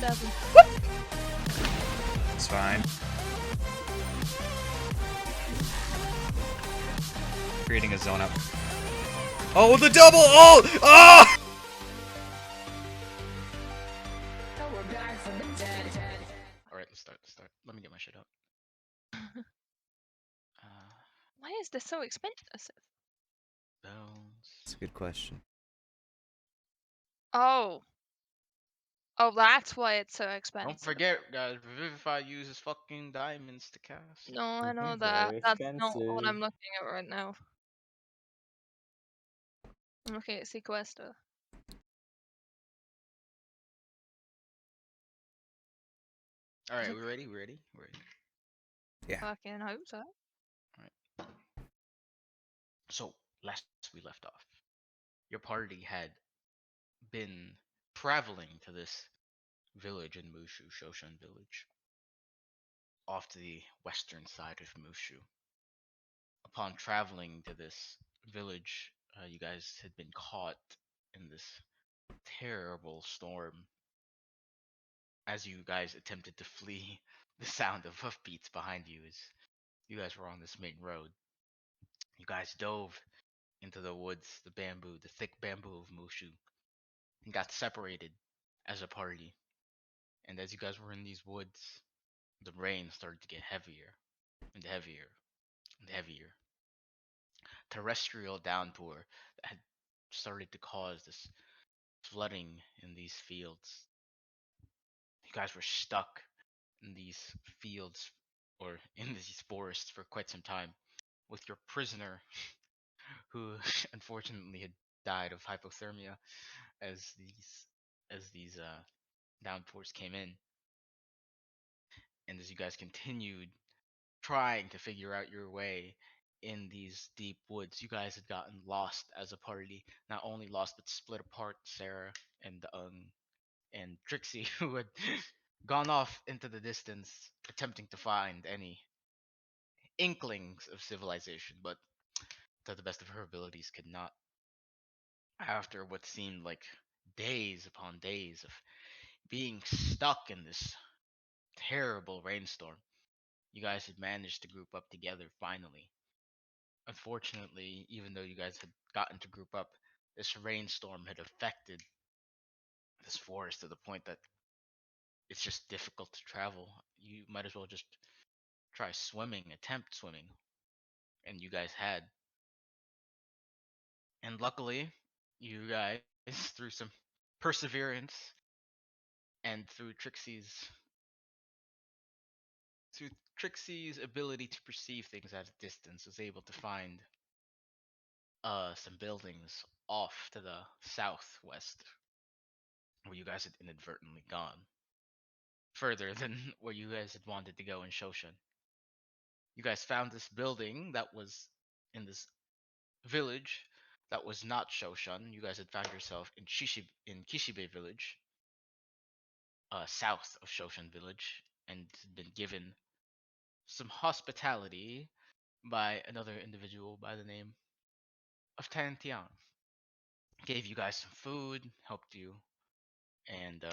7. It's fine. Creating a zone up. Oh, the double! Oh! Oh! Alright, let's start. Let me get my shit up. Why is this so expensive? Bones. That's a good question. Oh. Oh, that's why it's so expensive. Don't forget, guys, Revivify uses fucking diamonds to cast. No, I know Very that. That's not what expensive. I'm looking at right now. I'm looking at Sequester. Alright, we ready? We're ready? Yeah. Fucking hope so. Alright. So, last we left off, your party had been traveling to this village in Mushu, Shoshan village, off to the western side of Mushu. Upon traveling to this village, you guys had been caught in this terrible storm. As you guys attempted to flee the sound of hoofbeats behind you as you guys were on this main road, you guys dove into the woods, the bamboo, the thick bamboo of Mushu, and got separated as a party. And as you guys were in these woods, the rain started to get heavier and heavier and heavier. Terrestrial downpour that had started to cause this flooding in these fields. You guys were stuck in these fields or in these forests for quite some time with your prisoner who unfortunately had died of hypothermia as these downpours came in. And as you guys continued trying to figure out your way in these deep woods, you guys had gotten lost as a party. Not only lost, but split apart. Sarah and Trixie, who had gone off into the distance, attempting to find any inklings of civilization, but to the best of her abilities, could not. After what seemed like days upon days of being stuck in this terrible rainstorm, you guys had managed to group up together finally. Unfortunately, even though you guys had gotten to group up, this rainstorm had affected this forest to the point that it's just difficult to travel. You might as well just try swimming, attempt swimming. And you guys had. And luckily, you guys, through some perseverance and through Trixie's ability to perceive things at a distance, was able to find some buildings off to the southwest where you guys had inadvertently gone. Further than where you guys had wanted to go in Shoshan. You guys found this building that was in this village that was not Shoshan. You guys had found yourself in Kishibe village, south of Shoshan village, and had been given some hospitality by another individual by the name of Tantian. Gave you guys some food, helped you, and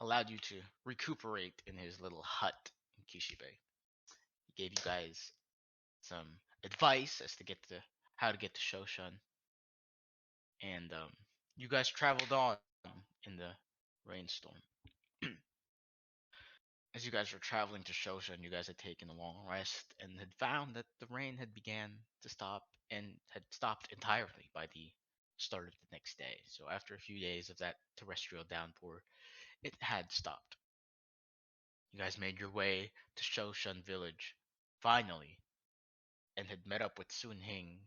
allowed you to recuperate in his little hut in Kishibe. He gave you guys some advice as to how to get to Shoshan, and you guys traveled on in the rainstorm. As you guys were traveling to Shoshan, you guys had taken a long rest and had found that the rain had began to stop and had stopped entirely by the start of the next day. So after a few days of that terrestrial downpour, it had stopped. You guys made your way to Shoshan village, finally, and had met up with Sun Hing,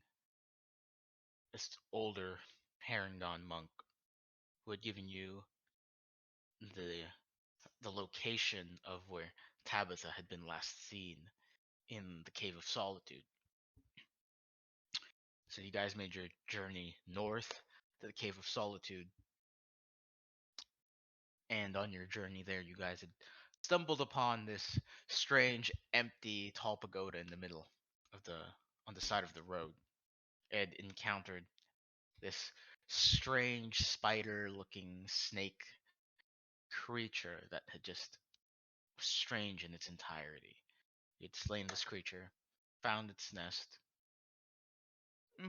this older Harangon monk who had given you the the location of where Tabitha had been last seen in the Cave of Solitude. So you guys made your journey north to the Cave of Solitude, and on your journey there, you guys had stumbled upon this strange, empty tall pagoda in the middle of the on the side of the road, and encountered this strange spider-looking snake creature that had just strange in its entirety. You'd slain this creature, found its nest,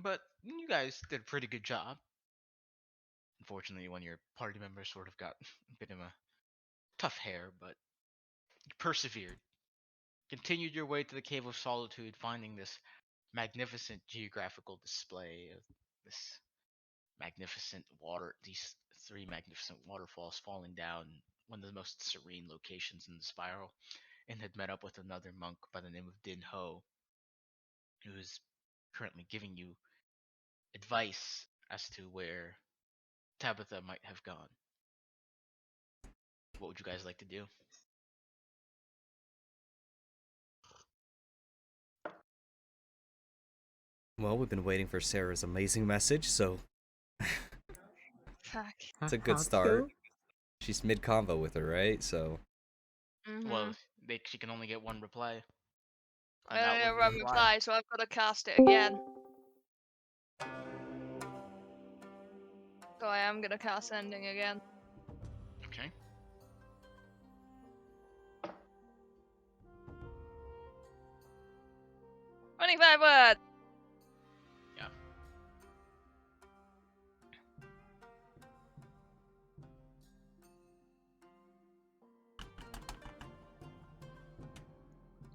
but you guys did a pretty good job. Unfortunately, one of your party members sort of got a bit of a tough hair, but you persevered. Continued your way to the Cave of Solitude, finding this magnificent geographical display of this magnificent water, these three magnificent waterfalls falling down, one of the most serene locations in the spiral, and had met up with another monk by the name of Din Ho, who is currently giving you advice as to where Tabitha might have gone. What would you guys like to do? Well, we've been waiting for Sarah's amazing message, so Fuck. it's a good start. She's mid-convo with her, right? So Well, she can only get one reply. I And that only was have the one reply, so I've got to cast it again. So I am gonna cast ending again. Okay. 25 words! Yeah.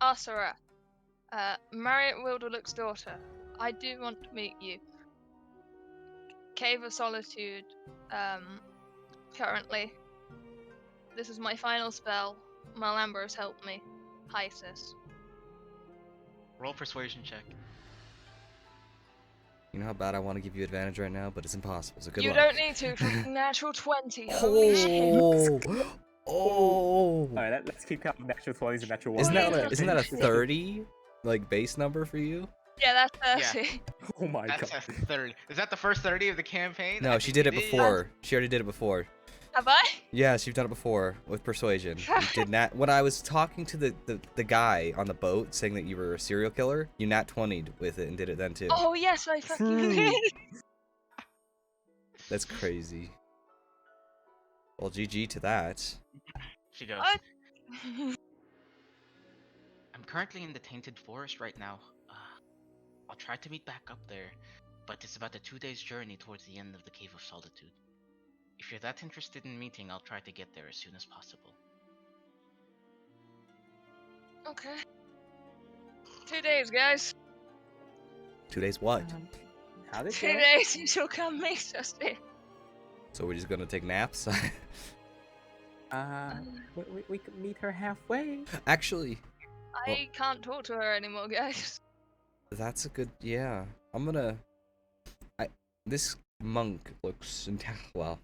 Asura, Marriott Wilderlook's daughter. I do want to meet you. Cave of Solitude, currently. This is my final spell. Malamber has helped me. Hi, sis. Roll persuasion check. you know how bad I want to give you advantage right now, but it's impossible. So good You luck. don't need to. Natural 20. Holy shit. Oh! Alright, let's keep counting natural 20s and natural 1s. Isn't that a 30 like base number for you? Yeah, that's 30. Oh my That's god. a 30. Is that the first 30 of the campaign? No, I she think did you it before. She already did it before. Have I? Yes, you've done it before with persuasion. You did not. When I was talking to the guy on the boat saying that you were a serial killer, you nat 20'd with it and did it then too. Oh, yes, I fucking did. That's crazy. Well, GG to that. She goes, What? I'm currently in the Tainted Forest right now. I'll try to meet back up there, but it's about a 2 days journey towards the end of the Cave of Solitude. If you're that interested in meeting, I'll try to get there as soon as possible. Okay. 2 days, guys. 2 days what? How did 2 that? days and she'll come meet us here. So we're just gonna take naps? We could meet her halfway. Actually, I can't talk to her anymore, guys. that's a good. Yeah, I'm gonna. This monk looks well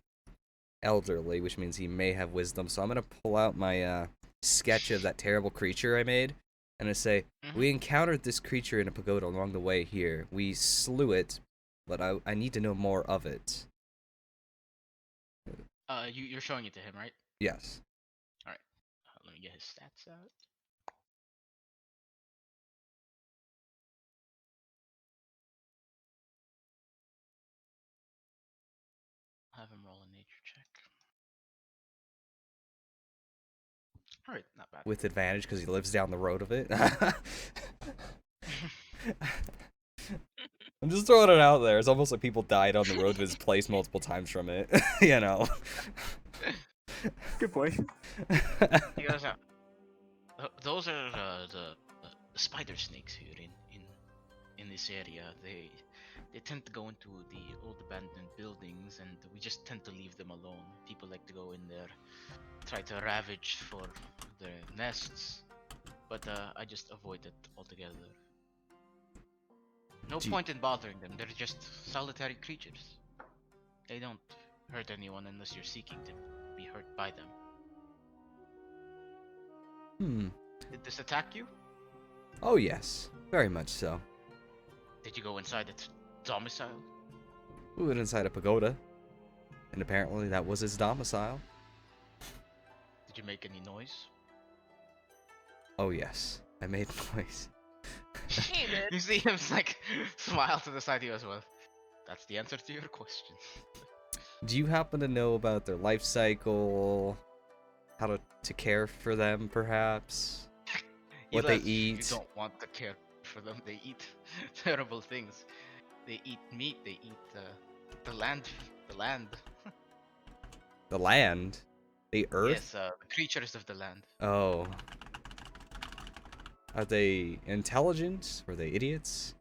elderly, which means he may have wisdom. So I'm gonna pull out my sketch of that terrible creature I made, and I say, we encountered this creature in a pagoda along the way here. We slew it, but I need to know more of it. You're showing it to him, right? Yes. All right. Let me get his stats out. Have him roll a nature check. All right, not bad. With advantage because he lives down the road of it. I'm just throwing it out there. It's almost like people died on the road to his place multiple times from it. You know. Good point. He goes, those are the spider snakes here in this area. They tend to go into the old abandoned buildings, and we just tend to leave them alone. People like to go in there, try to ravage for their nests, but I just avoid it altogether. No point in bothering them. They're just solitary creatures. They don't hurt anyone unless you're seeking to be hurt by them. Did this attack you? Oh yes, very much so. Did you go inside its domicile? We went inside a pagoda, and apparently that was his domicile. Did you make any noise? Oh yes, I made noise. He did. You see him like smile to the side. He goes, "Well, that's the answer to your question." Do you happen to know about their life cycle? how to care for them, perhaps. What Elias, they You eat. don't want to care for them. They eat terrible things. They eat meat. They eat the land. The land. The land. The earth. Yes, the creatures of the land. Oh. Are they intelligent? Are they idiots?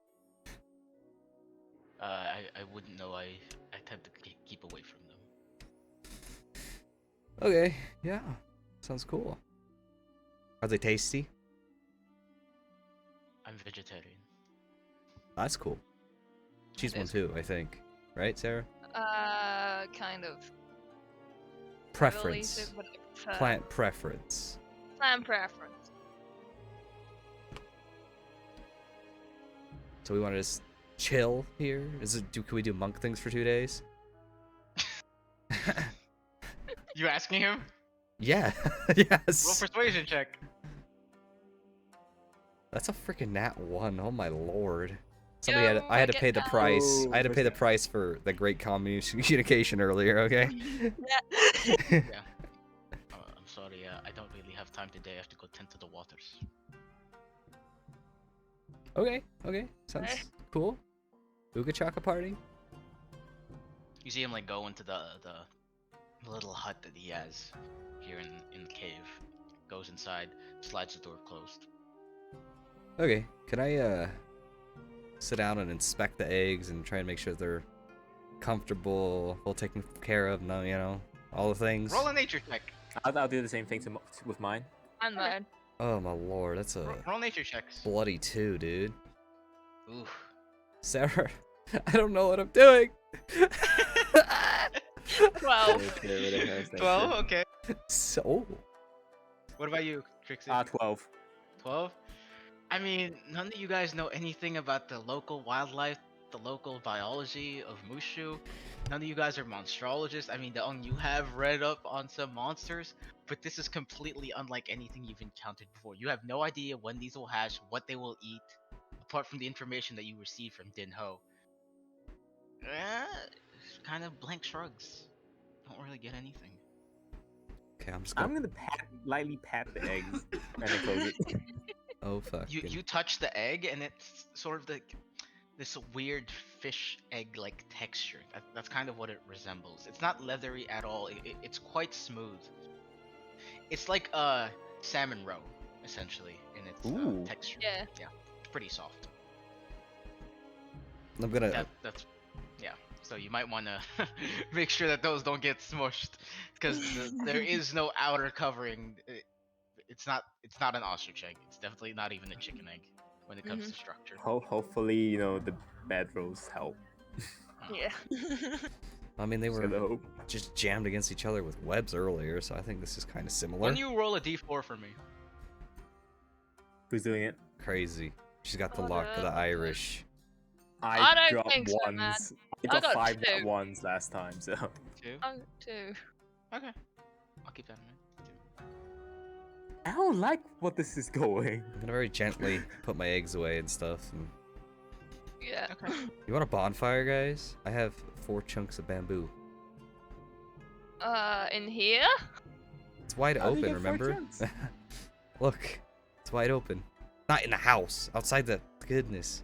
I wouldn't know. I tend to keep away from them. Okay, yeah. Sounds cool. Are they tasty? I'm vegetarian. That's cool. She's That one is too, I think. Right, Sarah? Kind of. Preference. But I prefer Plant preference. plant preference. So we want to just chill here? Can we do monk things for 2 days? You asking him? Yeah. Roll Yes. persuasion check. That's a freaking nat 1. Oh my lord. Yo, I had to get pay the down. price. I had to Oh, pay the okay. price for the great communication earlier, okay? Yeah. Yeah. I'm sorry. I don't really have time today. I have to go tend to the waters. Okay, sounds cool. Ooga Chaka party? You see him like go into the little hut that he has here in the cave. Goes inside, slides the door closed. Okay, can I sit down and inspect the eggs and try and make sure they're comfortable, well taken care of, no, you know, all the things? Roll a nature check. I'll do the same thing with mine. I'm mad. Oh my lord, that's a Roll nature checks. bloody 2, dude. Ooh. Sarah, I don't know what I'm doing. 12. 12. Okay. So, What about you, Trixie? 12. 12. I mean, none of you guys know anything about the local wildlife, the local biology of Mushu. None of you guys are monstrologists. I mean, you have read up on some monsters, but this is completely unlike anything you've encountered before. You have no idea when these will hatch, what they will eat, apart from the information that you received from Din Ho. Kind of blank shrugs. Don't really get anything. okay, I'm just I'm gonna. gonna lightly pat the eggs and then close it. Oh fuck. You touch the egg and it's sort of like this weird fish egg like texture. That's kind of what it resembles. It's not leathery at all. It's quite smooth. It's like a salmon roe essentially in its Ooh. texture. Yeah. It's pretty soft. I'm gonna. That's yeah. So you might want to make sure that those don't get smushed because there is no outer covering. It's not an ostrich egg. It's definitely not even a chicken egg when it comes to structure. Hopefully, you know, the bed rolls help. Yeah. I mean, they Just were gotta hope. just jammed against each other with webs earlier, so I think this is kind of similar. When you roll a d4 for me. Who's doing it? Crazy. She's got the Oh, luck of the no. Irish. I don't dropped think so, man. ones. I I got got 5 2. ones last time, so. 2. Oh, 2. Okay. I'll keep that in mind. 2. I don't like what this is going. I'm gonna very gently put my eggs away and stuff. And... Yeah. Okay. You want a bonfire, guys? I have 4 chunks of bamboo. In here? It's wide How do you open, get 4 remember? chunks? Look, it's wide open. Not in the house. Outside the goodness.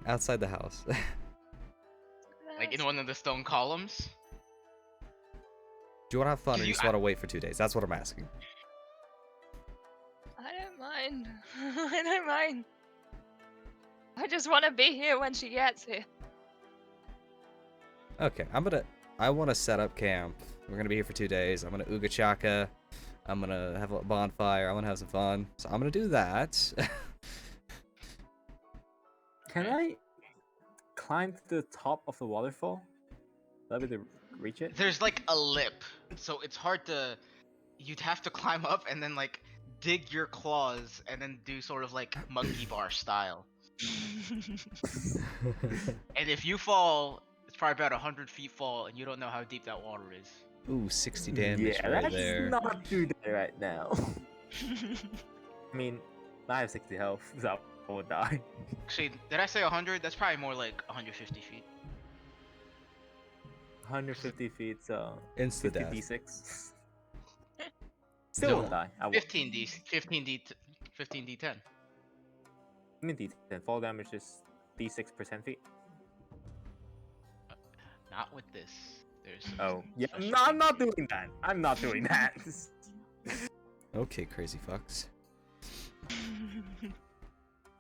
Outside the house. Like in one of the stone columns. Do you want to have fun, or Do you you- just want to wait for 2 days? That's what I'm asking. I don't mind. I don't mind. I just want to be here when she gets here. Okay, I want to set up camp. We're gonna be here for 2 days. I'm gonna Ooga Chaka. I'm gonna have a bonfire. I'm gonna have some fun. So I'm gonna do that. Can I climb to the top of the waterfall? Will I be able to reach it? There's like a lip, so it's hard to. You'd have to climb up and then like dig your claws and then do sort of like monkey bar style. And if you fall, it's probably about 100 feet fall, and you don't know how deep that water is. Ooh, 60 damage Yeah, right that's there. not too bad right now. I mean, I have 60 health, so I will die. Actually, did I say 100? That's probably more like 150 feet. 150 feet, so Insta 50 death. d6. Still So, won't die. I won't. 15d10. D10. Fall damage is D6% feet. Not with this. There's Oh, yeah. special No, I'm not things. doing that. I'm not doing that. Okay, crazy fucks.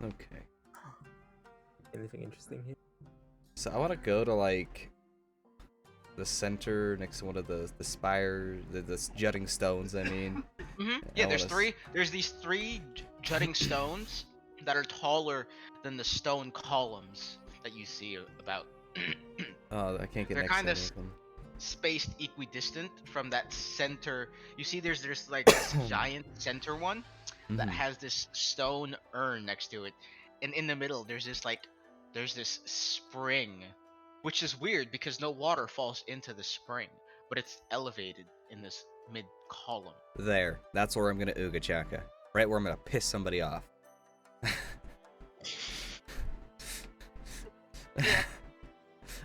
Okay. Anything interesting here? So I want to go to like the center next to one of the spire, the jutting stones. I mean, Yeah, I there's wanna three. There's these three jutting stones that are taller than the stone columns that you see about. oh, I can't get They're next to kinda any of them. Spaced equidistant from that center. You see, there's like this giant center one that Mhm. has this stone urn next to it, and in the middle there's this spring, which is weird because no water falls into the spring, but it's elevated in this mid column. There, that's where I'm gonna Ooga Chaka. Right where I'm gonna piss somebody off.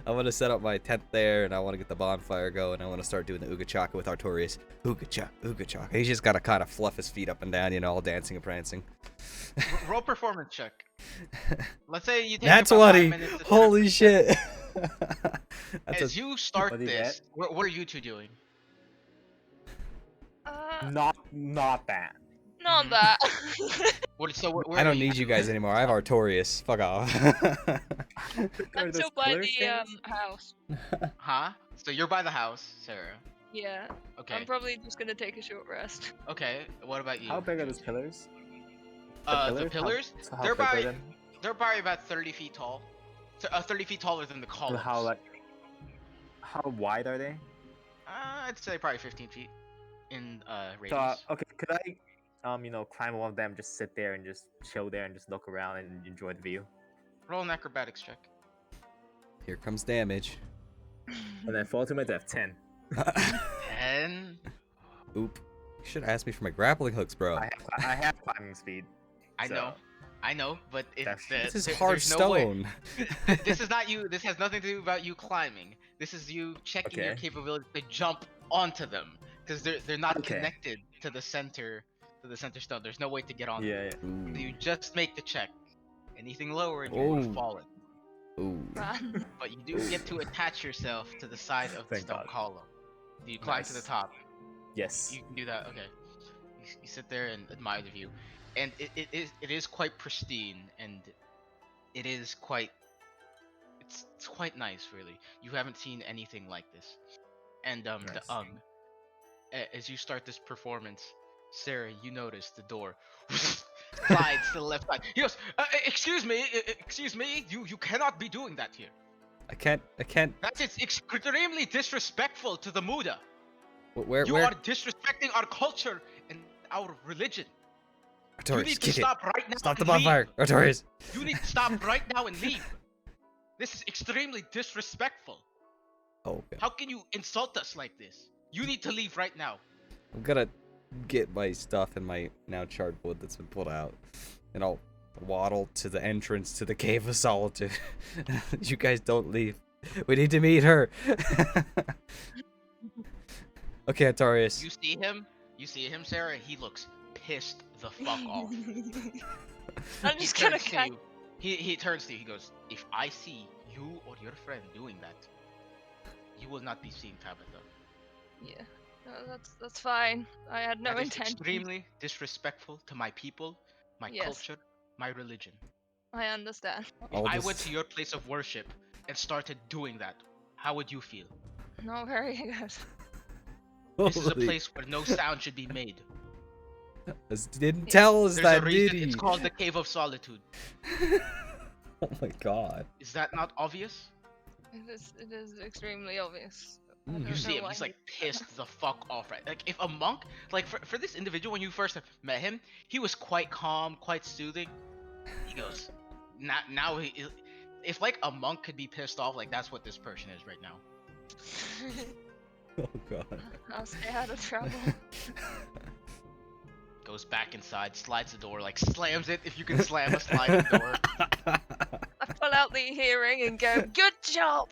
I want to set up my tent there, and I want to get the bonfire going. I want to start doing the Ooga Chaka with Artorias. Ooga Chaka. He's just got to kind of fluff his feet up and down, you know, all dancing and prancing. Roll performance check. Let's say you take That's about 5 20. minutes to Holy shit. As you start What do you this, what are you two doing? Not that. Not that. Where I are don't you need you two? guys anymore. I have Artorias. Fuck off. I'm still by the house. Huh? So you're by the house, Sarah. Yeah. Okay. I'm probably just gonna take a short rest. Okay. What about you? How big are those pillars? The pillars? How They're thick are by them? they're probably about 30 feet tall. 30 feet taller than the So columns. how wide are they? I'd say probably 15 feet in So, radius. okay, could I climb one of them, just sit there and just chill there and just look around and enjoy the view? Roll an acrobatics check. Here comes damage. And then fall to my death. 10. 10. Oop. You should have asked me for my grappling hooks, bro. I have climbing speed. I know, but This is hard stone. This is not you. This has nothing to do about you climbing. This is you checking your Okay. capability to jump onto them because they're not Okay. connected to the center stone. There's no way to get on. them. Yeah. Ooh. So you just make the check. Anything lower and you're Ooh. falling. Ooh. Run. But you do get to attach yourself to the side of the Thank stone God. column. Do you climb to the Nice. top? Yes. You can do that. Okay. You sit there and admire the view, and it is quite pristine, and it is quite. It's quite nice, really. You haven't seen anything like this, and Nice. as you start this performance, Sarah, you notice the door slides to the left side. He goes, excuse me, you cannot be doing that here. I can't. That is extremely disrespectful to the Muda. Where? You are disrespecting our culture and our religion. You Artorias, need to kick it. stop right now. Stop the and leave. bonfire. Artorias. You need to stop right now and leave. This is extremely disrespectful. Oh, okay. How can you insult us like this? You need to leave right now. I'm gonna get my stuff and my now charred wood that's been pulled out, and I'll waddle to the entrance to the Cave of Solitude. You guys don't leave. We need to meet her. Okay, Artorias. You see him, Sarah. He looks pissed the fuck off. I'm He just gonna turns to catch. you. He turns to you. He goes, "If I see you or your friend doing that, you will not be seen, Tabitha." Yeah. No, that's fine. I had no That is intention. extremely disrespectful to my people, my Yes. culture, my religion. I understand. If I went to your place of worship and started doing that, how would you feel? Not very good. This is a place where no sound should be made. Didn't tell us There's that, a reason did he? it's called the Cave of Solitude. Oh my god. Is that not obvious? It is extremely obvious. I Mm. don't You see know him, why he's like he- pissed the fuck off, right? Like if a monk, like for this individual, when you first met him, he was quite calm, quite soothing. He goes, now he, if like a monk could be pissed off, like that's what this person is right now. Oh god. I'll stay out of trouble. Goes back inside, slides the door, like slams it. If you can slam a sliding door. I pull out the hearing and go, good job!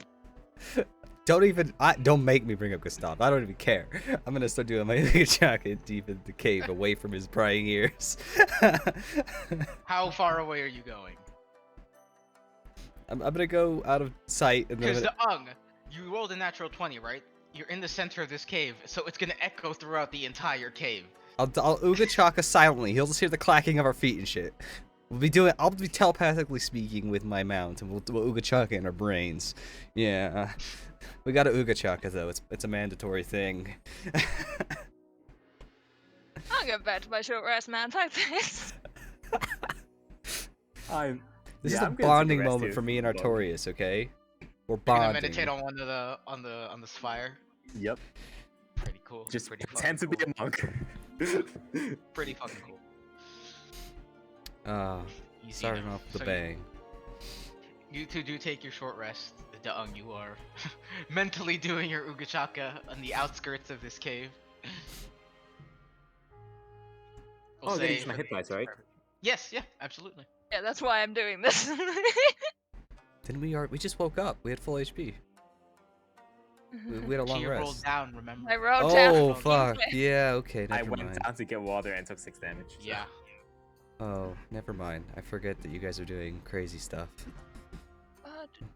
don't make me bring up Gustav. I don't even care. I'm gonna start doing my jacket deep in the cave, away from his prying ears. How far away are you going? I'm gonna go out of sight and then. Because you rolled a natural 20, right? You're in the center of this cave, so it's gonna echo throughout the entire cave. I'll Ooga Chaka silently. He'll just hear the clacking of our feet and shit. I'll be telepathically speaking with my mount, and we'll Ooga Chaka in our brains. Yeah. We gotta Ooga Chaka though. It's a mandatory thing. I'll go back to my short rest, man. Like this. This is a bonding moment for me and Artorias, okay? We're You're bonding. gonna meditate on one of the on this fire. Yep. Pretty cool. Just pretty pretend to be a monk. Pretty fucking cool. Easy Starting enough. off with a So bang. You two do take your short rest. Daung, you are mentally doing your Ugachaka on the outskirts of this cave. We'll Oh, say they use my for hit dice, right? Yes, yeah, absolutely. Yeah, that's why I'm doing this. Didn't we just woke up. We had full HP. We had a long She rest. rolled down, remember? I rolled down. Oh fuck. Yeah, okay, I never went mind. down to get water and took 6 damage. So. Yeah. Oh, never mind. I forget that you guys are doing crazy stuff.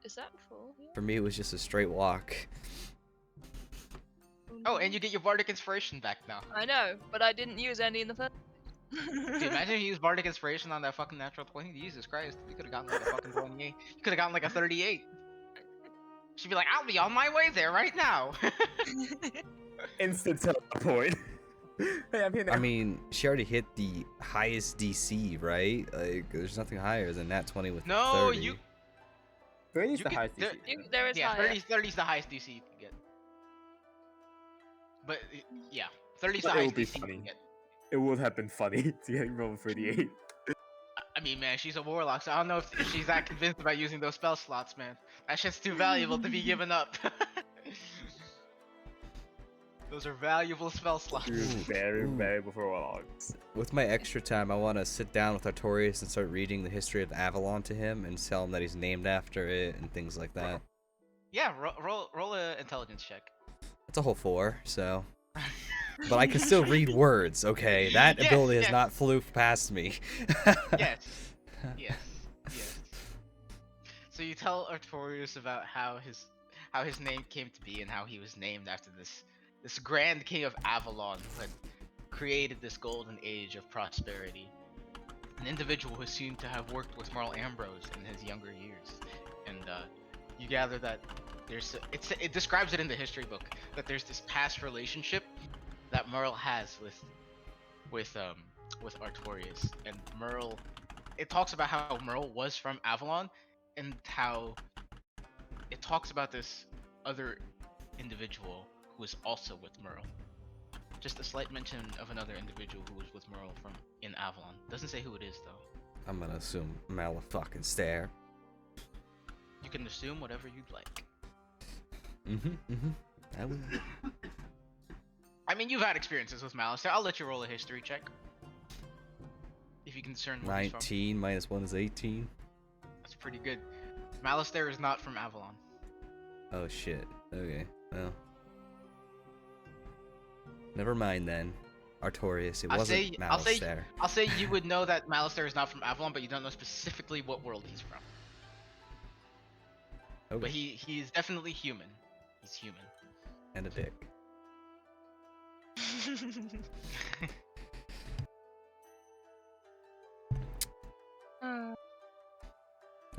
Is that full? Yeah. For me, it was just a straight walk. Oh, and you get your Bardic Inspiration back now. I know, but I didn't use any in the first. Dude, imagine you used Bardic Inspiration on that fucking natural 20. Jesus Christ, you could have gotten like a fucking 28. You could have gotten like a 38. She'd be like, I'll be on my way there right now. Instant teleport. Hey, I'm here now. I mean, she already hit the highest DC, right? Like, there's nothing higher than that 20 with No, 30. you- 30 is you the could- highest there- DC. There is Yeah, higher. 30 is the highest DC you can get. But yeah, 30 is the But it highest would be DC you funny. can get. It would have been funny to get roll 38. I mean, man, she's a warlock, so I don't know if she's that convinced about using those spell slots, man. That shit's too valuable to be given up. Those are valuable spell slots. Very, Ooh. very before warlocks. With my extra time, I want to sit down with Artorias and start reading the history of Avalon to him and tell him that he's named after it and things like that. Yeah, roll a intelligence check. It's a whole 4, so. But I can still read words, okay? That Yes, ability has yes. not flew past me. Yes. Yes. Yes. So you tell Artorius about how his name came to be and how he was named after this grand king of Avalon who had created this golden age of prosperity. An individual who seemed to have worked with Merle Ambrose in his younger years. And you gather that it describes it in the history book that there's this past relationship that Merle has with Artorias, and Merle. It talks about how Merle was from Avalon, and how it talks about this other individual who was also with Merle. Just a slight mention of another individual who was with Merle from in Avalon. Doesn't say who it is though. I'm gonna assume Malefucking Stare. You can assume whatever you'd like. I will. I mean, you've had experiences with Malice. I'll let you roll a history check. If you can discern where he's from. 19 minus 1 is 18. That's pretty good. Malistaire is not from Avalon. Oh shit. Okay. Well. Never mind then. Artorias. It wasn't Malistaire. I'll say you would know that Malistaire is not from Avalon, but you don't know specifically what world he's from. Okay. But he is definitely human. He's human. And a dick.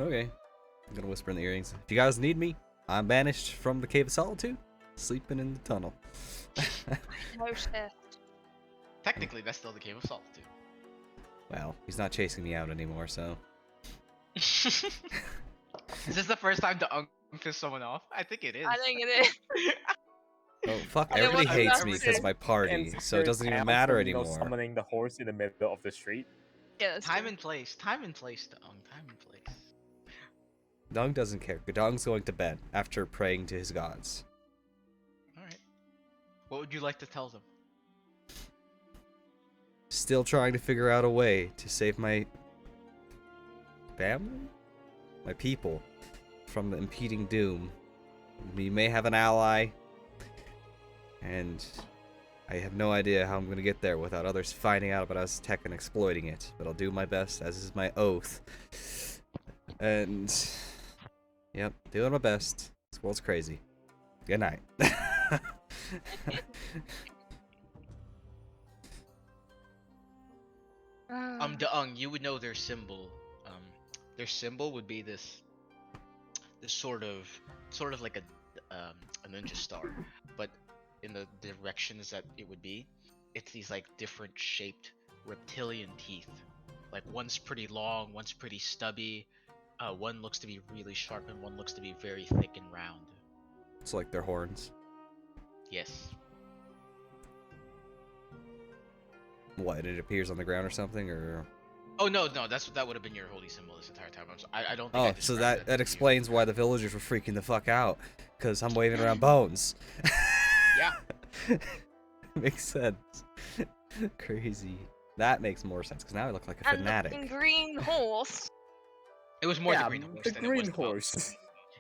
Okay. I'm gonna whisper in the earrings. If you guys need me, I'm banished from the Cave of Solitude, sleeping in the tunnel. No shit. Technically, that's still the Cave of Solitude. Well, he's not chasing me out anymore, so. Is this the first time the pissed someone off? I think it is. I think it is. Oh fuck! I don't Everybody want to hates know me who it because is. of my party, And so it doesn't even chaos matter from, anymore. Summoning the horse in the middle of the street. Yeah, that's Time true. and place. Time and place, Daung. Time and place. Dong doesn't care. Dong's going to bed after praying to his gods. Alright. What would you like to tell them? Still trying to figure out a way to save my family? My people from the impeding doom We may have an ally, and I have no idea how I'm gonna get there without others finding out about us tech and exploiting it. But I'll do my best, as is my oath. And yep, doing my best. This world's crazy. Good night. Daung, you would know their symbol. Their symbol would be this sort of like a ninja star, but in the directions that it would be, it's these like different shaped reptilian teeth. Like one's pretty long, one's pretty stubby. One looks to be really sharp, and one looks to be very thick and round. It's like their horns. Yes. What? It appears on the ground or something, or? Oh no, that would have been your holy symbol this entire time. I don't think. Oh, I so described that to you. explains why the villagers were freaking the fuck out, because I'm waving around bones. Yeah. Makes sense. Crazy. That makes more sense, because now I look like a And fanatic. the green horse. It was more Yeah, the green horse. the than it green was the horse. mountain.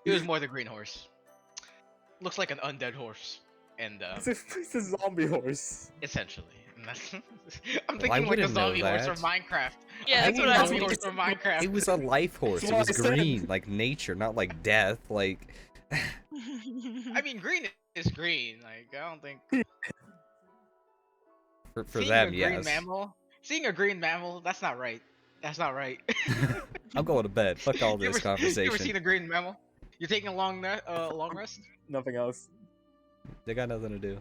It was more the green horse. Looks like an undead horse, and It's a zombie horse. essentially. And that's I'm I thinking like the wouldn't know zombie horse that. from Minecraft. Yeah, I'm that's thinking what I zombie was horse from Minecraft. It was a life horse. It That's was what I said. green, like nature, not like death. Like, I mean, green is green. Like I don't think for seeing them, a green yes. mammal. Seeing a green mammal, that's not right. That's not right. I'm going to bed. Fuck all You this ever- You ever conversation. seen a green mammal? You're taking a long rest. Nothing else. They got nothing to do.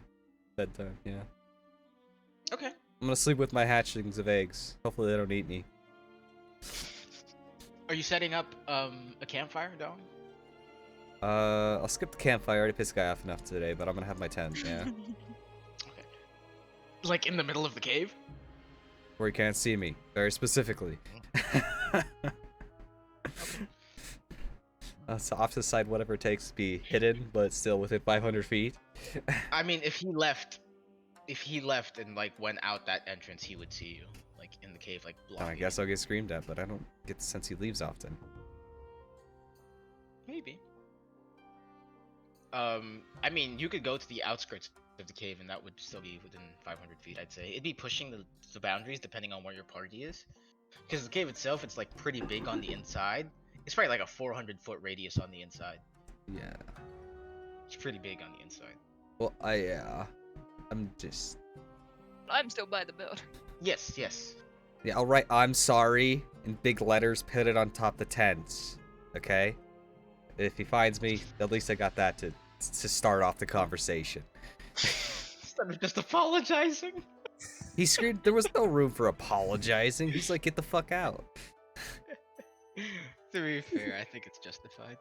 Bedtime, yeah. Okay. I'm gonna sleep with my hatchlings of eggs. Hopefully they don't eat me. Are you setting up a campfire, Dom? I'll skip the campfire. I already pissed the guy off enough today, but I'm gonna have my tent, yeah. Okay. Like in the middle of the cave? Where he can't see me, very specifically. So off to the side, whatever it takes to be hidden, but still within 500 feet. I mean, if he left and like went out that entrance, he would see you, like in the cave, like blocking. I guess I'll get screamed at, but I don't get the sense he leaves often. Maybe. I mean, you could go to the outskirts of the cave, and that would still be within 500 feet, I'd say. It'd be pushing the boundaries depending on where your party is. Because the cave itself, it's like pretty big on the inside. It's probably like a 400-foot radius on the inside. Yeah. It's pretty big on the inside. Well, I'm just. I'm still by the build. Yes, yes. Yeah, I'll write "I'm sorry" in big letters, put it on top the tent. Okay. If he finds me, at least I got that to start off the conversation. Instead of just apologizing. He screamed. There was no room for apologizing. He's like, "Get the fuck out." To be fair, I think it's justified.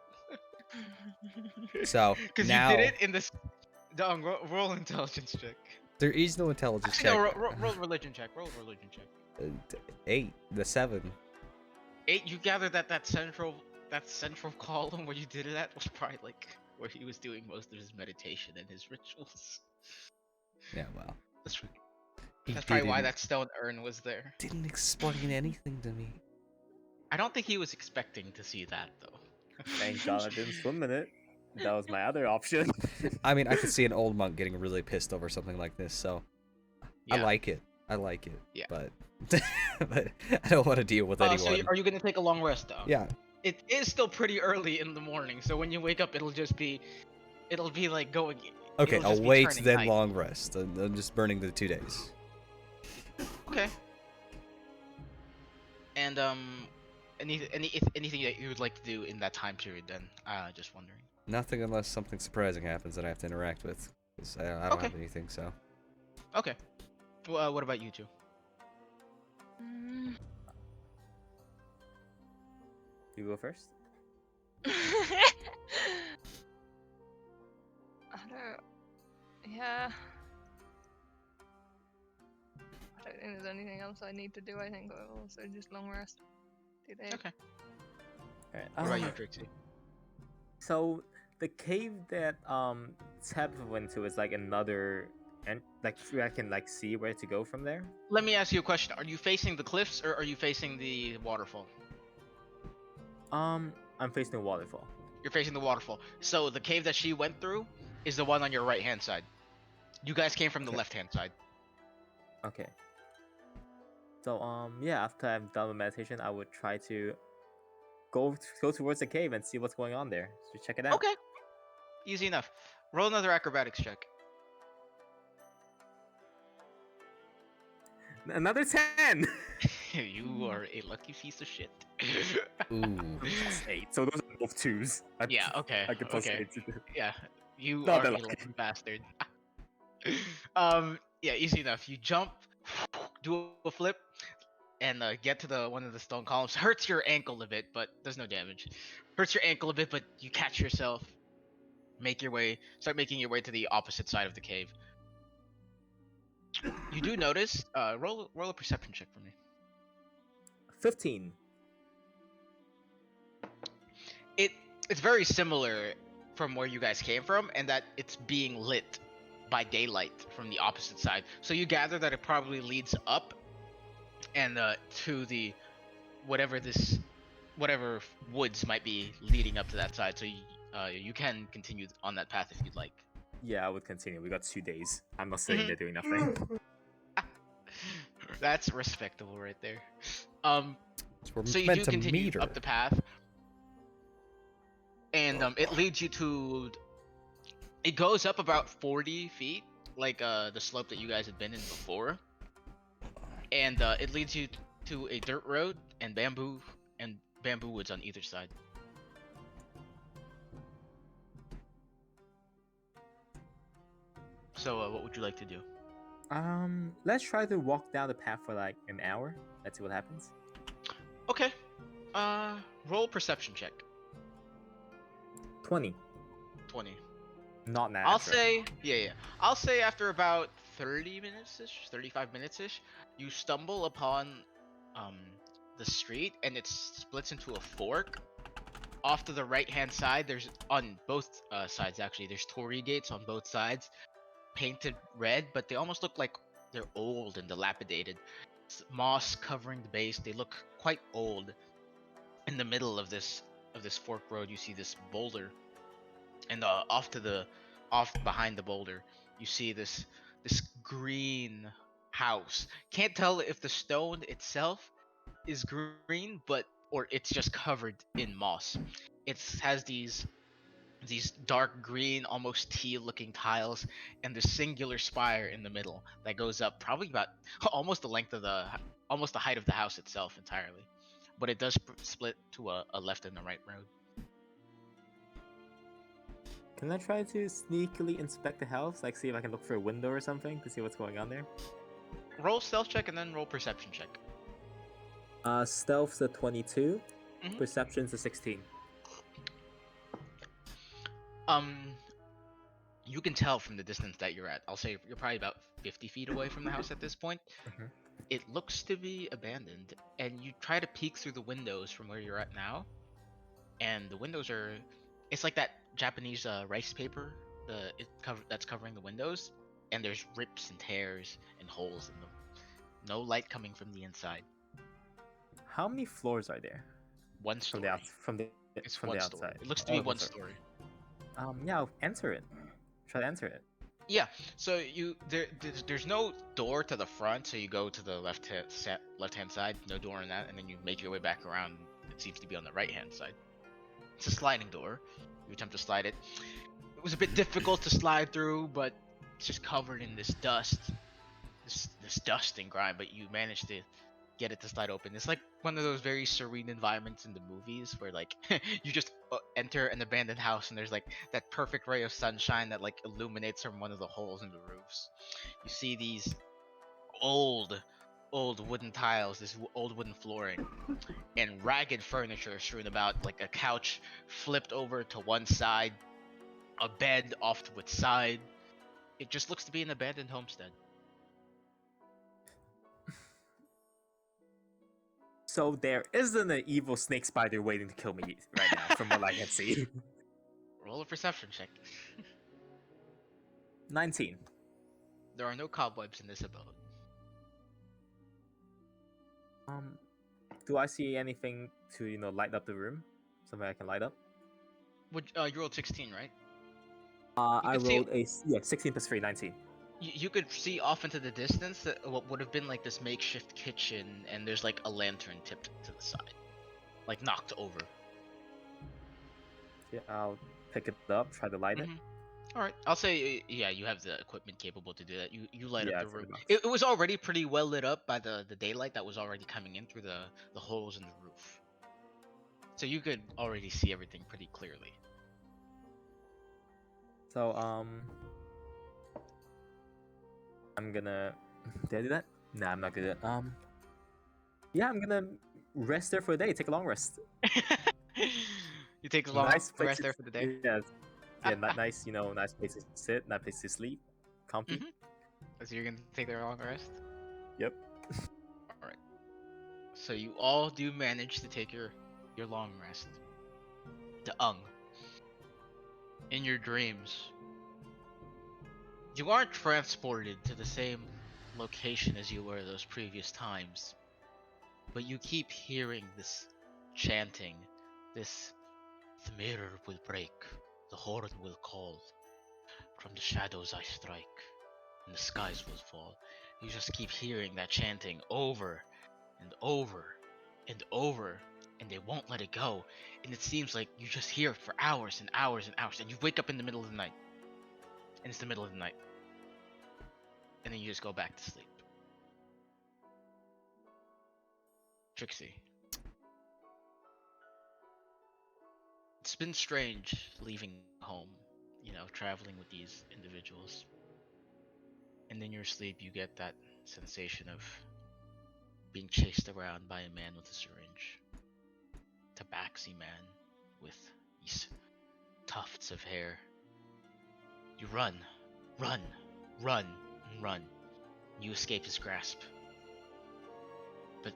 So Because now you did it in this. Dom, roll intelligence check. there is no intelligence Actually, check. no, roll religion check. Roll religion check. 8, the 7. 8. You gather that central column where you did it at was probably like where he was doing most of his meditation and his rituals. Yeah, well, That's, he that's probably why didn't- that stone urn was there. didn't explain anything to me. I don't think he was expecting to see that though. Thank God I didn't swim in it. That was my other option. I mean, I could see an old monk getting really pissed over something like this, so I Yeah. like it. I like it. Yeah. But but I don't want to deal with anyone. So are you gonna take a long rest though? Yeah. It is still pretty early in the morning, so when you wake up, it'll be like going. Okay, it'll I'll just be wait turning then night. long rest. I'm just burning the 2 days. Okay. And anything that you would like to do in that time period? Then, just wondering. Nothing unless something surprising happens that I have to interact with. 'Cause I don't Okay. have anything, so. Okay. Well, what about you two? Mm. You go first. I don't. Yeah. I don't think there's anything else I need to do. I think I'll also just long rest. 2 days. Okay. Alright. What about you, Trixie? So the cave that Tab went to is like another, and like I can like see where to go from there. Let me ask you a question. Are you facing the cliffs or are you facing the waterfall? I'm facing the waterfall. You're facing the waterfall. So the cave that she went through is the one on your right hand side. You guys came from the Okay. left hand side. Okay. So yeah, after I'm done with meditation, I would try to go towards the cave and see what's going on there. So check it out. Okay, easy enough. Roll another acrobatics check. Another 10. You are a lucky piece of shit. Ooh. Plus 8. So those are both 2s. Yeah, okay. I get plus Okay. 8. Yeah, you Not are that a lucky. lucky bastard. Yeah, easy enough. You jump, do a flip, and get to the one of the stone columns. Hurts your ankle a bit, but does no damage. Hurts your ankle a bit, but you catch yourself. Start making your way to the opposite side of the cave. You do notice. Roll a perception check for me. 15. It's very similar from where you guys came from, and that it's being lit by daylight from the opposite side. So you gather that it probably leads up and to the whatever woods might be leading up to that side. So you can continue on that path if you'd like. Yeah, I would continue. We got 2 days. I'm not sitting there doing nothing. That's respectable right there. We're So you meant do to continue meet her. up the path, and it leads you to. It goes up about 40 feet, like the slope that you guys had been in before, and it leads you to a dirt road and bamboo woods on either side. So what would you like to do? Let's try to walk down the path for like an hour. Let's see what happens. Okay. Roll perception check. 20. 20. Not natural. I'll say, yeah. I'll say after about 30 minutes-ish, 35 minutes-ish, you stumble upon the street, and it splits into a fork. Off to the right-hand side, there's, on both sides actually, there's torii gates on both sides, painted red, but they almost look like they're old and dilapidated. It's moss covering the base. They look quite old. In the middle of this fork road, you see this boulder, and off behind the boulder, you see this green house. Can't tell if the stone itself is green, or it's just covered in moss. It has these dark green, almost teal-looking tiles, and the singular spire in the middle that goes up probably about almost the height of the house itself entirely. But it does split to a left and a right road. Can I try to sneakily inspect the house? Like, see if I can look for a window or something to see what's going on there? Roll stealth check and then roll perception check. Stealth's a 22. Mhm. Perception's a 16. You can tell from the distance that you're at. I'll say you're probably about 50 feet away from the house at this point. Mhm. It looks to be abandoned, and you try to peek through the windows from where you're at now, and the windows are. It's like that Japanese rice paper, that's covering the windows, and there's rips and tears and holes in them. No light coming from the inside. How many floors are there? One From story. the It's from one the story. outside. It looks to be Oh, one story. story. Yeah, I'll enter it. Try to enter it. Yeah, so there's no door to the front, so you go to the left hand side, no door in that, and then you make your way back around. It seems to be on the right hand side. It's a sliding door. You attempt to slide it. It was a bit difficult to slide through, but it's just covered in this dust, this dust and grime. But you managed to get it to slide open. It's like one of those very serene environments in the movies where like you just enter an abandoned house and there's like that perfect ray of sunshine that like illuminates from one of the holes in the roofs. You see these old wooden tiles, this old wooden flooring, and ragged furniture strewn about, like a couch flipped over to one side, a bed off to its side. It just looks to be an abandoned homestead. So there isn't an evil snake spider waiting to kill me right now, from what I can see. Roll a perception check. 19. There are no cobwebs in this abode. Do I see anything to light up the room? Something I can light up? You rolled 16, right? I could see- rolled 16 plus 3, 19. You could see off into the distance that what would have been like this makeshift kitchen, and there's like a lantern tipped to the side, like knocked over. Yeah, I'll pick it up, try to light it. All right, I'll say yeah, you have the equipment capable to do that. You light Yeah, up the it's in the room. box. It was already pretty well lit up by the daylight that was already coming in through the holes in the roof, so you could already see everything pretty clearly. So I'm gonna. Did I do that? Nah, I'm not gonna. Yeah, I'm gonna rest there for the day. Take a long rest. You take a long Nice place rest to- there for the day. Yeah, yeah, nice. Nice place to sit, nice place to sleep, comfy. So you're gonna take a long rest. Yep. All right. So you all do manage to take your long rest. In your dreams, you aren't transported to the same location as you were those previous times, but you keep hearing this chanting, this "The mirror will break, the horn will call, from the shadows I strike, and the skies will fall." You just keep hearing that chanting over and over and over, and they won't let it go. And it seems like you just hear it for hours and hours and hours, and you wake up in the middle of the night, and it's the middle of the night, and then you just go back to sleep. Trixie. It's been strange leaving home, traveling with these individuals. And in your sleep, you get that sensation of being chased around by a man with a syringe. Tabaxi man with these tufts of hair. You run, run, run, and run. You escape his grasp. But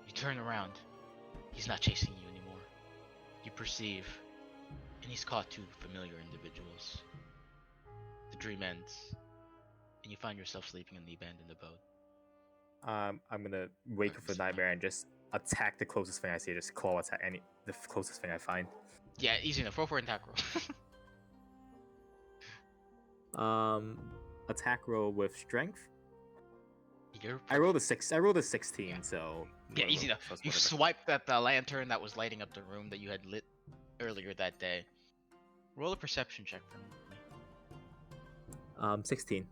you turn around. He's not chasing you anymore. You perceive, and he's caught two familiar individuals. The dream ends, and you find yourself sleeping in the abandoned abode. I'm gonna wake up for the nightmare and just attack the closest thing I see. Just claw attack the closest thing I find. Yeah, easy enough. Roll for an attack roll. Attack roll with strength. You're I rolled a 16, Yeah. so Yeah, easy enough. You swiped at the lantern that was lighting up the room that you had lit earlier that day. Roll a perception check for me. 16.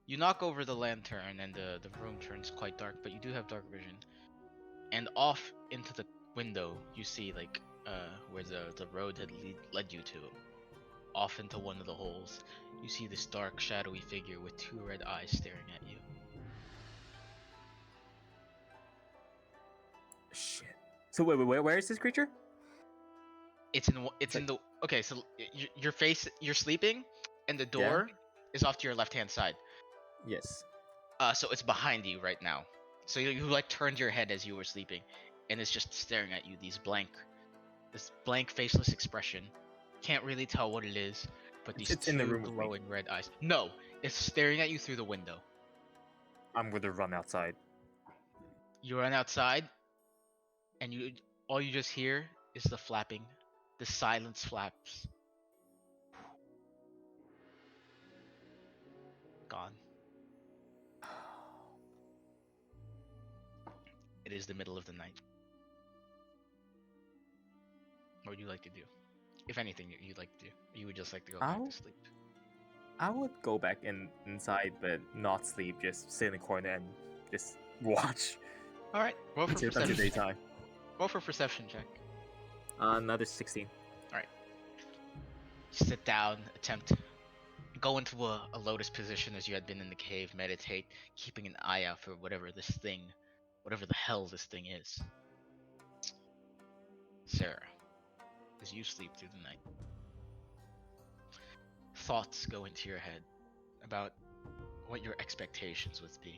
You knock over the lantern and the room turns quite dark, but you do have dark vision. And off into the window, you see where the road had led you to. Off into one of the holes, you see this dark, shadowy figure with two red eyes staring at you. Shit. So wait, where is this creature? It's in the okay. So you're sleeping, and the door is off to your left hand side. Yes. So it's behind you right now. So you like turned your head as you were sleeping, and it's just staring at you. This blank, faceless expression. Can't really tell what it is, but these It's two in the room with me. glowing red eyes. No, it's staring at you through the window. I'm gonna run outside. You run outside, and all you just hear is the flapping, the silence flaps. Gone. It is the middle of the night. What would you like to do? If anything, you'd like to do. You would just like to go back to sleep. I would go back inside, but not sleep. Just sit in the corner and just watch. All right. Roll for until perception. daytime. Roll for perception check. Another 16. Sit down. Go into a lotus position as you had been in the cave. Meditate, keeping an eye out for whatever the hell this thing is. Sarah, as you sleep through the night, thoughts go into your head about what your expectations would be.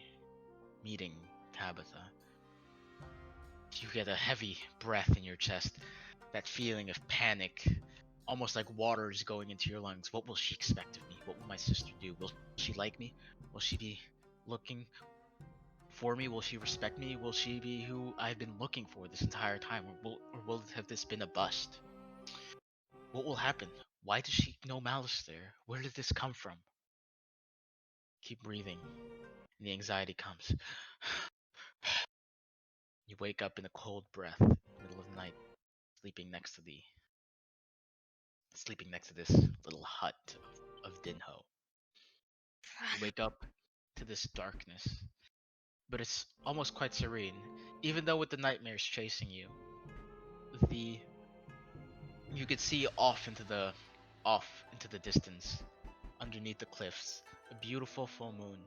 Meeting Tabitha. You get a heavy breath in your chest, that feeling of panic, almost like water is going into your lungs. What will she expect of me? What will my sister do? Will she like me? Will she be looking for me? Will she respect me? Will she be who I've been looking for this entire time? Or will this have been a bust? What will happen? Why does she know malice there? Where did this come from? Keep breathing. And the anxiety comes. You wake up in a cold breath in the middle of the night, sleeping next to this little hut of Dinho. You wake up to this darkness, but it's almost quite serene. Even though with the nightmares chasing you, you could see off into the distance, underneath the cliffs, a beautiful full moon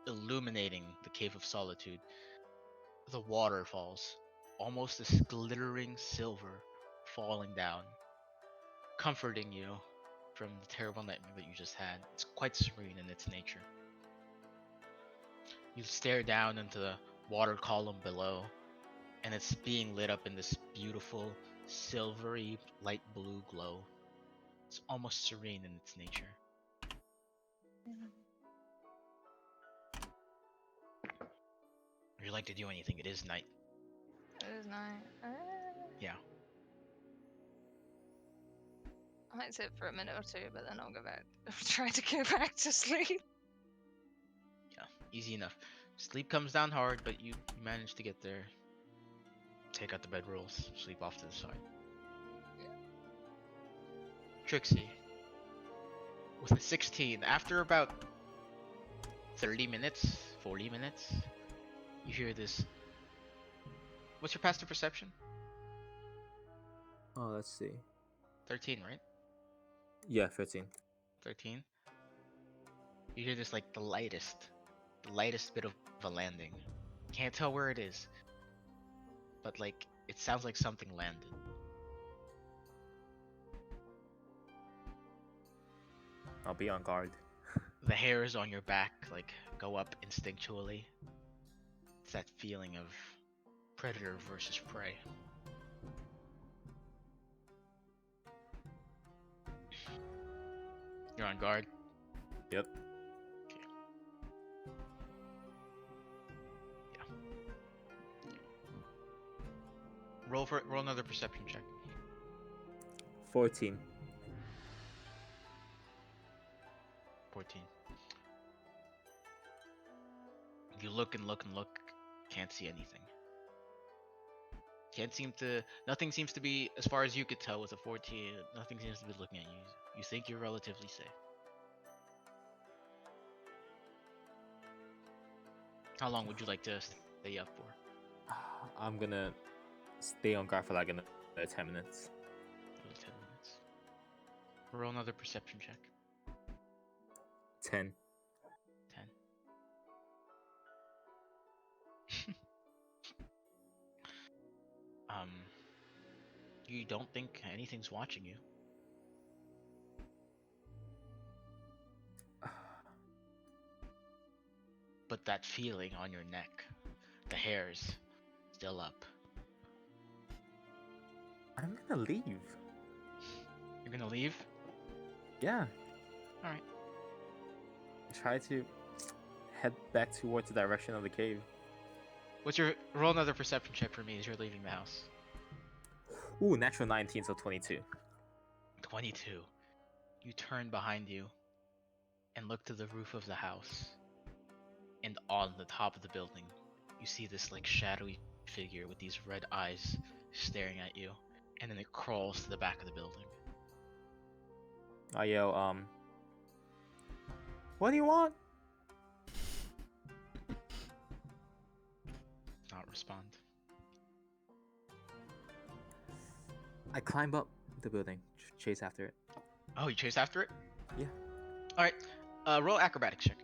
illuminating the Cave of Solitude. The waterfalls, almost this glittering silver falling down, comforting you from the terrible nightmare that you just had. It's quite serene in its nature. You stare down into the water column below, and it's being lit up in this beautiful, silvery, light blue glow. It's almost serene in its nature. Would you like to do anything? It is night. It is night. Yeah. I might sit for a minute or two, but then I'll go back. Try to go back to sleep. Yeah, easy enough. Sleep comes down hard, but you manage to get there. Take out the bedrolls, sleep off to the side. Trixie, with a 16, after about 30 minutes, 40 minutes, you hear this. What's your passive perception? Oh, let's see. 13, right? Yeah, 13. 13. You hear this like the lightest bit of a landing. Can't tell where it is, but like it sounds like something landed. I'll be on guard. The hairs on your back like go up instinctually. It's that feeling of predator versus prey. You're on guard. Yep. Okay. Yeah. Roll another perception check. 14. 14. You look and look and look, can't see anything. Nothing seems to be, as far as you could tell with a 14, nothing seems to be looking at you. You think you're relatively safe. How long would you like to stay up for? I'm gonna stay on guard for like another 10 minutes. Another 10 minutes. Roll another perception check. 10. 10. You don't think anything's watching you. But that feeling on your neck, the hairs still up. I'm gonna leave. You're gonna leave? Yeah. Alright. Try to head back towards the direction of the cave. Roll another perception check for me as you're leaving the house. Ooh, natural 19, so 22. 22. You turn behind you and look to the roof of the house. And on the top of the building, you see this like shadowy figure with these red eyes staring at you. And then it crawls to the back of the building. I yell, what do you want? Not respond. I climb up the building, chase after it. Oh, you chase after it? Yeah. Alright. Roll acrobatics check.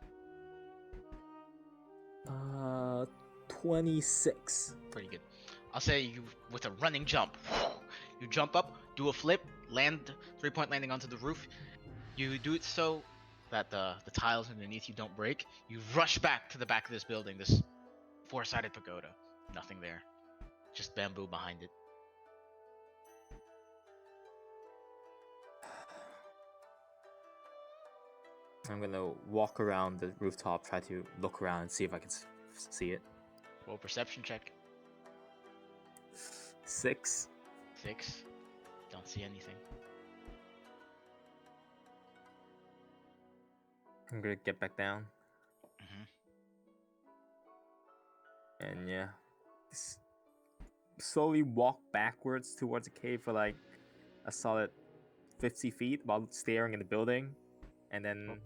26. Pretty good. I'll say you, with a running jump, you jump up, do a flip, land, 3-point landing onto the roof. You do it so that the tiles underneath you don't break. You rush back to the back of this building, this 4-sided pagoda. Nothing there. Just bamboo behind it. I'm gonna walk around the rooftop, try to look around and see if I can see it. Roll perception check. 6. 6. Don't see anything. I'm gonna get back down. Mhm. And yeah, slowly walk backwards towards the cave for like a solid 50 feet while staring in the building, and then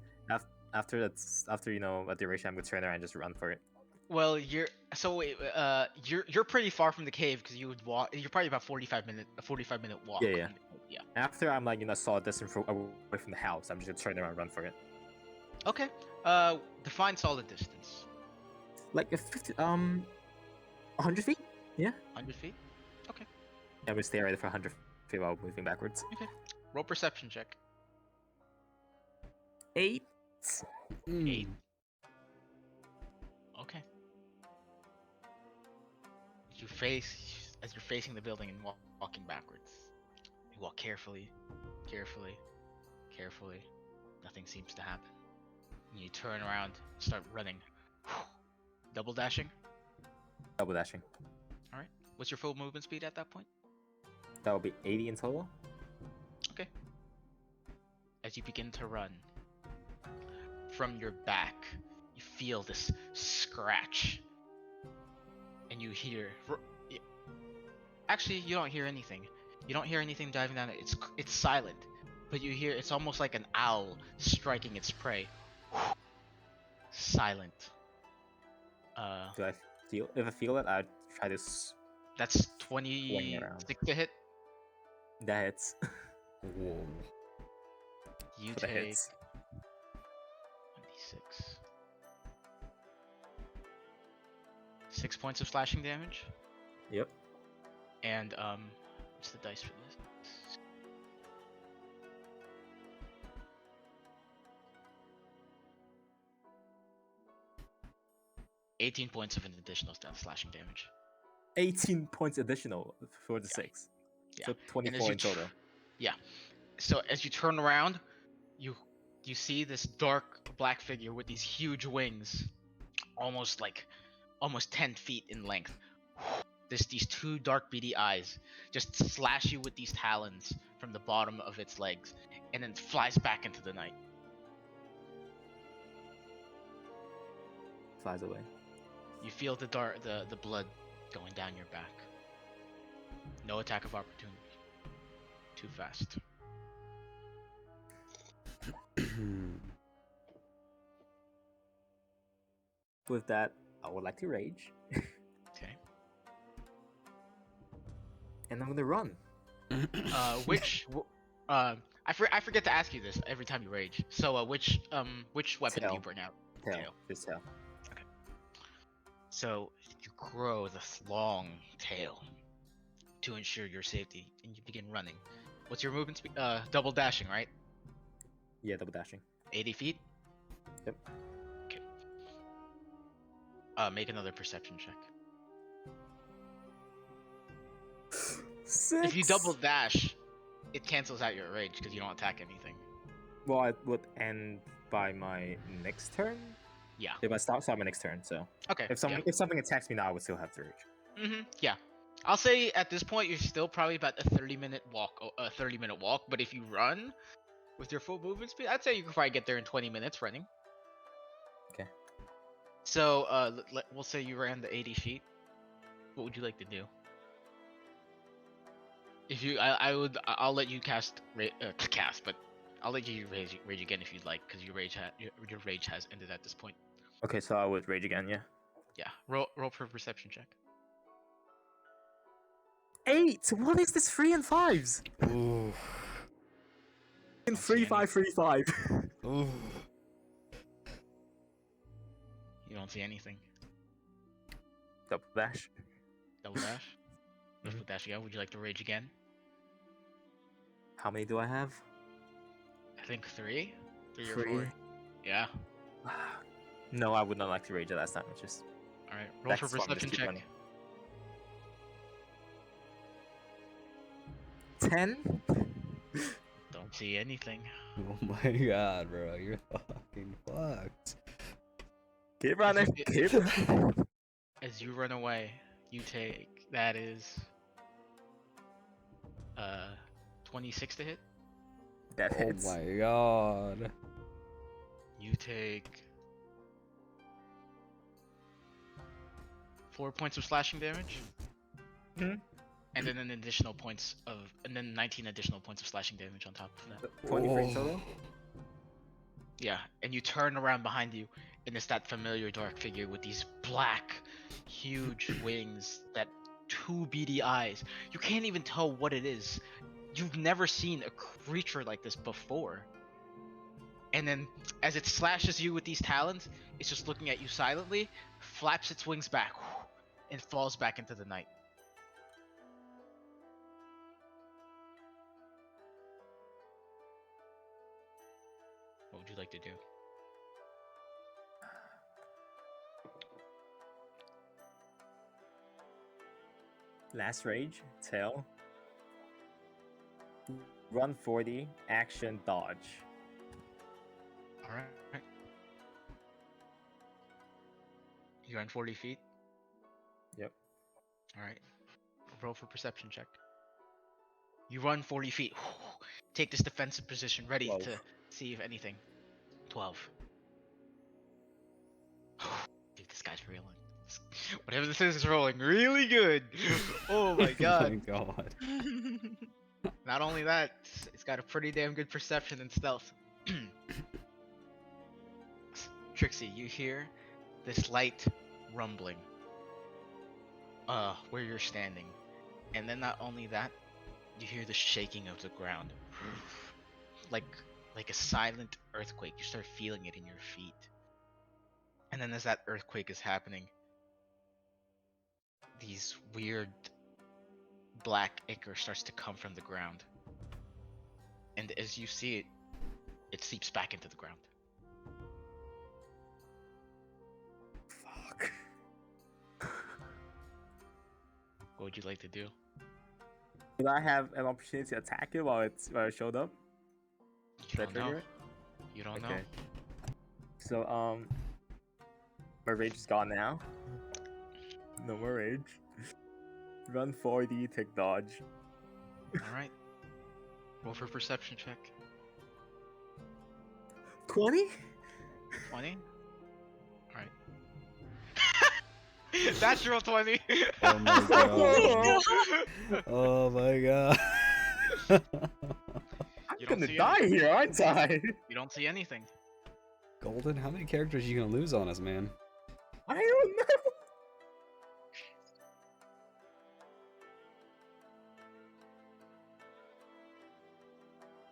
after a duration, I'm gonna turn around and just run for it. Well, you're pretty far from the cave because you would walk. You're probably about 45-minute walk. Yeah, yeah. From the cave. Yeah. After I'm like a solid distance away from the house, I'm just gonna turn around and run for it. Okay. Define solid distance. Like a 100 feet. Yeah. 100 feet. Okay. I would stay right for 100 feet while moving backwards. Okay. Roll perception check. 8. 8. Okay. As you're facing the building and walking backwards, you walk carefully, carefully, carefully. Nothing seems to happen. And you turn around, start running. Double dashing. Double dashing. All right. What's your full movement speed at that point? That would be 80 in total. Okay. As you begin to run, from your back, you feel this scratch, and you hear. Actually, you don't hear anything. You don't hear anything diving down. It's silent, but you hear. It's almost like an owl striking its prey. Silent. Do I feel? If I feel it, I'd try to. That's Swing around. 26 to hit. That hits. Whoa. You For the take hits. 26. 6 points of slashing damage. Yep. And what's the dice for this? 18 points of an additional slashing damage. 18 points additional for the Yeah. 6. Yeah. So 24 in total. Yeah. So as you turn around, you see this dark black figure with these huge wings, almost 10 feet in length. These two dark beady eyes just slash you with these talons from the bottom of its legs, and then flies back into the night. Flies away. You feel the blood going down your back. No attack of opportunity. Too fast. With that, I would like to rage. Okay. And I'm gonna run. I forget to ask you this every time you rage. So which weapon do you Tail. burn out? Tail. Just tail. So you grow this long tail to ensure your safety, and you begin running. What's your movement speed? Double dashing, right? Yeah, double dashing. 80 feet. Yep. Okay. Make another perception check. 6. If you double dash, it cancels out your rage because you don't attack anything. Well, it would end by my next turn. Yeah. If I start my next turn, so Okay. if something attacks me now, I would still have to rage. Yeah. I'll say at this point you're still probably about a 30-minute walk. But if you run with your full movement speed, I'd say you could probably get there in 20 minutes running. Okay. So we'll say you ran the 80 feet. What would you like to do? If you, I'll let you cast, but I'll let you rage again if you'd like, because your rage has ended at this point. Okay, so I would rage again, yeah. Yeah. Roll for perception check. 8. What is this? 3 and 5s. Ooh. In Don't see 3 5 3 5. Ooh. You don't see anything. Double dash. Double dash. Double dash again. Would you like to rage again? How many do I have? I think 3 or 3. 4. Yeah. No, I would not like to rage at last time. It's just All right. Roll for that's why I'm just perception keep check. running. 10. Don't see anything. Oh my god, bro, you're fucking fucked. Keep running. Keep running. As you run away, you take, that is 26 to hit. That Oh hits. my god. You take 4 points of slashing damage. Mhm. And then 19 additional points of slashing damage on top of that. 23 total. Yeah, and you turn around behind you, and it's that familiar dark figure with these black, huge wings, that two beady eyes. You can't even tell what it is. You've never seen a creature like this before. And then, as it slashes you with these talons, it's just looking at you silently, flaps its wings back, and falls back into the night. What would you like to do? Last rage, tail. Run 40, action, dodge. Alright. You run 40 feet? Yep. Alright. Roll for perception check. You run 40 feet. Take this defensive position, ready 12. to see if anything. 12. Dude, this guy's reeling. Whatever this is rolling really good. Oh my god. my god. Not only that, it's got a pretty damn good perception and stealth. Trixie, you hear this light rumbling where you're standing. And then not only that, you hear the shaking of the ground. like a silent earthquake. You start feeling it in your feet. And then as that earthquake is happening, these weird black ichor starts to come from the ground. And as you see it, it seeps back into the ground. Fuck. What would you like to do? Did I have an opportunity to attack it while it showed up? You Should I don't know. trigger it? You don't know. Okay. So my rage is gone now. No more rage. Run 40, take dodge. Alright. Roll for perception check. 20? 20? Alright. Natural 20! Oh my god. Oh my god. I'm You don't gonna see die anything. here, aren't I? You don't see anything. Golden, how many characters are you gonna lose on us, man? I don't know.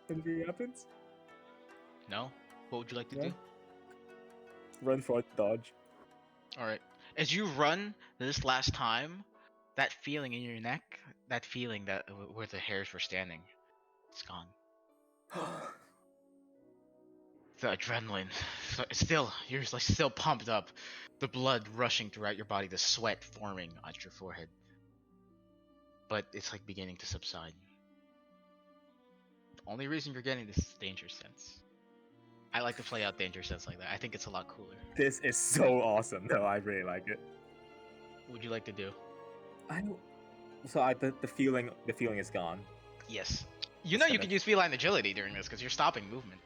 Anything happens? No? What would you like to No. do? Run for it, dodge. Alright. As you run this last time, that feeling in your neck, that feeling that where the hairs were standing, it's gone. The adrenaline, you're like still pumped up, the blood rushing throughout your body, the sweat forming on your forehead. But it's like beginning to subside. The only reason you're getting this is danger sense. I like to play out danger sense like that. I think it's a lot cooler. This is so awesome, though. I really like it. What would you like to do? I don't. So the feeling is gone. Yes. You know you can use feline agility during this because you're stopping movement.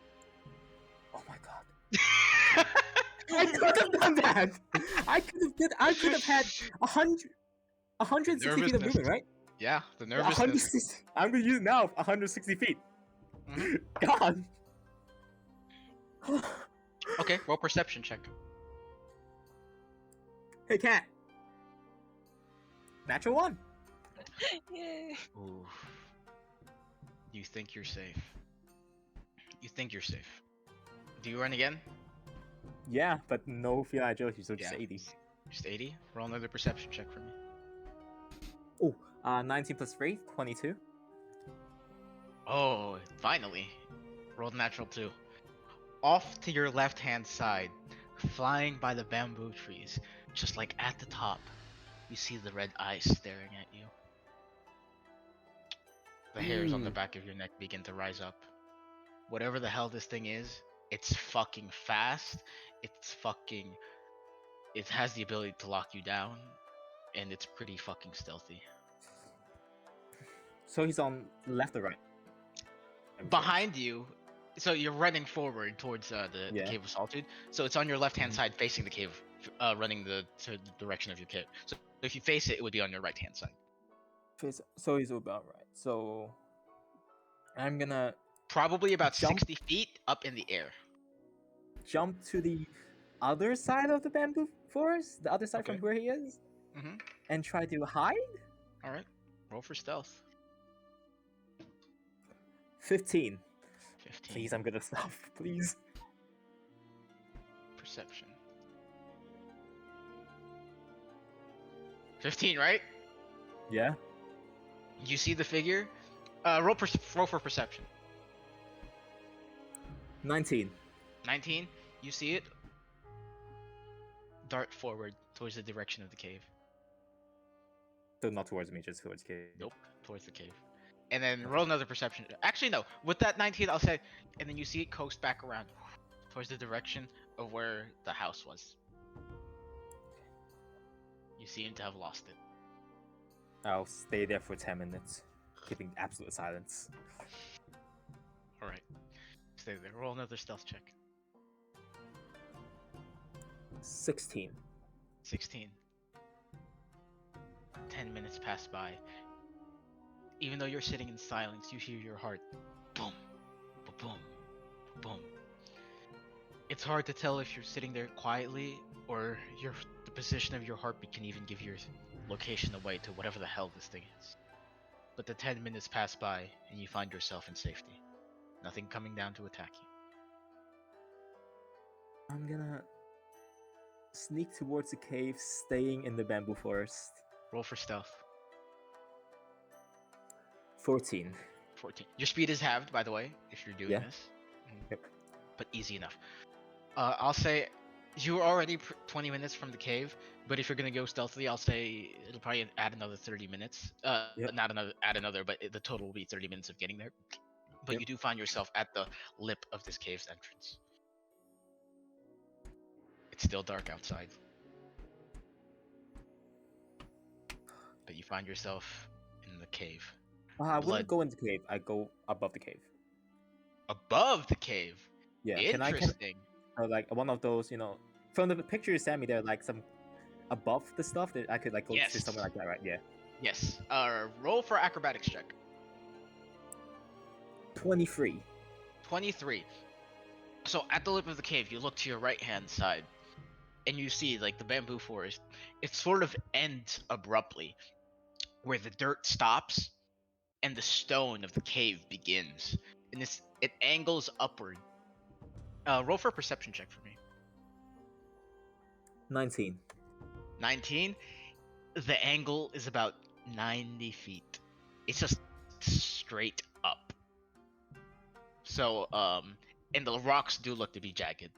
Oh my god. I could have done that. I could have had 160 feet of Nervousness. movement, right? Yeah, the Yeah, nervousness. 160. I'm gonna use it now. 160 feet. Mhm. God. Okay, roll perception check. Hey, cat. Natural 1. Yay. Ooh. You think you're safe. You think you're safe. Do you run again? Yeah, but no feline agility, so just Yeah. 80. Just 80? Roll another perception check for me. Oh, 19 plus 3, 22. Oh, finally. Rolled natural 2. Off to your left-hand side, flying by the bamboo trees, just like at the top, you see the red eyes staring at you. The hairs on the back of your neck begin to rise up. Whatever the hell this thing is, it's fucking fast. It has the ability to lock you down, and it's pretty fucking stealthy. So he's on left or right? Behind you, So you're running forward towards the Yeah. cave of solitude. So it's on your left hand side, facing the cave, running to the direction of your cave. So if you face it, it would be on your right hand side. So he's about right. So I'm gonna Probably about Jump. 60 feet up in the air. jump to the other side of the bamboo forest, the other side from Okay. where he is, Mm-hmm. and try to hide. All right. Roll for stealth. 15. 15. Please, I'm good at stuff. Please. Perception. 15, right? Yeah. You see the figure. Roll for perception. 19. 19. You see it. Dart forward towards the direction of the cave. So not towards me, just towards Kate. Nope. Towards the cave. And then roll another perception. Actually, no. With that 19, I'll say, and then you see it coast back around towards the direction of where the house was. You seem to have lost it. I'll stay there for 10 minutes, keeping absolute silence. All right. Stay there. Roll another stealth check. 16. 16. 10 minutes pass by. Even though you're sitting in silence, you hear your heart boom, boom, boom. It's hard to tell if you're sitting there quietly or the position of your heartbeat can even give your location away to whatever the hell this thing is. But the 10 minutes pass by and you find yourself in safety. Nothing coming down to attack you. I'm gonna sneak towards the cave, staying in the bamboo forest. Roll for stealth. 14. 14. Your speed is halved, by the way, if you're doing Yeah. this. Mhm. Yep. But easy enough. I'll say you're already 20 minutes from the cave, but if you're gonna go stealthily, I'll say it'll probably add another 30 minutes. Yep. Not add another, but the total will be 30 minutes of getting there. But Yep. you do find yourself at the lip of this cave's entrance. It's still dark outside. But you find yourself in the cave. I Blood. wouldn't go into the cave. I go above the cave. Above the cave. Yeah. Interesting. Like one of those, from the picture you sent me, there like some above the stuff that I could like go Yes. to somewhere like that, right? Yeah. Yes. Roll for acrobatics check. 23. 23. So at the lip of the cave, you look to your right hand side and you see like the bamboo forest. It sort of ends abruptly where the dirt stops and the stone of the cave begins. And it angles upward. Roll for a perception check for me. 19. 19. The angle is about 90 feet. It's just straight up. So, and the rocks do look to be jagged.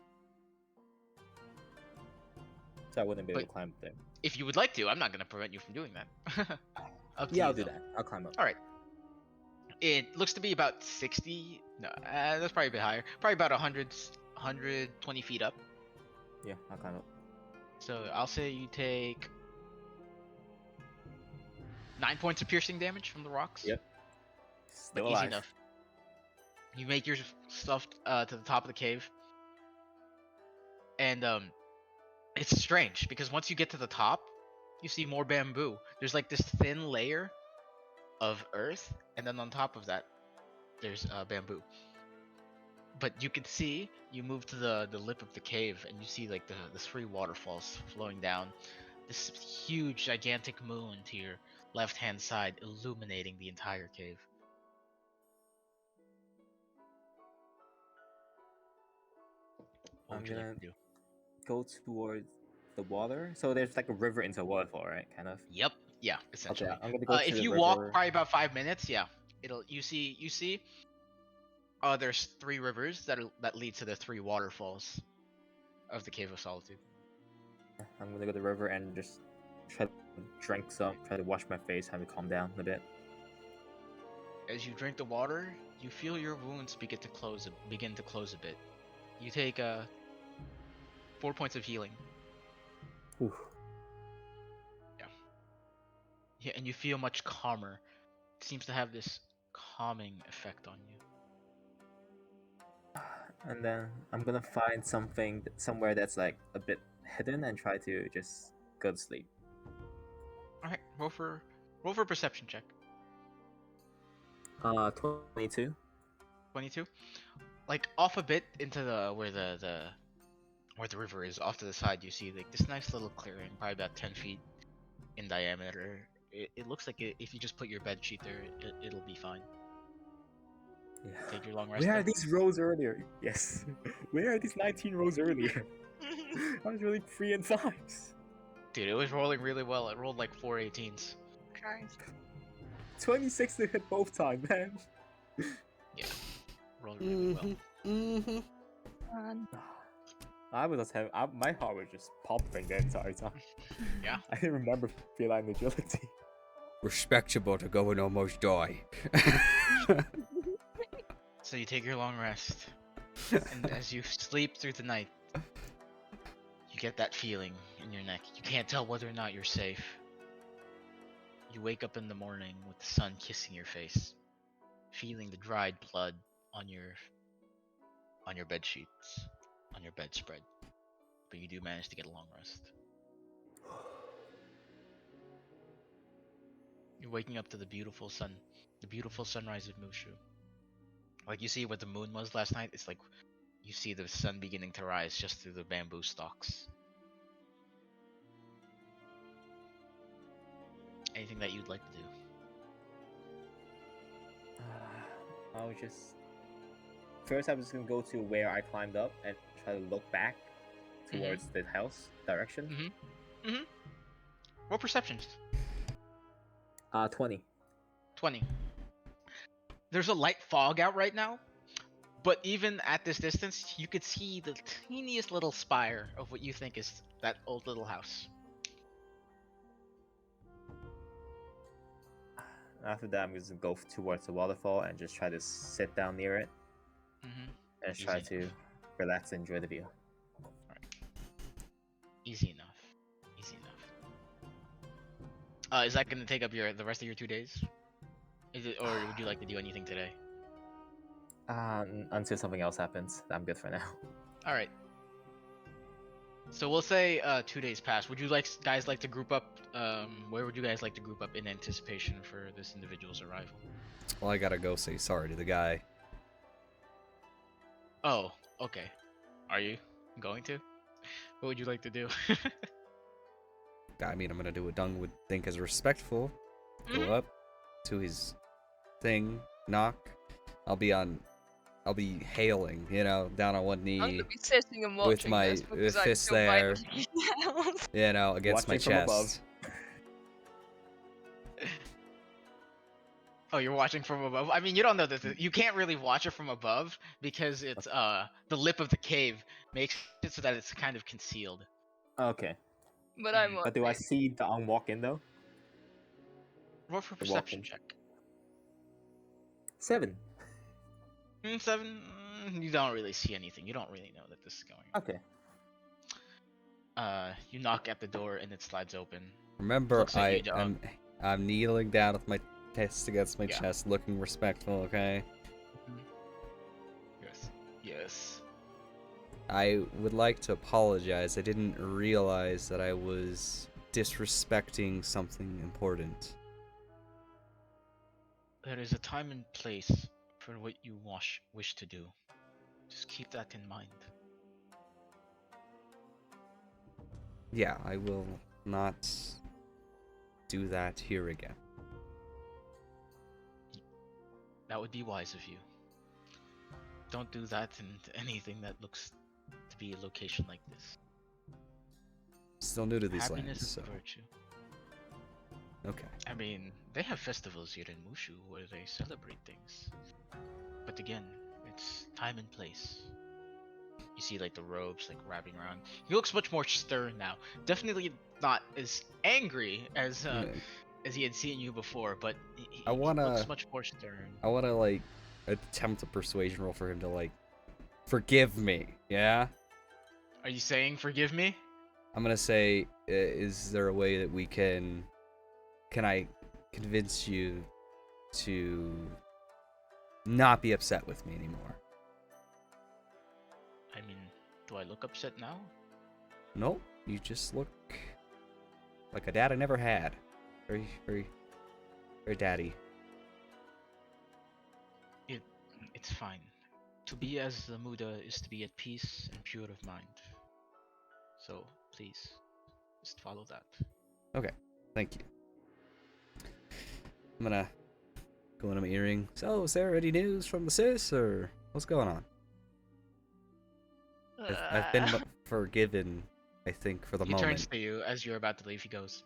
So I wouldn't be able But- to climb there. If you would like to, I'm not going to prevent you from doing that. Up to Yeah, you, I'll do though. that. I'll climb up. All right. It looks to be about 60. No, that's probably a bit higher. Probably about 120 feet up. Yeah, I'll climb up. So I'll say you take 9 points of piercing damage from the rocks. Yep. But Still easy alive. enough. You make yourself to the top of the cave, and it's strange because once you get to the top, you see more bamboo. There's like this thin layer of earth, and then on top of that, there's bamboo. But you can see, you move to the lip of the cave, and you see like the three waterfalls flowing down. This huge, gigantic moon to your left-hand side, illuminating the entire cave. What I'm would you like gonna to do? go towards the water. So there's like a river into a waterfall, right? Kind of. Yep. Yeah. Essentially. Okay, I'm gonna go to If the you river. walk probably about 5 minutes, yeah, you see. There's three rivers that lead to the three waterfalls of the Cave of Solitude. I'm gonna go to the river and just try to drink some, try to wash my face, have it calm down a bit. As you drink the water, you feel your wounds begin to close a bit. You take 4 points of healing. Whew. Yeah, and you feel much calmer. It seems to have this calming effect on you. And then I'm gonna find something somewhere that's like a bit hidden and try to just go to sleep. All right, roll for perception check. 22. 22. Like off a bit into the where the river is, off to the side, you see like this nice little clearing, probably about 10 feet in diameter. It looks like if you just put your bed sheet there, it'll be fine. Yeah. Take your long rest Where are there. these rows earlier? Yes. Where are these 19 rows earlier? I was really 3 and 5s. Dude, it was rolling really well. It rolled like 4 18s. Christ. 26 to hit both time, man. Yeah, rolled really well. Mm-hmm. Man. I was just having my heart was just pumping the entire time. Yeah. I didn't remember feline agility. Respectable to go and almost die. So you take your long rest, and as you sleep through the night, you get that feeling in your neck. You can't tell whether or not you're safe. You wake up in the morning with the sun kissing your face, feeling the dried blood on your bed sheets, on your bedspread. But you do manage to get a long rest. You're waking up to the beautiful sunrise of Mushu. Like you see what the moon was last night, it's like you see the sun beginning to rise just through the bamboo stalks. Anything that you'd like to do? I'll just first I'm just gonna go to where I climbed up and try to look back towards the house direction. What perceptions? 20. 20. There's a light fog out right now, but even at this distance, you could see the teeniest little spire of what you think is that old little house. After that, I'm just gonna go towards the waterfall and just try to sit down near it and Easy try enough. to relax and enjoy the view. Easy enough. Easy enough. Is that gonna take up the rest of your 2 days? Is it, or would you like to do anything today? Until something else happens, I'm good for now. All right. So we'll say 2 days pass. Would you guys like to group up? Where would you guys like to group up in anticipation for this individual's arrival? Well, I gotta go say sorry to the guy. Oh, okay. Are you going to? What would you like to do? I mean, I'm gonna do what Dung would think is respectful. Mhm. Go up to his thing, knock. I'll be hailing, down on one I'm knee, gonna be sitting and watching my this because I fist feel there. violent. Against my Watching from above. chest. Oh, you're watching from above? I mean, you don't know this. You can't really watch it from above because it's the lip of the cave makes it so that it's kind of concealed. Okay. But I'm But do I watching. see the walk in though? Roll for The perception walk-in. check. 7. 7. You don't really see anything. You don't really know that this is going on. Okay. You knock at the door and it slides open. Remember, Looks like you, Dung. I'm kneeling down with my fist against my Yeah. chest, looking respectful. Okay. Yes. Yes. I would like to apologize. I didn't realize that I was disrespecting something important. There is a time and place for what you wish to do. Just keep that in mind. Yeah, I will not do that here again. That would be wise of you. Don't do that in anything that looks to be a location like this. Still new to these Happiness lands, is so a virtue. okay. I mean, they have festivals here in Mushu where they celebrate things. But again, it's time and place. You see like the robes like wrapping around. He looks much more stern now. Definitely not as angry as he had seen you before, but he looks much more stern. I wanna attempt a persuasion roll for him to forgive me. Yeah. Are you saying forgive me? I'm gonna say, is there a way that we can I convince you to not be upset with me anymore? I mean, do I look upset now? Nope, you just look like a dad I never had. Very, very, very daddy. It's fine. To be as the Muda is to be at peace and pure of mind. So, please, just follow that. Okay, thank you. I'm gonna go into my earring. So, is there any news from the sis, or what's going on? I've been forgiven, I think, for the He moment. turns to you as you're about to leave. He goes,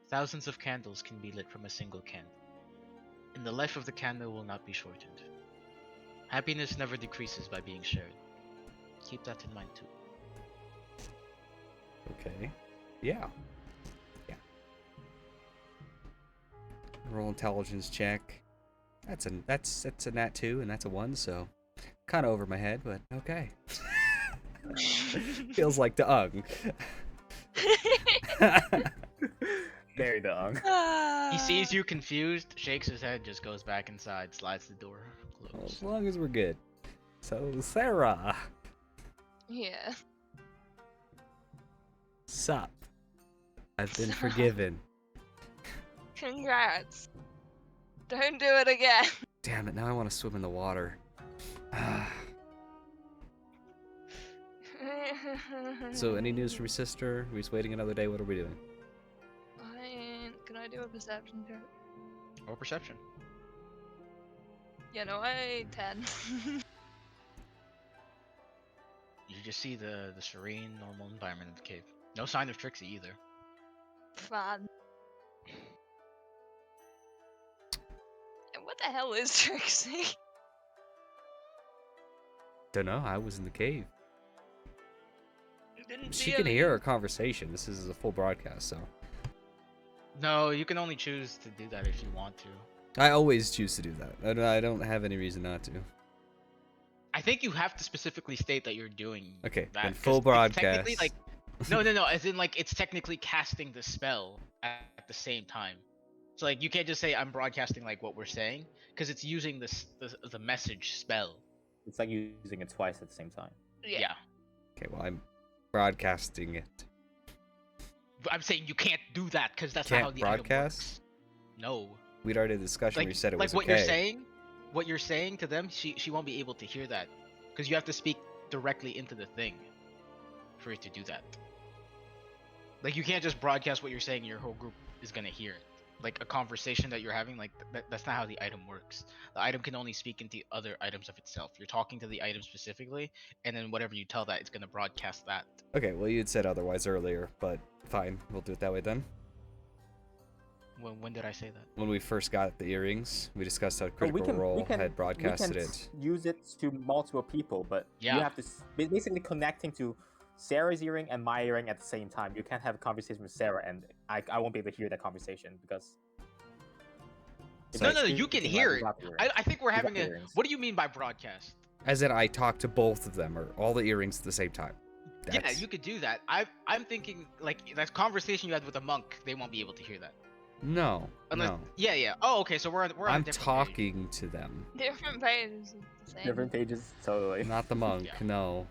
"Thousands of candles can be lit from a single candle, and the life of the candle will not be shortened. Happiness never decreases by being shared. Keep that in mind too." Okay. Yeah. Yeah. Roll intelligence check. That's a nat 2 and that's a 1, so kind of over my head, but okay. Feels like the ung. Very dumb. He sees you confused, shakes his head, just goes back inside, slides the door Well, closed. as long as we're good. So, Sarah. Yeah. Sup. I've been Sup. forgiven. Congrats. Don't do it again. Damn it, now I want to swim in the water. So, any news from your sister? We're just waiting another day. What are we doing? Can I do a perception check? Or perception. Yeah, no, 10. You just see the serene, normal environment of the cave. No sign of Trixie either. Fun. And what the hell is Trixie? Dunno, I was in the cave. Didn't She see can her hear our leave. conversation. This is a full broadcast, so. No, you can only choose to do that if you want to. I always choose to do that. I don't have any reason not to. I think you have to specifically state that you're doing Okay, that. then 'cause full it's technically, broadcast. like, no, as in like it's technically casting the spell at the same time. So like you can't just say I'm broadcasting like what we're saying because it's using the message spell. It's like using it twice at the same time. Yeah. Okay, well, I'm broadcasting it. But I'm saying you can't do that because that's not Can't how the broadcast? item works. No. We'd already had a discussion where you said it like was what okay. what you're saying to them, she won't be able to hear that because you have to speak directly into the thing for it to do that. Like you can't just broadcast what you're saying and your whole group is gonna hear it. Like a conversation that you're having, like that's not how the item works. The item can only speak into other items of itself. You're talking to the item specifically, and then whatever you tell that, it's gonna broadcast that. Okay, well, you'd said otherwise earlier, but fine. We'll do it that way then. When did I say that? When we first got the earrings, we discussed how But Critical Role had we broadcasted can it. use it to multiple people, but Yeah. you have to basically connecting to Sarah's earring and my earring at the same time. You can't have a conversation with Sarah, and I won't be able to hear that conversation because. if No, I'm no, you speaking, can like, hear it. without the earring. I think we're Without having the a. earrings. What do you mean by broadcast? As in, I talked to both of them, or all the earrings at the same time. Yeah, you could do that. I'm thinking like that conversation you had with a monk. They won't be able to hear that. No, Unless, no. Yeah. Oh, okay. So we're on a I'm different page. talking to them. Different pages is the same. Different pages, totally. Not the monk, Yeah. no.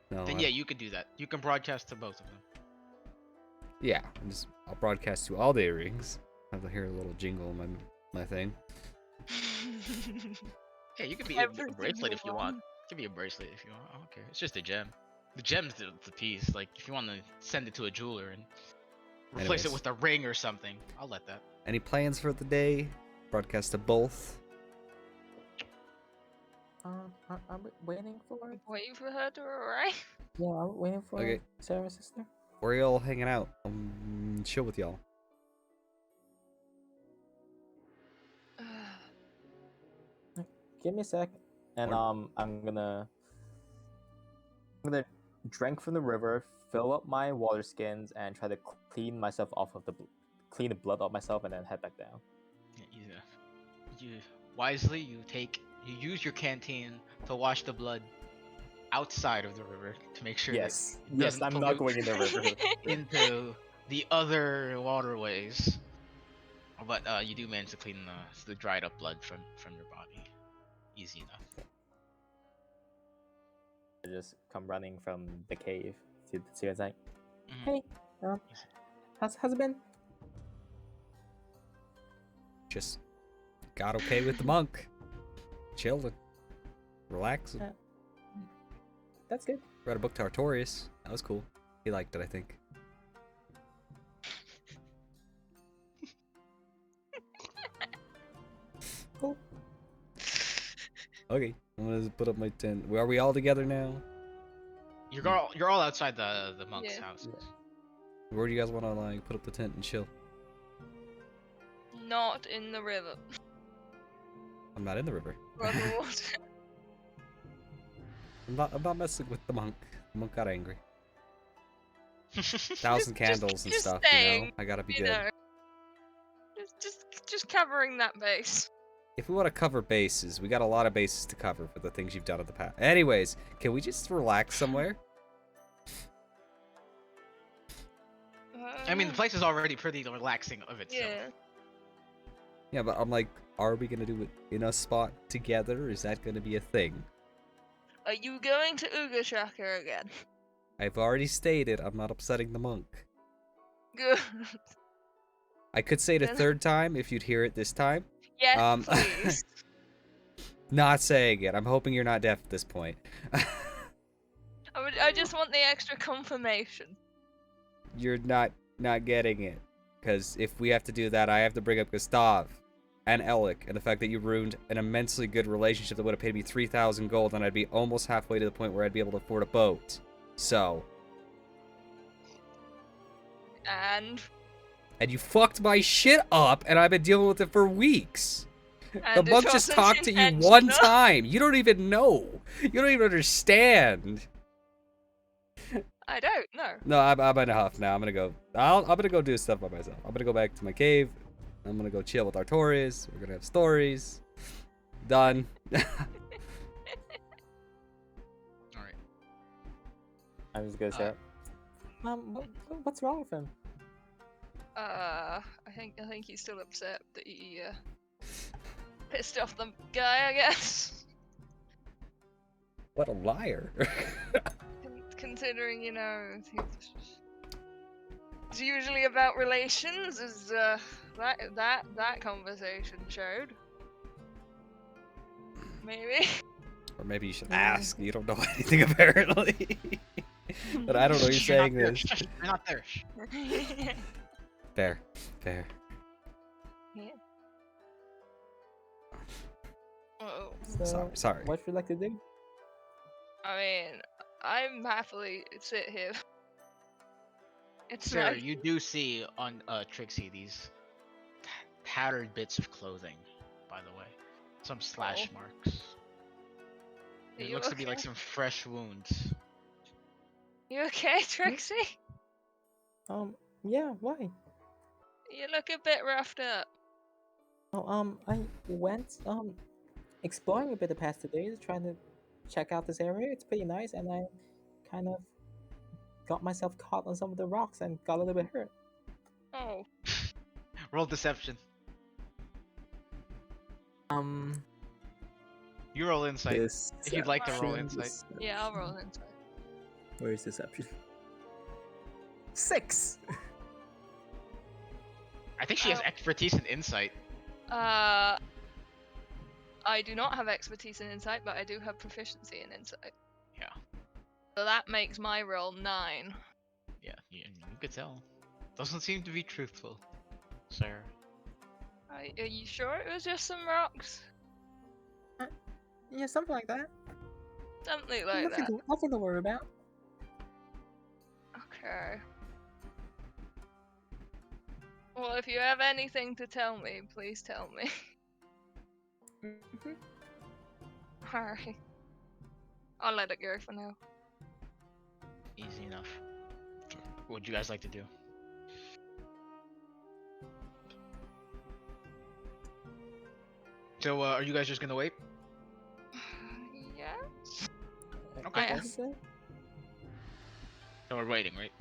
No. Then yeah, you could do that. You can broadcast to both of them. Yeah, I'll broadcast to all the earrings. I'll hear a little jingle in my thing. Yeah, you could be Every a bracelet if you single want. one. It could be a bracelet if you want. I don't care. It's just a gem. The gem's the piece. Like if you want to send it to a jeweler and replace it Anyways. with a ring or something, I'll let that. Any plans for the day? Broadcast to both. I'm waiting for it. Waiting for her to arrive. Yeah, I'm waiting for Okay. Sarah's sister. Where are y'all hanging out? Chill with y'all. Give me a sec, and Or- I'm gonna drink from the river, fill up my water skins, and try to clean myself off of clean the blood off myself, and then head back down. Yeah, you wisely you use your canteen to wash the blood outside of the river to make sure Yes, that it yes, doesn't I'm not pollute going in the river. into the other waterways. But you do manage to clean the dried up blood from your body. Easy enough. just come running from the cave to see it's like, Mhm. hey, how's it been? Just got okay with the monk. Chilling. Relaxing. Yeah. That's good. Read a book to Artorias. That was cool. He liked it, I think. Cool. Okay, I'm gonna put up my tent. Are we all together now? You're all outside the monk's Yeah. house. Yeah. Where do you guys want to like put up the tent and chill? Not in the river. I'm not in the river. Or the water. I'm not messing with the monk. The monk got angry. 1,000 candles and just stuff, saying, you know? I gotta be you good. know. Just covering that base. If we want to cover bases, we got a lot of bases to cover for the things you've done in the past. Anyways, can we just relax somewhere? I mean, the place is already pretty relaxing of itself. Yeah. Yeah, but I'm like, are we gonna do it in a spot together? Is that gonna be a thing? Are you going to Uga Shaka again? I've already stated I'm not upsetting the monk. Good. I could say it a Then- third time if you'd hear it this time. Yes, please. Not saying it. I'm hoping you're not deaf at this point. I just want the extra confirmation. You're not getting it. Because if we have to do that, I have to bring up Gustav and Alec and the fact that you ruined an immensely good relationship that would have paid me 3,000 gold, and I'd be almost halfway to the point where I'd be able to afford a boat. So. And And you fucked my shit up, and I've been dealing with it for weeks. The it monk just wasn't talked to you one intentional. time. You don't even know. You don't even understand. I don't know. No, I'm in a huff now. I'm gonna go. I'm gonna go do stuff by myself. I'm gonna go back to my cave. I'm gonna go chill with Artorias. We're gonna have stories. Done. Alright. I'm just gonna say, what's wrong with him? I think he's still upset that he pissed off the guy, I guess. What a liar. Considering, you know, it's usually about relations, as that conversation showed. Maybe. Or maybe you should ask. You don't know anything apparently. But I don't know. You're saying not there. this. Shh, you're not there. Shh. Fair. Fair. Oh, So, Sorry. what would you like to do? I mean, I'm happily sit here. It's Sarah, like, you do see on Trixie these tattered bits of clothing, by the way. Some slash Oh. marks. Are It you looks to be like okay? some fresh wounds. You okay, Trixie? Yeah, why? You look a bit roughed up. Oh, I went, exploring a bit the past 2 days, trying to check out this area. It's pretty nice, and I kind of got myself caught on some of the rocks and got a little bit hurt. Oh, Roll deception. You roll insight. If you'd like to roll insight. yeah, I'll roll into it. Where is deception? 6! I think she has Oh. expertise in insight. I do not have expertise in insight, but I do have proficiency in insight. Yeah. So that makes my roll 9. Yeah, you could tell. Doesn't seem to be truthful, Sarah. Are you sure it was just some rocks? Yeah, something like that. Something like nothing, that. nothing to worry about. Okay. Well, if you have anything to tell me, please tell me. Alright. I'll let it go for now. Easy enough. What would you guys like to do? So, are you guys just gonna wait? Yeah? Okay. I am. So, So we're waiting, right?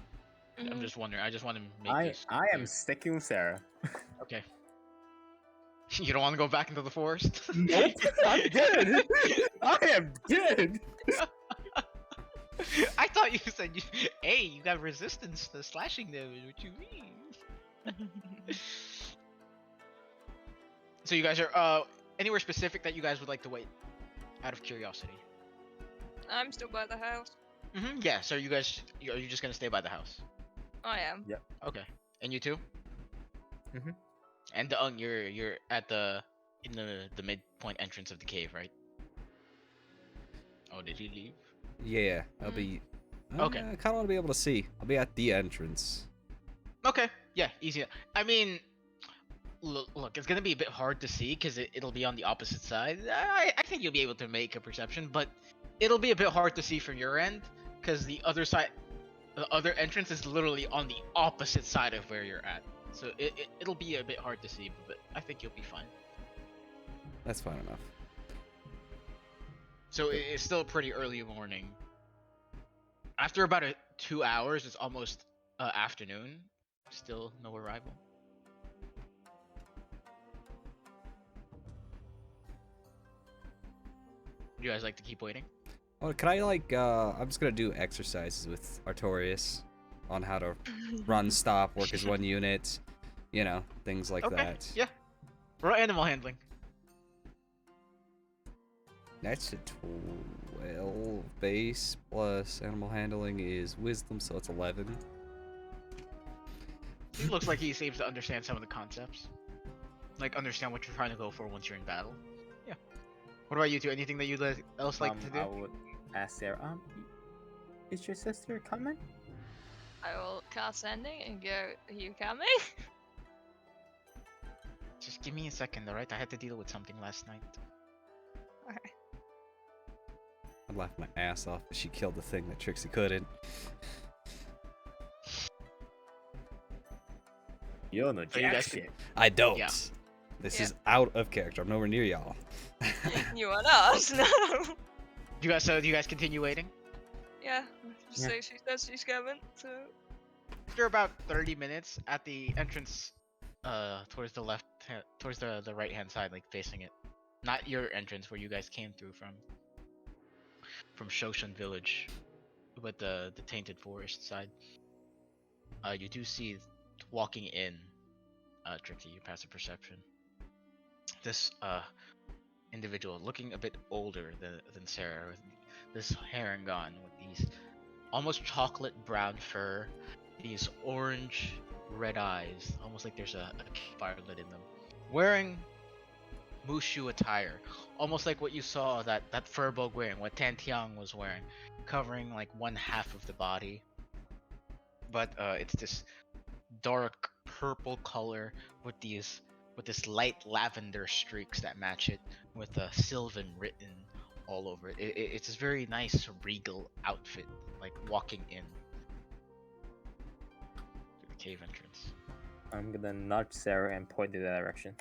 I'm Mhm. just wondering. I just want to make this. I am clear. sticking with Sarah. Okay. You don't want to go back into the forest? Nope, I'm good. I am good. I thought you said, hey, you got resistance to slashing damage. What you mean? So you guys are anywhere specific that you guys would like to wait? Out of curiosity. I'm still by the house. Yeah. So you guys, are you just gonna stay by the house? I am. Yep. Okay. And you too? Mhm. And you're at in the midpoint entrance of the cave, right? Oh, did he leave? Yeah, I'll be. Okay. I kind of want to be able to see. I'll be at the entrance. Okay. Yeah, easy. I mean, look, it's gonna be a bit hard to see because it'll be on the opposite side. I think you'll be able to make a perception, but it'll be a bit hard to see from your end because the other side, the other entrance is literally on the opposite side of where you're at. So it'll be a bit hard to see, but I think you'll be fine. That's fine enough. So it's still pretty early morning. After about 2 hours, it's almost afternoon. Still no arrival. Do you guys like to keep waiting? Oh, can I like? I'm just gonna do exercises with Artorias on how to run, stop, work as one unit. You know, things like that. Yeah. Roll animal handling. That's a 12 base plus animal handling is wisdom, so it's 11. He looks like he seems to understand some of the concepts. Like understand what you're trying to go for once you're in battle. Yeah. What about you two? Anything that you else like to do? I would ask Sarah, is your sister coming? I will cast sending and go, are you coming? Just give me a second, alright? I had to deal with something last night. Alright. I laughed my ass off, but she killed the thing that Trixie couldn't. You don't know So you jack guys shit. I don't. Yeah. This Yeah. is out of character. I'm nowhere near y'all. You are not. No. Do you guys continue waiting? Yeah. Just Yeah. say she says she's coming. So. After about 30 minutes at the entrance towards the left towards the right hand side, like facing it. Not your entrance where you guys came through from Shoshan village with the tainted forest side. You do see walking in Trixie, you pass a perception. This individual looking a bit older than Sarah, with this hair and gone, with these almost chocolate brown fur, these orange red eyes, almost like there's a fire lit in them. Wearing Mushu attire, almost like what you saw that Furbolg wearing, what Tantiang was wearing, covering like one half of the body. But it's this dark purple color with this light lavender streaks that match it, with Sylvan written all over it. It's a very nice regal outfit, like walking in to the cave entrance. I'm gonna nudge Sarah and point in that direction.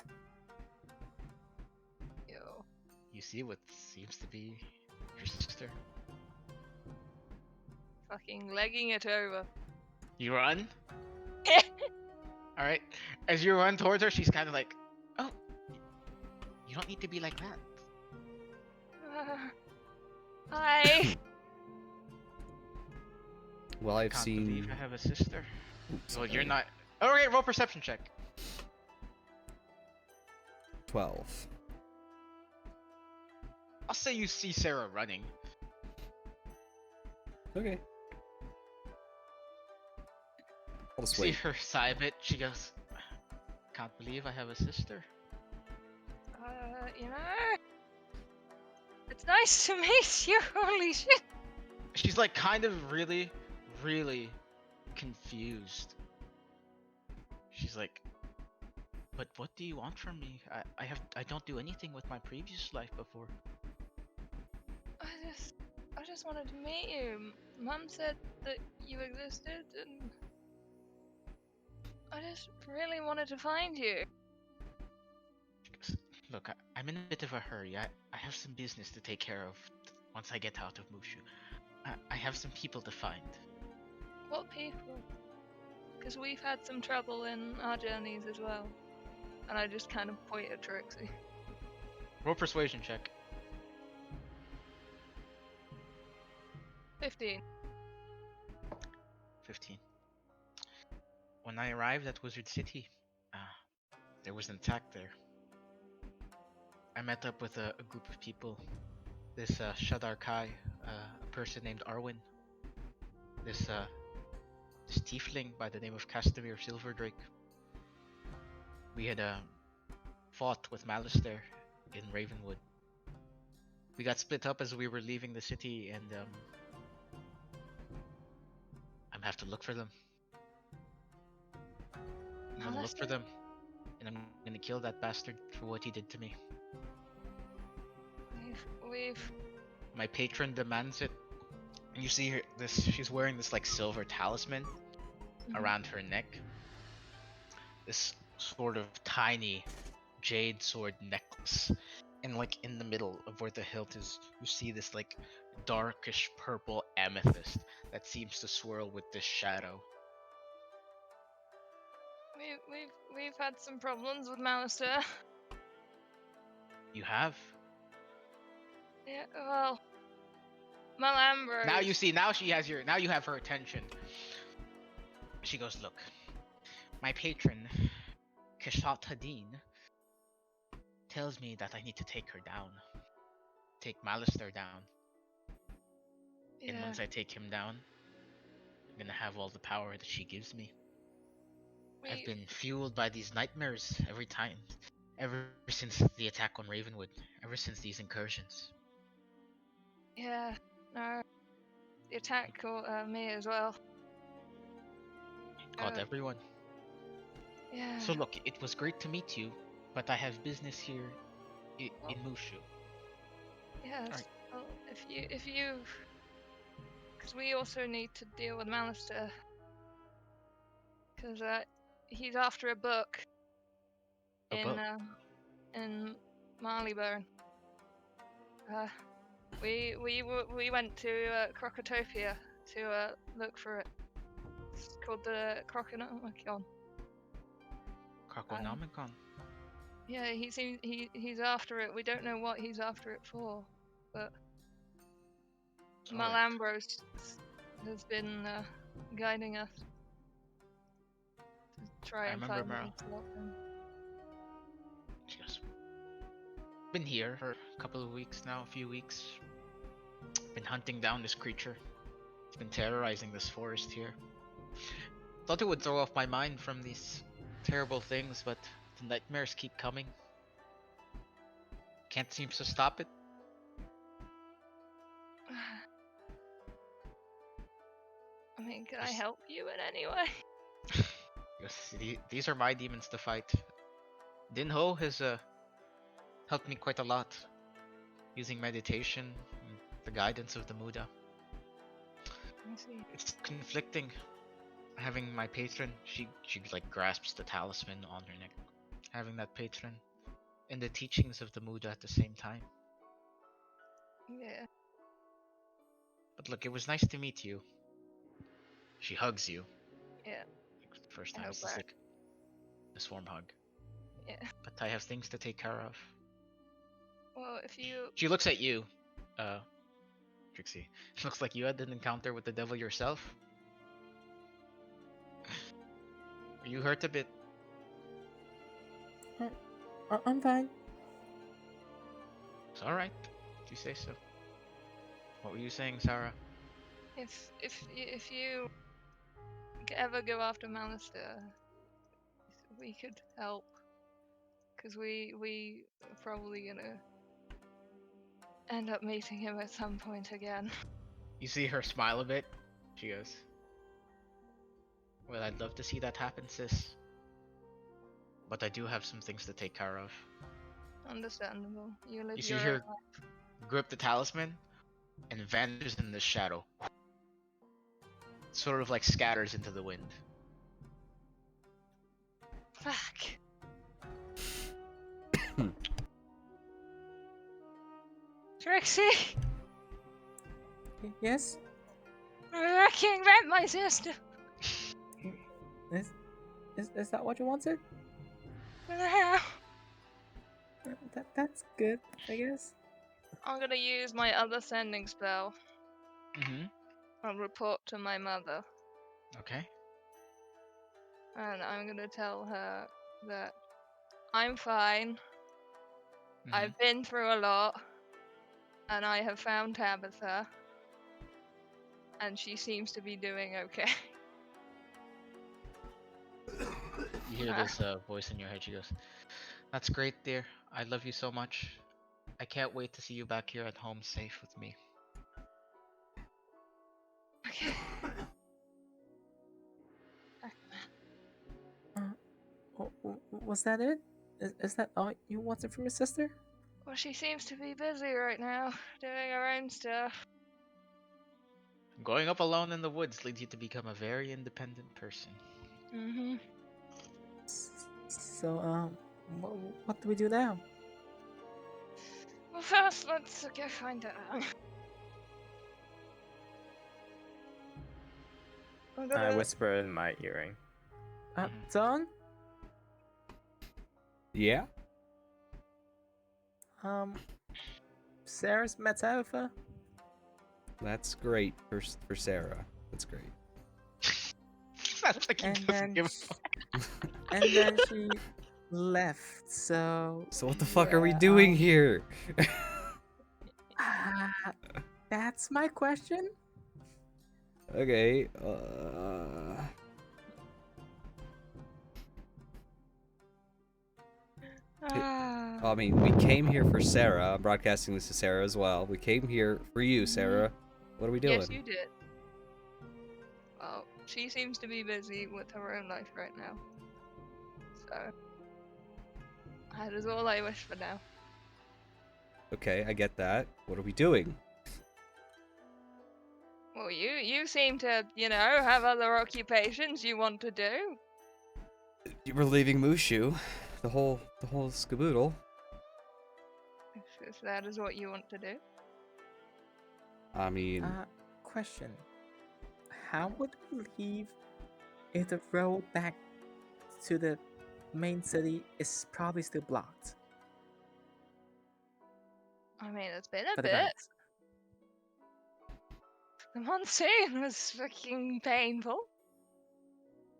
Yo. You see what seems to be your sister. Fucking legging it over. You run? Alright. As you run towards her, she's kind of like, oh, you don't need to be like that. Hi. Well, I've Can't seen. believe I have a sister. Oops, Well, you're sorry. not. Alright, roll perception check. 12. I'll say you see Sarah running. Okay. I'll just See wait. her sigh a bit. She goes, can't believe I have a sister. You know, it's nice to meet you. Holy shit. She's like kind of really, really confused. She's like, but what do you want from me? I don't do anything with my previous life before. I just wanted to meet you. Mum said that you existed, and I just really wanted to find you. She goes, look, I'm in a bit of a hurry. I have some business to take care of once I get out of Mushu. I have some people to find. What people? Because we've had some trouble in our journeys as well. And I just kind of point at Trixie. Roll persuasion check. 15. 15. When I arrived at Wizard City, there was an attack there. I met up with a group of people. This Shadar Kai, a person named Arwen. This tiefling by the name of Castamere Silverdrake. We had fought with Malice there in Ravenwood. We got split up as we were leaving the city, and I'm gonna have to look for them. I'm gonna look for Alistair? them, and I'm gonna kill that bastard for what he did to me. We've My patron demands it. And you see her, she's wearing this like silver talisman around her neck. This sort of tiny jade sword necklace. And like in the middle of where the hilt is, you see this like darkish purple amethyst that seems to swirl with this shadow. we've had some problems with Malister. You have? Yeah, well, Malambrose. Now you see, now you have her attention. She goes, look, my patron, Kishat Hadin, tells me that I need to take her down. Take Malister down. Yeah. And once I take him down, I'm gonna have all the power that she gives me. I've been fueled by these nightmares ever since the attack on Ravenwood, ever since these incursions. Yeah, no. The attack caught me as well. Caught everyone. Yeah. So look, it was great to meet you, but I have business here in Mushu. Yes. Alright. Well, if you, because we also need to deal with Malister, because he's after a book. A book? In Marleybone. We went to Crocotopia to look for it. It's called the Croconomicon. Croconomicon? Yeah, he's after it. We don't know what he's after it for, but Malambrose has been guiding us to try and find Meryl. him to help him. She goes, been here for a couple of weeks now, a few weeks. Been hunting down this creature. It's been terrorizing this forest here. Thought it would throw off my mind from these terrible things, but the nightmares keep coming. Can't seem to stop it. I mean, can I help you in any way? Yes, these are my demons to fight. Dinho has helped me quite a lot, using meditation and the guidance of the Muda. I see. It's conflicting. Having my patron, she like grasps the talisman on her neck. Having that patron and the teachings of the Muda at the same time. Yeah. But look, it was nice to meet you. She hugs you. Yeah. Like the first I time, hope it's just that- like a swarm hug. Yeah. But I have things to take care of. Well, if you. She looks at you, Trixie. Looks like you had an encounter with the devil yourself. Are you hurt a bit? I'm fine. It's alright, if you say so. What were you saying, Sarah? If you ever go after Malister, we could help, because we are probably gonna end up meeting him at some point again. You see her smile a bit. She goes, well, I'd love to see that happen, sis. But I do have some things to take care of. Understandable. You live You see your her own life. grip the talisman and vanishes in the shadow. Sort of like scatters into the wind. Fuck. Trixie! Yes? I can't grab my sister! Is that what you wanted? No. That's good, I guess. I'm gonna use my other sending spell. Mm-hmm. I'll report to my mother, Okay. and I'm gonna tell her that I'm fine. Mhm. I've been through a lot, and I have found Tabitha, and she seems to be doing okay. You hear this voice in your head. She goes, "That's great, dear. I love you so much. I can't wait to see you back here at home, safe with me." Okay. Was that it? Is that all you wanted from your sister? Well, she seems to be busy right now, doing her own stuff. Growing up alone in the woods leads you to become a very independent person. Mm-hmm. So, what do we do now? Well, first, let's go find her. I'm I gonna... whisper in my earring. Mhm. Don? Yeah? Sarah's met Tabitha? That's great for Sarah. That's great. That's like he And doesn't then give a sh- fuck. and then she left, so... So what the fuck are we yeah, doing here? That's my question? Okay, I mean, we came here for Sarah. I'm broadcasting this to Sarah as well. We came here for you, Sarah. What are we doing? Yes, you did. Well, she seems to be busy with her own life right now. So, that is all I wish for now. Okay, I get that. What are we doing? Well, you seem to, have other occupations you want to do. We're leaving Mushu. The whole skaboodle. If that is what you want to do. I mean, Question. How would we leave if the road back to the main city is probably still blocked? I mean, it's been a For the bit. vents. The monsoon was fucking painful.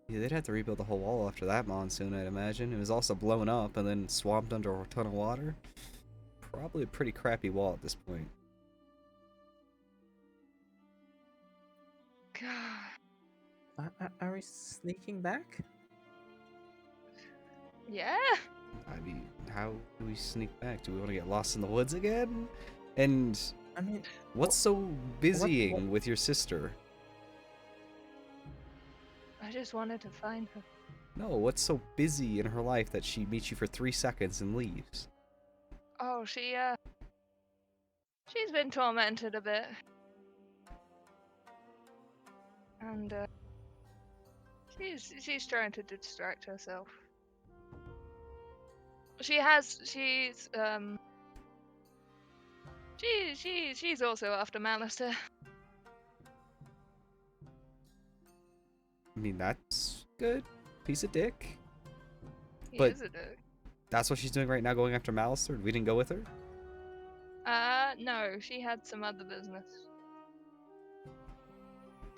yeah, they'd have to rebuild the whole wall after that monsoon, I'd imagine. It was also blown up and then swamped under a ton of water. Probably a pretty crappy wall at this point. God. Are we sneaking back? Yeah. I mean, how do we sneak back? Do we want to get lost in the woods again? And I mean, what's so busying with your sister? I just wanted to find her. No, what's so busy in her life that she meets you for 3 seconds and leaves? Oh, she's been tormented a bit. And, she's trying to distract herself. She's also after Malister. I mean, that's good. He's a dick. He But- is a dick. That's what she's doing right now, going after Malister. We didn't go with her? No, she had some other business.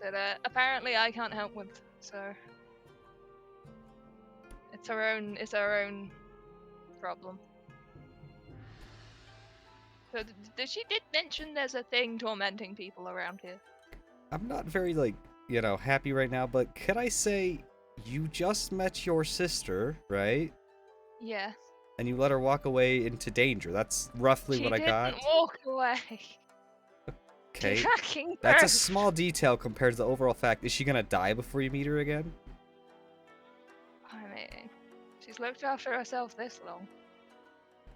That, apparently I can't help with, so... It's her own problem. So, she did mention there's a thing tormenting people around here. I'm not very, happy right now, but could I say you just met your sister, right? Yeah. And you let her walk away into danger. That's roughly what I got. She didn't walk away. Okay. She fucking That's a drove. small detail compared to the overall fact. Is she gonna die before you meet her again? I mean, she's looked after herself this long.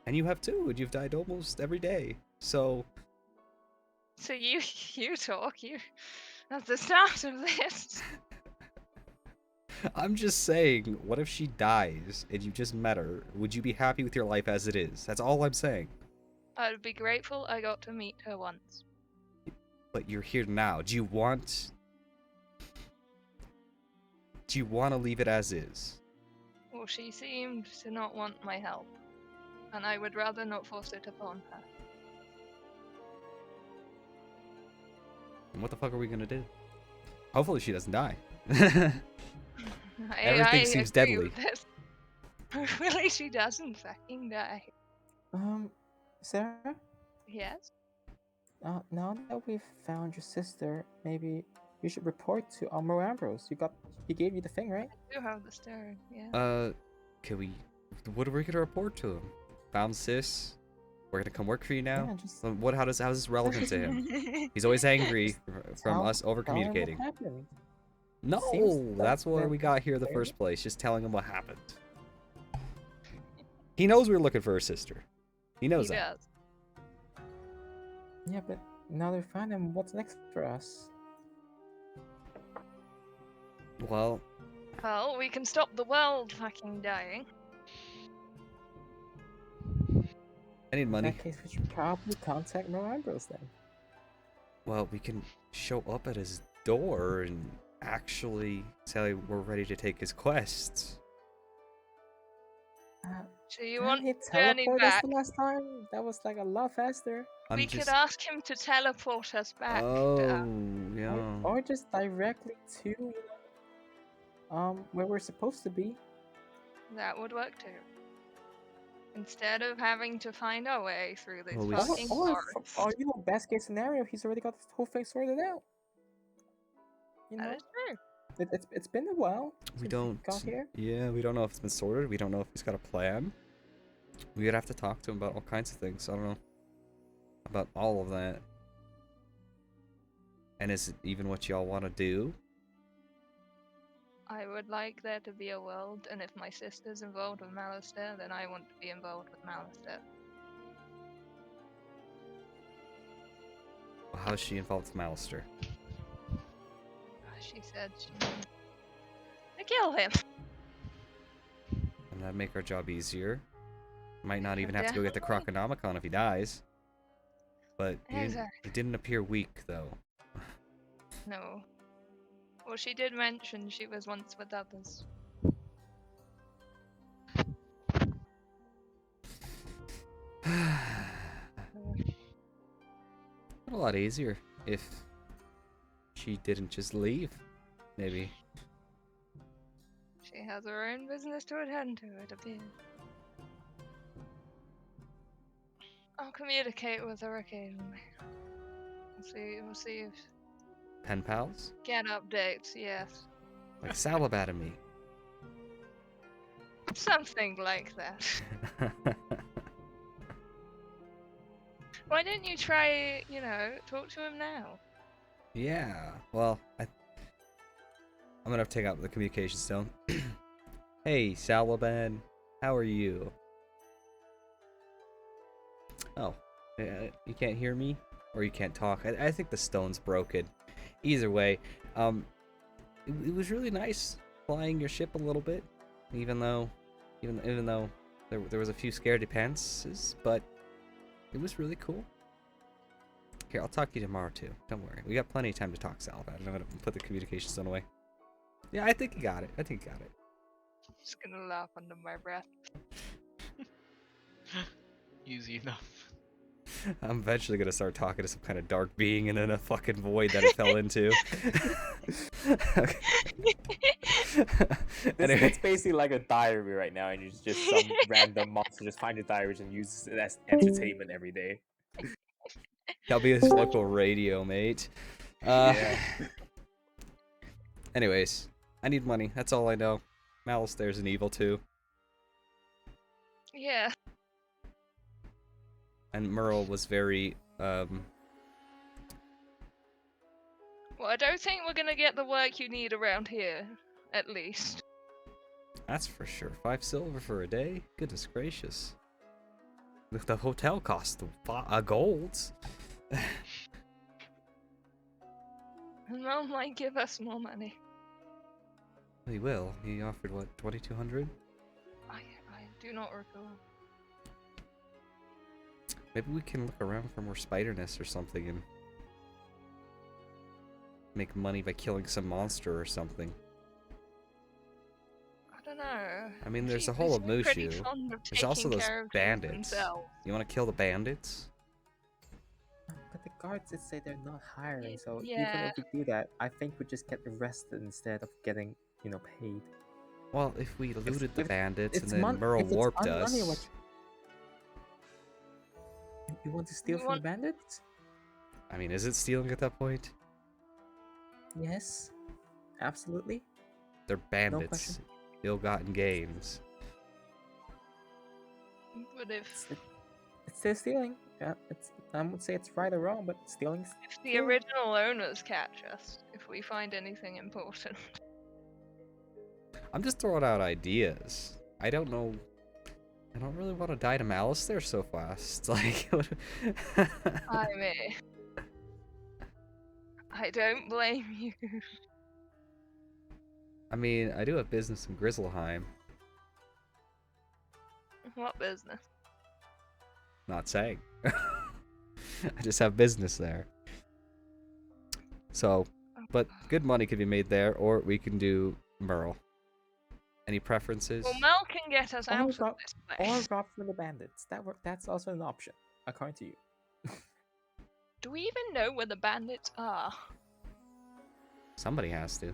And you have too, and you've died almost every day. So, So you talk, at the start of this. I'm just saying, what if she dies and you just met her? Would you be happy with your life as it is? That's all I'm saying. I'd be grateful I got to meet her once. But you're here now. Do you want to leave it as is? Well, she seemed to not want my help, and I would rather not force it upon her. And what the fuck are we gonna do? Hopefully she doesn't die. I Everything seems agree deadly. with this. Hopefully she doesn't fucking die. Sarah, Yes? now that we've found your sister, maybe you should report to Elmer Ambrose. He gave you the thing, right? I do have the stern, yeah. Can we? What are we gonna report to him? Found sis. We're gonna come work for you now. Yeah, just What? How's this relevant to him? He's always angry from us over tell him what communicating. happened. No, Seems that's why that we got here in the they're- first place. Just telling him what happened. He knows we were looking for her sister. He knows He that. does. Yeah, but now they found him. What's next for us? Well, Well, we can stop the world fucking dying. I need In money. that case, we should probably contact Mo Ambrose then. Well, we can show up at his door and actually say we're ready to take his quests. So you Didn't want he journey teleport us back? the last time? That was like a lot faster. We could ask him to teleport us back. Oh, yeah. Or just directly to, where we're supposed to be. That would work too. Instead of having to find our way through this Well, we fucking forest. Or, best case scenario, he's already got the whole thing sorted out. You know, That is true. it's been a while We since don't. got here. Yeah, we don't know if it's been sorted. We don't know if he's got a plan. We would have to talk to him about all kinds of things. I don't know about all of that. And is it even what y'all want to do? I would like there to be a world, and if my sister's involved with Malister, then I want to be involved with Malister. Well, how's she involved with Malister? She said she wanted to kill him. And that'd make our job easier. Might not even have to Definitely. go get the Croconomicon if he dies. But Exactly. it didn't appear weak, though. No. Well, she did mention she was once with others. A lot easier if she didn't just leave, maybe. She has her own business to attend to, it appears. I'll communicate with her occasionally. We'll see if Pen pals? get updates, yes. Like Salabat and me. Something like that. Why didn't you try, talk to him now? Yeah, well, I'm gonna take out the communication stone. Hey, Salaban, how are you? Oh, you can't hear me? Or you can't talk? I think the stone's broken. Either way, it was really nice flying your ship a little bit, even though there was a few scaredy pantses, but it was really cool. Here, I'll talk to you tomorrow too. Don't worry, we got plenty of time to talk, Salabat. I'm gonna put the communication stone away. Yeah, I think you got it. Just gonna laugh under my breath. Easy enough. I'm eventually gonna start talking to some kind of dark being and in a fucking void that it fell into. Anyway, It's basically like a diary right now, and you just some random monster just find your diary and uses it as entertainment every day. that'll be his local radio, mate. Yeah. Anyways, I need money. That's all I know. Malister's an evil too, Yeah. and Merle was very Well, I don't think we're gonna get the work you need around here, at least. That's for sure. 5 silver for a day? Goodness gracious. The hotel cost gold. And Mom might give us more money. He will. He offered what, 2,200? I do not recall. Maybe we can look around for more spiderness or something and make money by killing some monster or something. I don't know. I mean, there's She- a whole of they seem pretty Mushu. fond of There's also taking those care of things bandits. themselves. You want to kill the bandits? But the guards did say they're not hiring, so even Yeah. if we do that, I think we just get arrested instead of getting, paid. Well, if we looted the if bandits and it's then Merle if it's warped money, us, you want to steal You from want- the bandits? I mean, is it stealing at that point? Yes, absolutely. They're question. bandits, ill-gotten gains. But if It's still stealing. Yeah, I would say it's right or wrong, but stealing's the stealing. original owners catch us, if we find anything important. I'm just throwing out ideas. I don't know. I don't really want to die to malice there so fast. Like, I mean, I don't blame you. I mean, I do have business in Grizzleheim. What business? Not saying. I just have business there. So, but good money could be made there, or we can do Merle. Any preferences? Well, Mel can get us Or out of rob, this or place. rob from the bandits. That's also an option, according to you. Do we even know where the bandits are? Somebody has to.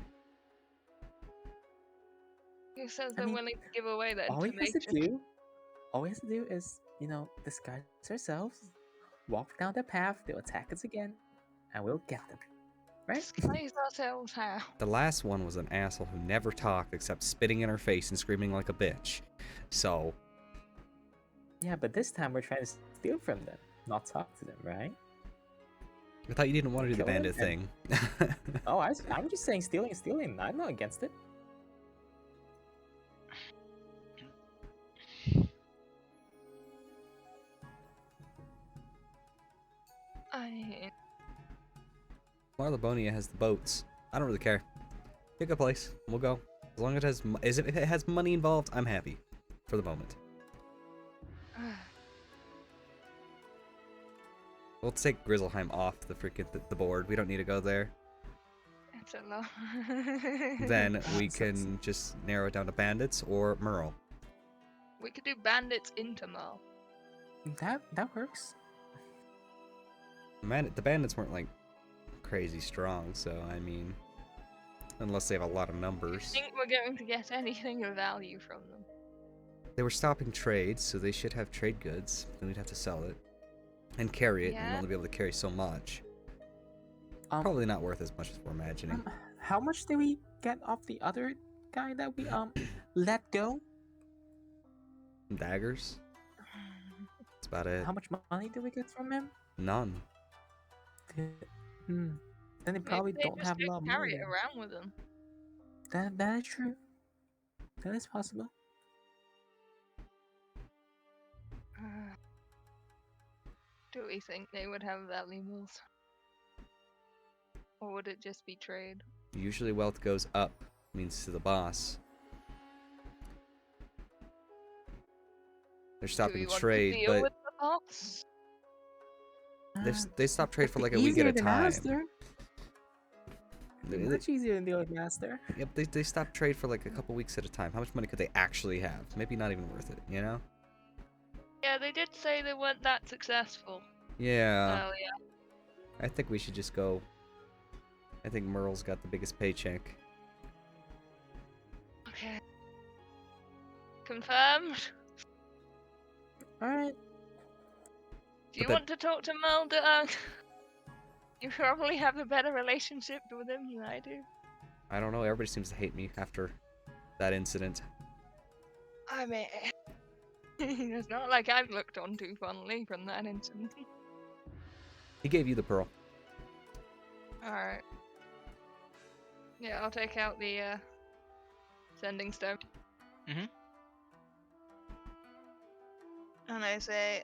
Who says I they're mean, willing to give away their all we have to information? do is, disguise ourselves, walk down the path, they'll attack us again, and we'll get them. Right? Disguise ourselves how? The last one was an asshole who never talked except spitting in her face and screaming like a bitch. So, Yeah, but this time we're trying to steal from them, not talk to them, right? I thought you didn't want to do the Kill him bandit thing. Oh, I'm just saying stealing is stealing. I'm not against it. Marlabonia has the boats. I don't really care. Pick a place. We'll go. As long as if it has money involved, I'm happy. For the moment. We'll take Grizzleheim off the freaking the board. We don't need to go there. It's a lot. Then we can just narrow it down to bandits or Merle. We could do bandits into Merle. That works. The bandits weren't like crazy strong, so I mean, unless they have a lot of Do you numbers. think we're going to get anything of value from them? They were stopping trade, so they should have trade goods. Then we'd have to sell it and carry it, and Yeah. we'd only be able to carry so much. Um, Probably not worth as much as we're imagining. How much did we get off the other guy that we let go? Daggers. That's about it. How much money did we get from him? None. Then they probably Maybe they don't just have a lot of carry money. it around with them. That is true. That is possible. Do we think they would have valuables? Or would it just be trade? Usually wealth goes up, means to the boss. They're Do stopping we want trade, to deal but with the boss? they stop trade That'd for be like a week at easier a than time. Master. It'd be They- much easier than deal with Master. Yep, they stop trade for like a couple weeks at a time. How much money could they actually have? Maybe not even worth it, you know? Yeah, they did say they weren't that successful. Yeah, Oh yeah. I think we should just go. I think Merle's got the biggest paycheck. Okay. Confirmed. Alright. Do you that- want to talk to Mulder? You probably have a better relationship with him than I do. I don't know, everybody seems to hate me after that incident. I mean, it's not like I've looked on too fondly from that incident. He gave you the pearl. Alright. Yeah, I'll take out the sending stone. Mhm. And I say,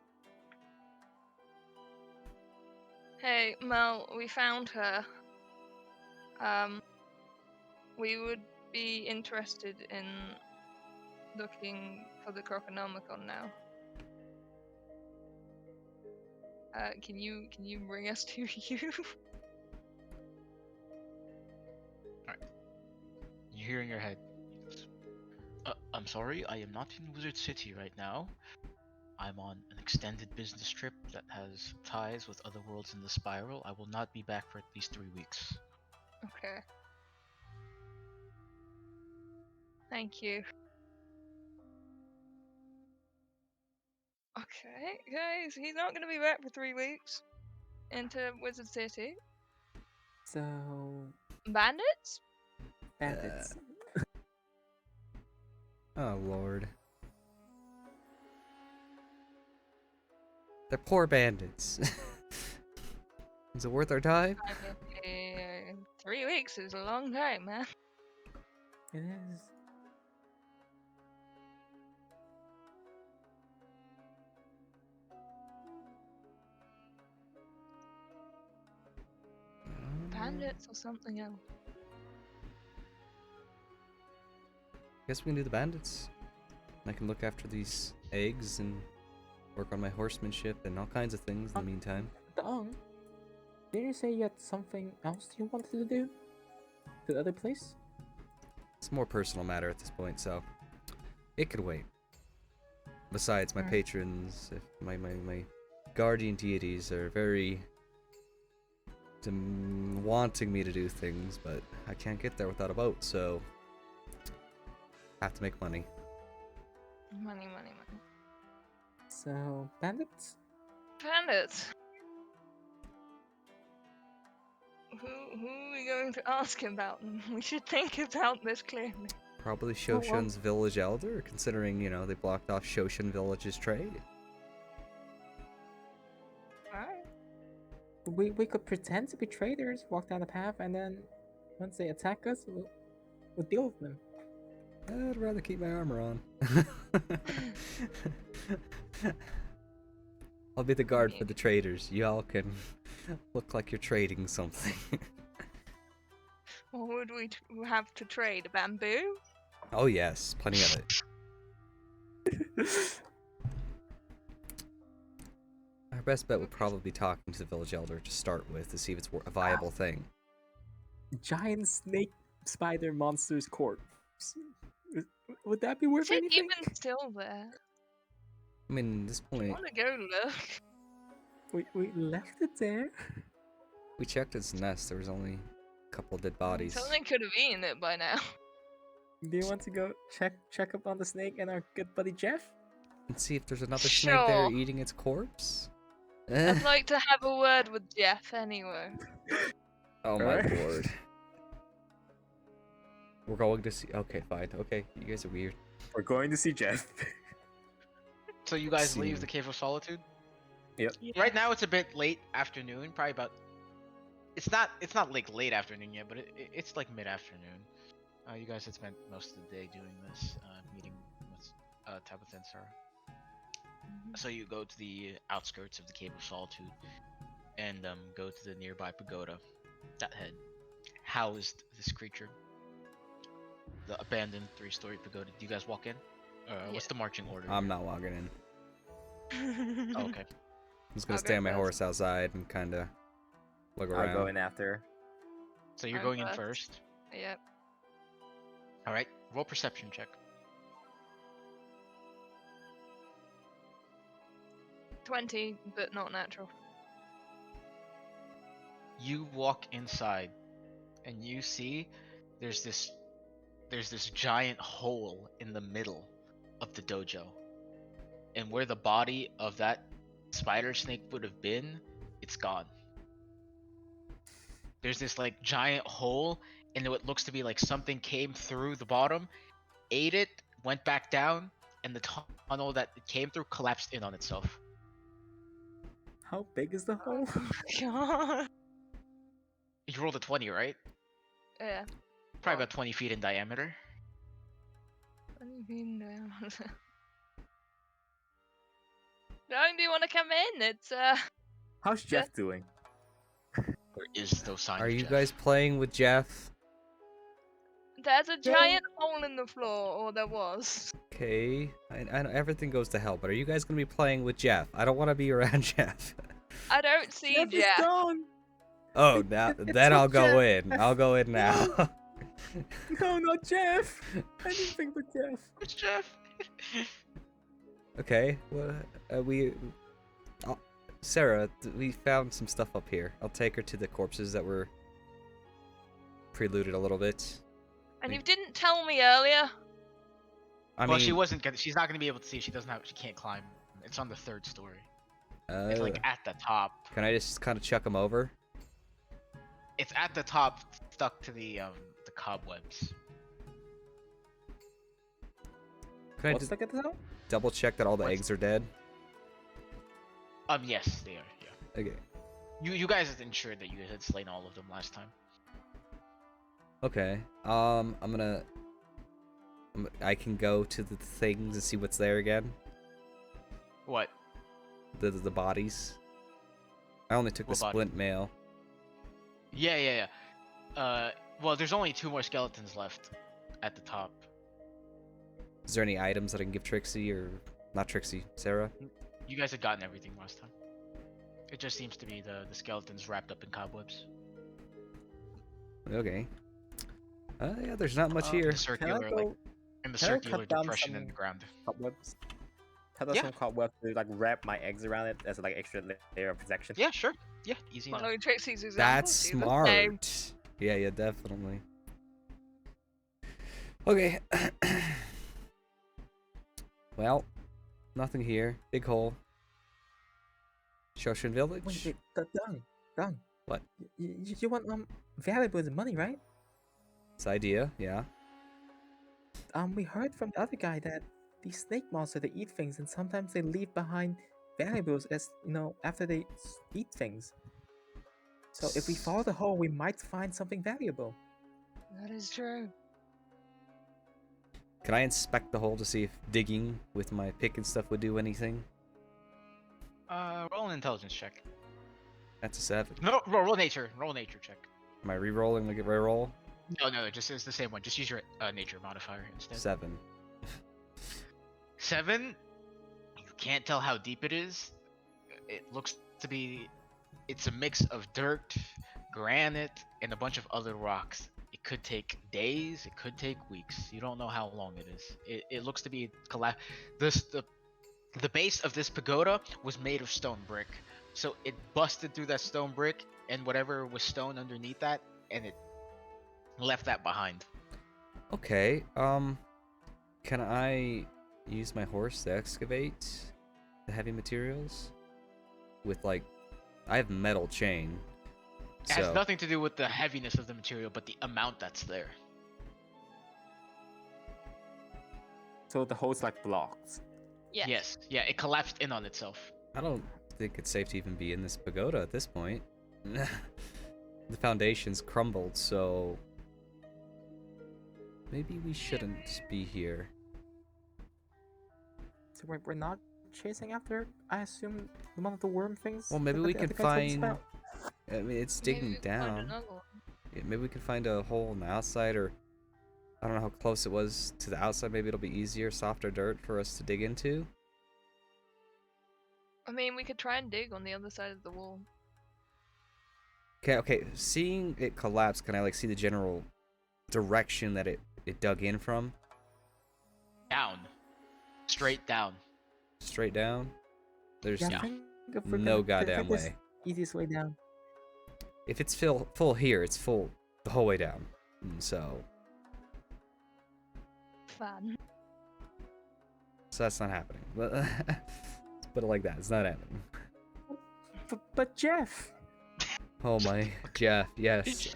hey, Mel, we found her. We would be interested in looking for the Croconomicon now. Can you bring us to you? You hear in your head, I'm sorry, I am not in Wizard City right now. I'm on an extended business trip that has ties with other worlds in the spiral. I will not be back for at least 3 weeks. Okay. Thank you. Okay, guys, he's not gonna be back for 3 weeks. Into Wizard City. So, Bandits? bandits. Oh lord. They're poor bandits. Is it worth our time? I mean, 3 weeks is a long time, man. It is. Bandits or something else. Guess we can do the bandits. I can look after these eggs and work on my horsemanship and all kinds of things in the meantime. Dong, didn't you say you had something else you wanted to do? To the other place? It's a more personal matter at this point, so it could wait. Besides, my Alright. patrons, my guardian deities are very wanting me to do things, but I can't get there without a boat, so have to make money. Money, money, money. So, bandits? Bandits! Who are we going to ask about them? We should think about this clearly. Probably well- Shoshin's village elder, considering, you know, they blocked off Shoshin village's trade. Alright. We could pretend to be traders, walk down the path, and then once they attack us, we'll deal with them. I'd rather keep my armor on. I'll be the guard for the traders. Y'all can look like you're trading something. What would we have to trade? Bamboo? Oh yes, plenty of it. Our best bet would probably be talking to the village elder to start with to see if it's a viable thing. Giant snake spider monster's corpse. Would that be worth Is it anything? even still there? I mean, at this I point, want to go look. We left it there. we checked its nest. There was only a couple dead bodies. Something could have eaten it by now. Do you want to go check up on the snake and our good buddy Jeff? And see if there's another snake there Sure. eating its corpse. I'd like to have a word with Jeff anyway. Oh my Alright. lord. We're going to see. Okay, fine. Okay, you guys are weird. We're going to see Jeff. So you guys leave See. the Cave of Solitude? Yeah. Right now it's a bit late afternoon, probably about. It's not like late afternoon yet, but it's like mid afternoon. You guys had spent most of the day doing this, meeting with Tabitha and Sarah. So you go to the outskirts of the Cave of Solitude and go to the nearby pagoda that had housed this creature. The abandoned 3-story pagoda. Do you guys walk in? What's the marching order? I'm not walking in. Oh, okay. I'm just gonna I'll stay go on my first. horse outside and kind of look around. I'll go in after. So you're I'm going in first. first. Yep. All right. Roll perception check. 20, but not natural. You walk inside, and you see there's this giant hole in the middle of the dojo, and where the body of that spider snake would have been, it's gone. There's this like giant hole, and what looks to be like something came through the bottom, ate it, went back down, and the tunnel that it came through collapsed in on itself. How big is the hole? God. You rolled a 20, right? Yeah. Probably about 20 feet in diameter. What do you mean down? Don't you want to come in? It's How's Jeff doing? There is no sign Are of you Jeff. guys playing with Jeff? there's a giant hole in the floor, or there was. Okay, I know everything goes to hell, but are you guys gonna be playing with Jeff? I don't want to be around Jeff. I don't see Jeff is Jeff. gone. Oh, now It's then not I'll go Jeff. in. I'll go in now. No, not Jeff. I didn't think of Jeff. It's Jeff. Okay. Well, Sarah, we found some stuff up here. I'll take her to the corpses that were preluded a little bit. And you didn't tell me earlier. I Well, mean, she wasn't gonna. She's not gonna be able to see. She doesn't have. She can't climb. It's on the 3rd story. It's like at the top. can I just kind of chuck them over? It's at the top, stuck to the cobwebs. Can I What's just the get this out? double check that all the What's- eggs are dead? Yes, they are. Yeah. Okay. You guys had ensured that you had slain all of them last time. Okay. I can go to the things and see what's there again. What? The bodies. I only took What the body? splint mail. Yeah. Well, there's only 2 more skeletons left at the top. Is there any items that I can give Trixie or not Trixie, Sarah? You guys had gotten everything last time. It just seems to be the skeletons wrapped up in cobwebs. Okay. Yeah, there's not much In here. the circular, Can I like go in the can I circular cut down depression in some- the ground. cobwebs? Cut out Yeah. some cobwebs to like wrap my eggs around it as like extra layer of protection. Yeah, sure. Yeah, easy enough. Following Trixie's example. That's do the same. smart. Yeah, definitely. Okay. Well, nothing here. Big hole. Shoshin Village. Wait, Dung. What? You want valuables and money, right? It's idea, yeah. We heard from the other guy that these snake monsters they eat things and sometimes they leave behind valuables as after they eat things. So if we follow the hole, we might find something valuable. That is true. Can I inspect the hole to see if digging with my pick and stuff would do anything? Roll an intelligence check. That's a 7. No, roll nature. Roll nature check. Am I re-rolling like a re-roll? No, just it's the same one. Just use your nature modifier instead. 7. 7. You can't tell how deep it is. It looks to be. It's a mix of dirt, granite, and a bunch of other rocks. It could take days. It could take weeks. You don't know how long it is. It looks to be the base of this pagoda was made of stone brick. So it busted through that stone brick and whatever was stone underneath that, and it left that behind. Okay, can I use my horse to excavate the heavy materials? With like, I have metal chain. It has nothing to do with the heaviness of the material, but the amount that's there. So the hole's like blocked. Yes. Yeah, it collapsed in on itself. I don't think it's safe to even be in this pagoda at this point. The foundation's crumbled, so maybe we shouldn't be here. So we're not chasing after, I assume, one of the worm things? Well, maybe that we the can other guy told us find. about? I mean, it's Maybe digging we can find down. another one. Yeah, maybe we can find a hole on the outside, or I don't know how close it was to the outside. Maybe it'll be easier, softer dirt for us to dig into. I mean, we could try and dig on the other side of the wall. Okay. Seeing it collapse, can I like see the general direction that it dug in from? Down. Straight down. Straight down. There's Yeah, I think if we're no gonna goddamn take this way. Easiest way down. If it's full here, it's full the whole way down. So Fun. that's not happening. Let's put it like that. It's not happening. But Jeff! Oh my, Jeff. Yes.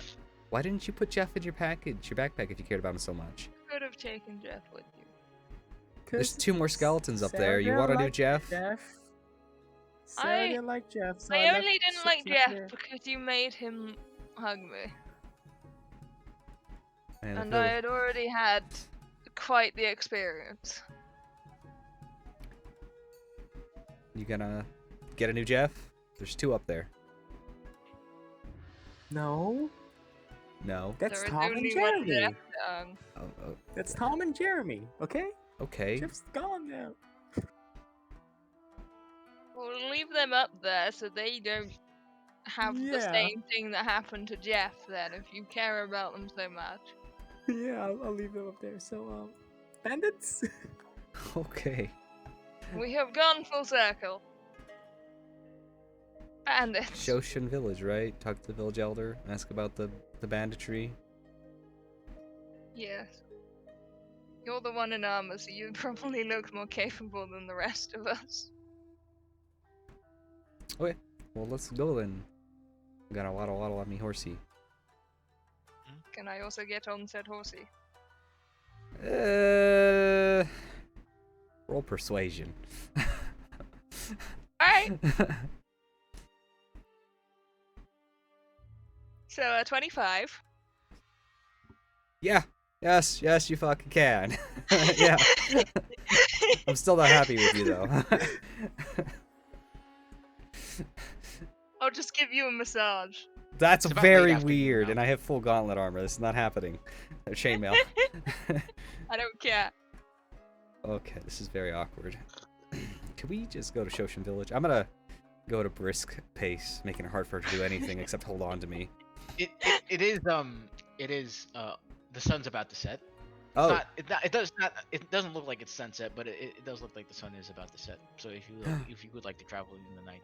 Why didn't you put Jeff in your backpack if you cared about him so much? Could have taken Jeff with you. There's 2 more skeletons up Sarah there. You didn't want to do like Jeff? Jeff. Sarah I- didn't like Jeff, so I left only didn't six like left Jeff there. because you made him hug me. Man, I And feel- I had already had quite the experience. You gonna get a new Jeff? There's 2 up there. No, No. that's There is Tom and only one Jeremy. Jeff. Oh, That's Tom and Jeremy, okay? okay. Jeff's gone now. We'll leave them up there so they don't have the Yeah. same thing that happened to Jeff then, if you care about them so much. Yeah, I'll leave them up there. So, bandits? Okay. We have gone full circle. Bandits. Shoshin Village, right? Talk to the village elder, ask about the banditry. Yes. You're the one in armor, so you probably look more capable than the rest of us. Okay, well let's go then. Gotta waddle on me horsey. Can I also get on said horsey? Roll persuasion. Alright! So, 25. Yeah. Yes, you fucking can. Yeah. I'm still not happy with you though. I'll just give you a massage. That's It's about very late afternoon weird, now. and I have full gauntlet armor. This is not happening. Chainmail. I don't care. Okay, this is very awkward. Can we just go to Shoshin Village? I'm gonna go at a brisk pace, making it hard for her to do anything except hold on to me. It is the sun's about to set. Oh, It doesn't look like it's sunset, but it does look like the sun is about to set. So if you would like to travel in the night,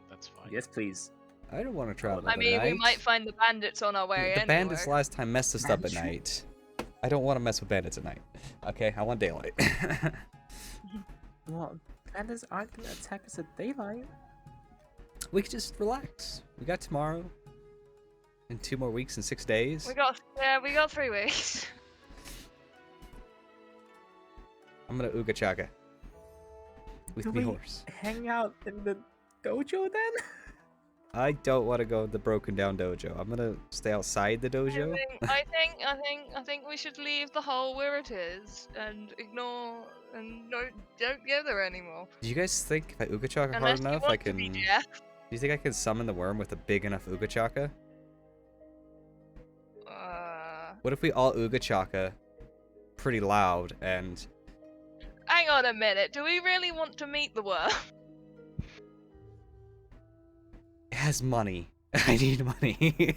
that's fine. Yes, please. I don't want to travel I at mean, night. we might find the bandits on our way The anyway. bandits last time messed us up at Banditry? night. I don't want to mess with bandits at night. Okay, I want daylight. Well, bandits aren't gonna attack us at daylight. We could just relax. We got tomorrow. In 2 more weeks and 6 days. We got 3 weeks. I'm gonna Ooga Chaka. With Do me we horse. hang out in the dojo then? I don't want to go to the broken down dojo. I'm gonna stay outside the dojo. I think we should leave the hole where it is and ignore and don't go there anymore. Do you guys think if I Ooga Chaka hard Unless you enough, I want to can? be Do deaf. you think I can summon the worm with a big enough Ooga Chaka? What if we all Ooga Chaka, pretty loud, and Hang on a minute. Do we really want to meet the worm? it has money? I need money.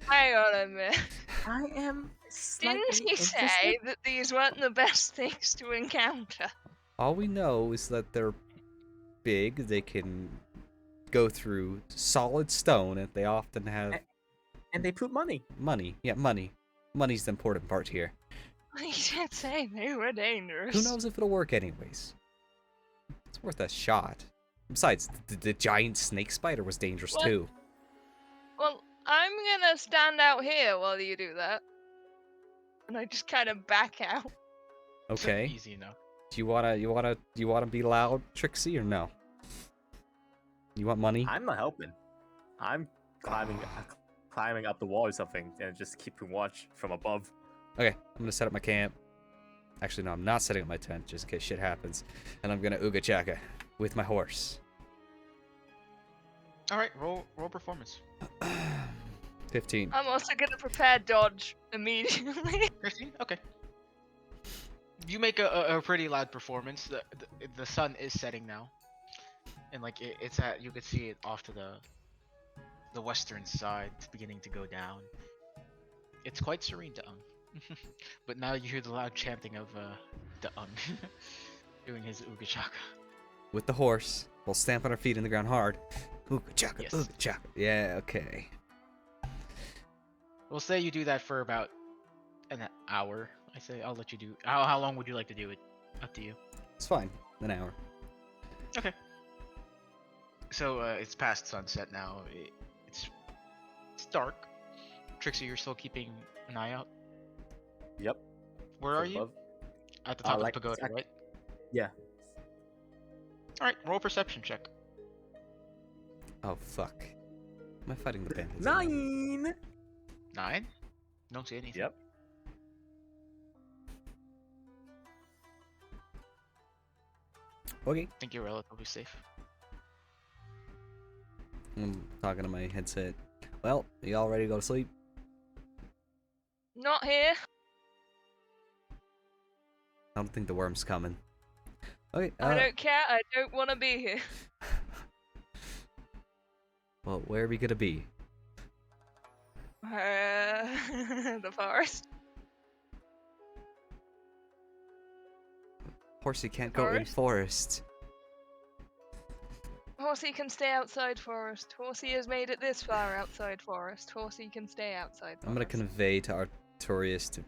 Hang on a minute. I am slightly Didn't you interested. say that these weren't the best things to encounter? All we know is that they're big. They can go through solid stone, and they often have And they put money. money. Yeah, money. Money's the important part here. You did say they were dangerous. Who knows if it'll work anyways? It's worth a shot. Besides, the giant snake spider was dangerous What? too. Well, I'm gonna stand out here while you do that. And I just kind of back out. Okay. Easy enough. Do you wanna be loud, Trixie, or no? You want money? I'm not helping. I'm climbing up the wall or something and just keeping watch from above. Okay, I'm gonna set up my camp. Actually, no, I'm not setting up my tent just in case shit happens. And I'm gonna Ooga Chaka with my horse. All right, roll performance. 15. I'm also gonna prepare dodge immediately. 13. Okay. You make a pretty loud performance. The sun is setting now, and like it's at you could see it off to the western side. It's beginning to go down. It's quite serene to but now you hear the loud chanting of Daung doing his Ooga Chaka. With the horse, while stamping our feet in the ground hard. Ooga Chaka, Yes. Ooga Chaka. Yeah, okay. We'll say you do that for about an hour. I say I'll let you do. How long would you like to do it? Up to you. It's fine. An hour. Okay. So it's past sunset now. It's dark. Trixie, you're still keeping an eye out. Yep. Where from are you? above. At the top like, of the pagoda, right? Yeah. All right. Roll a perception check. Oh, fuck. Am I fighting the bandits? again? 9. 9. Don't see anything. Yep. Okay. Think you're relatively safe. I'm talking to my headset. Well, y'all ready to go to sleep? Not here. I don't think the worm's coming. Okay, I don't care. I don't want to be here. well, where are we gonna be? The forest. Horsey can't go in forest. Horsey can stay outside forest. Horsey has made it this far outside forest. Horsey can stay outside forest. I'm gonna convey to Artorius to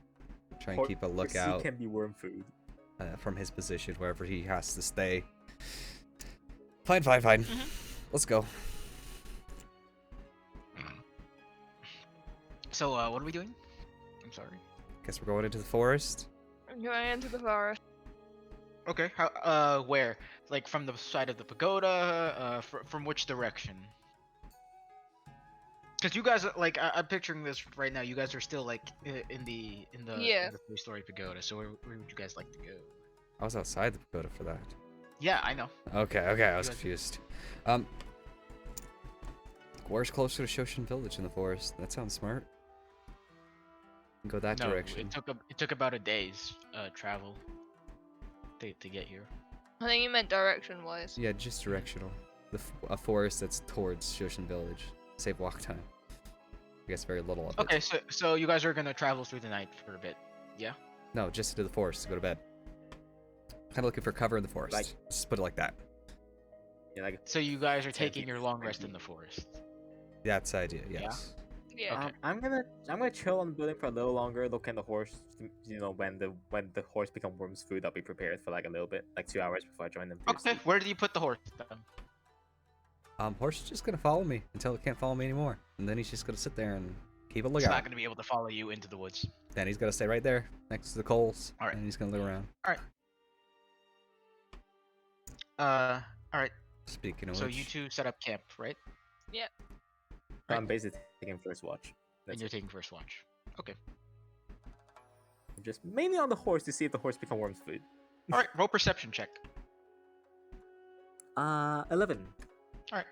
try and keep a lookout Horsey can be worm food. from his position wherever he has to stay. Fine, fine, fine. Let's go. So, what are we doing? I'm sorry. Guess we're going into the forest. I'm going into the forest. Okay. How? Where? Like from the side of the pagoda? From which direction? Because you guys, like, I'm picturing this right now. You guys are still like in the Yeah. 3-story pagoda. So where would you guys like to go? I was outside the pagoda for that. Yeah, I know. Okay, I was guys- confused. Where's closer to Shoshin Village in the forest? That sounds smart. Go that No, direction. it took about a day's travel to get here. I think you meant direction-wise. Yeah, just directional. A forest that's towards Shoshin Village. Save walk time. I guess very little of it. Okay, so you guys are gonna travel through the night for a bit. Yeah. No, just into the forest to go to bed. Kind of looking for cover in the forest. Like- Just put it like that. Yeah, like So you guys are 10 taking feet, your long 20 rest in feet. the forest. That's the idea, yes. Yeah. Okay. I'm gonna chill on the building for a little longer. Look at the horse. You know, when the horse become worm's food, I'll be prepared for like a little bit, like 2 hours before I join them. to Okay, sleep. where do you put the horse? Horse is just gonna follow me until it can't follow me anymore. And then he's just gonna sit there and keep a It's lookout. not gonna be able to follow you into the woods. Then he's gonna stay right there next to the coals. Alright. And he's gonna look around. All right. Speaking of So which, you two set up camp, right? I'm basically taking first watch. And That's you're it. taking first watch. Okay. I'm just mainly on the horse to see if the horse become worm's food. All right. Roll perception check. 11. All right.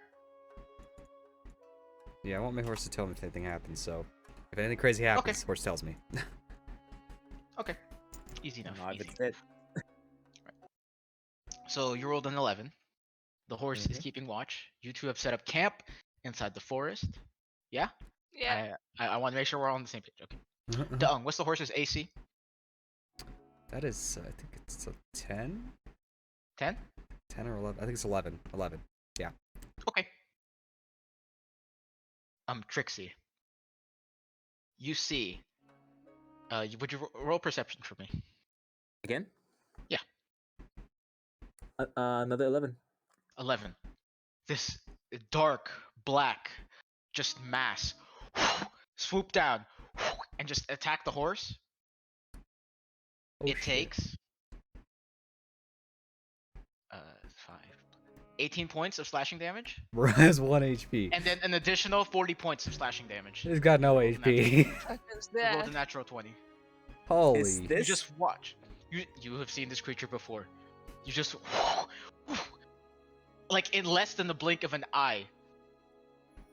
yeah, I want my horse to tell me if anything happens. So if anything crazy happens, the horse tells me. Okay. Easy enough. If Easy. it's it. So you rolled an 11. The horse is Mhm. keeping watch. You two have set up camp inside the forest. Yeah. Yeah. I want to make sure we're all on the same page. Okay. Dung, what's the horse's AC? That is, I think it's a 10? 10? 10 or 11? I think it's 11. 11. Okay. Trixie. You see. Would you roll perception for me? Again? Yeah. Another 11. 11. This dark black just mass swoop down and just attack the horse. Oh, It shit. takes 18 points of slashing damage, Bro has 1 HP. and then an additional 40 points of slashing damage. He's got no HP. Fuckers You rolled there. a natural 20. Holy. Is You this just watch. You have seen this creature before. You just like in less than the blink of an eye.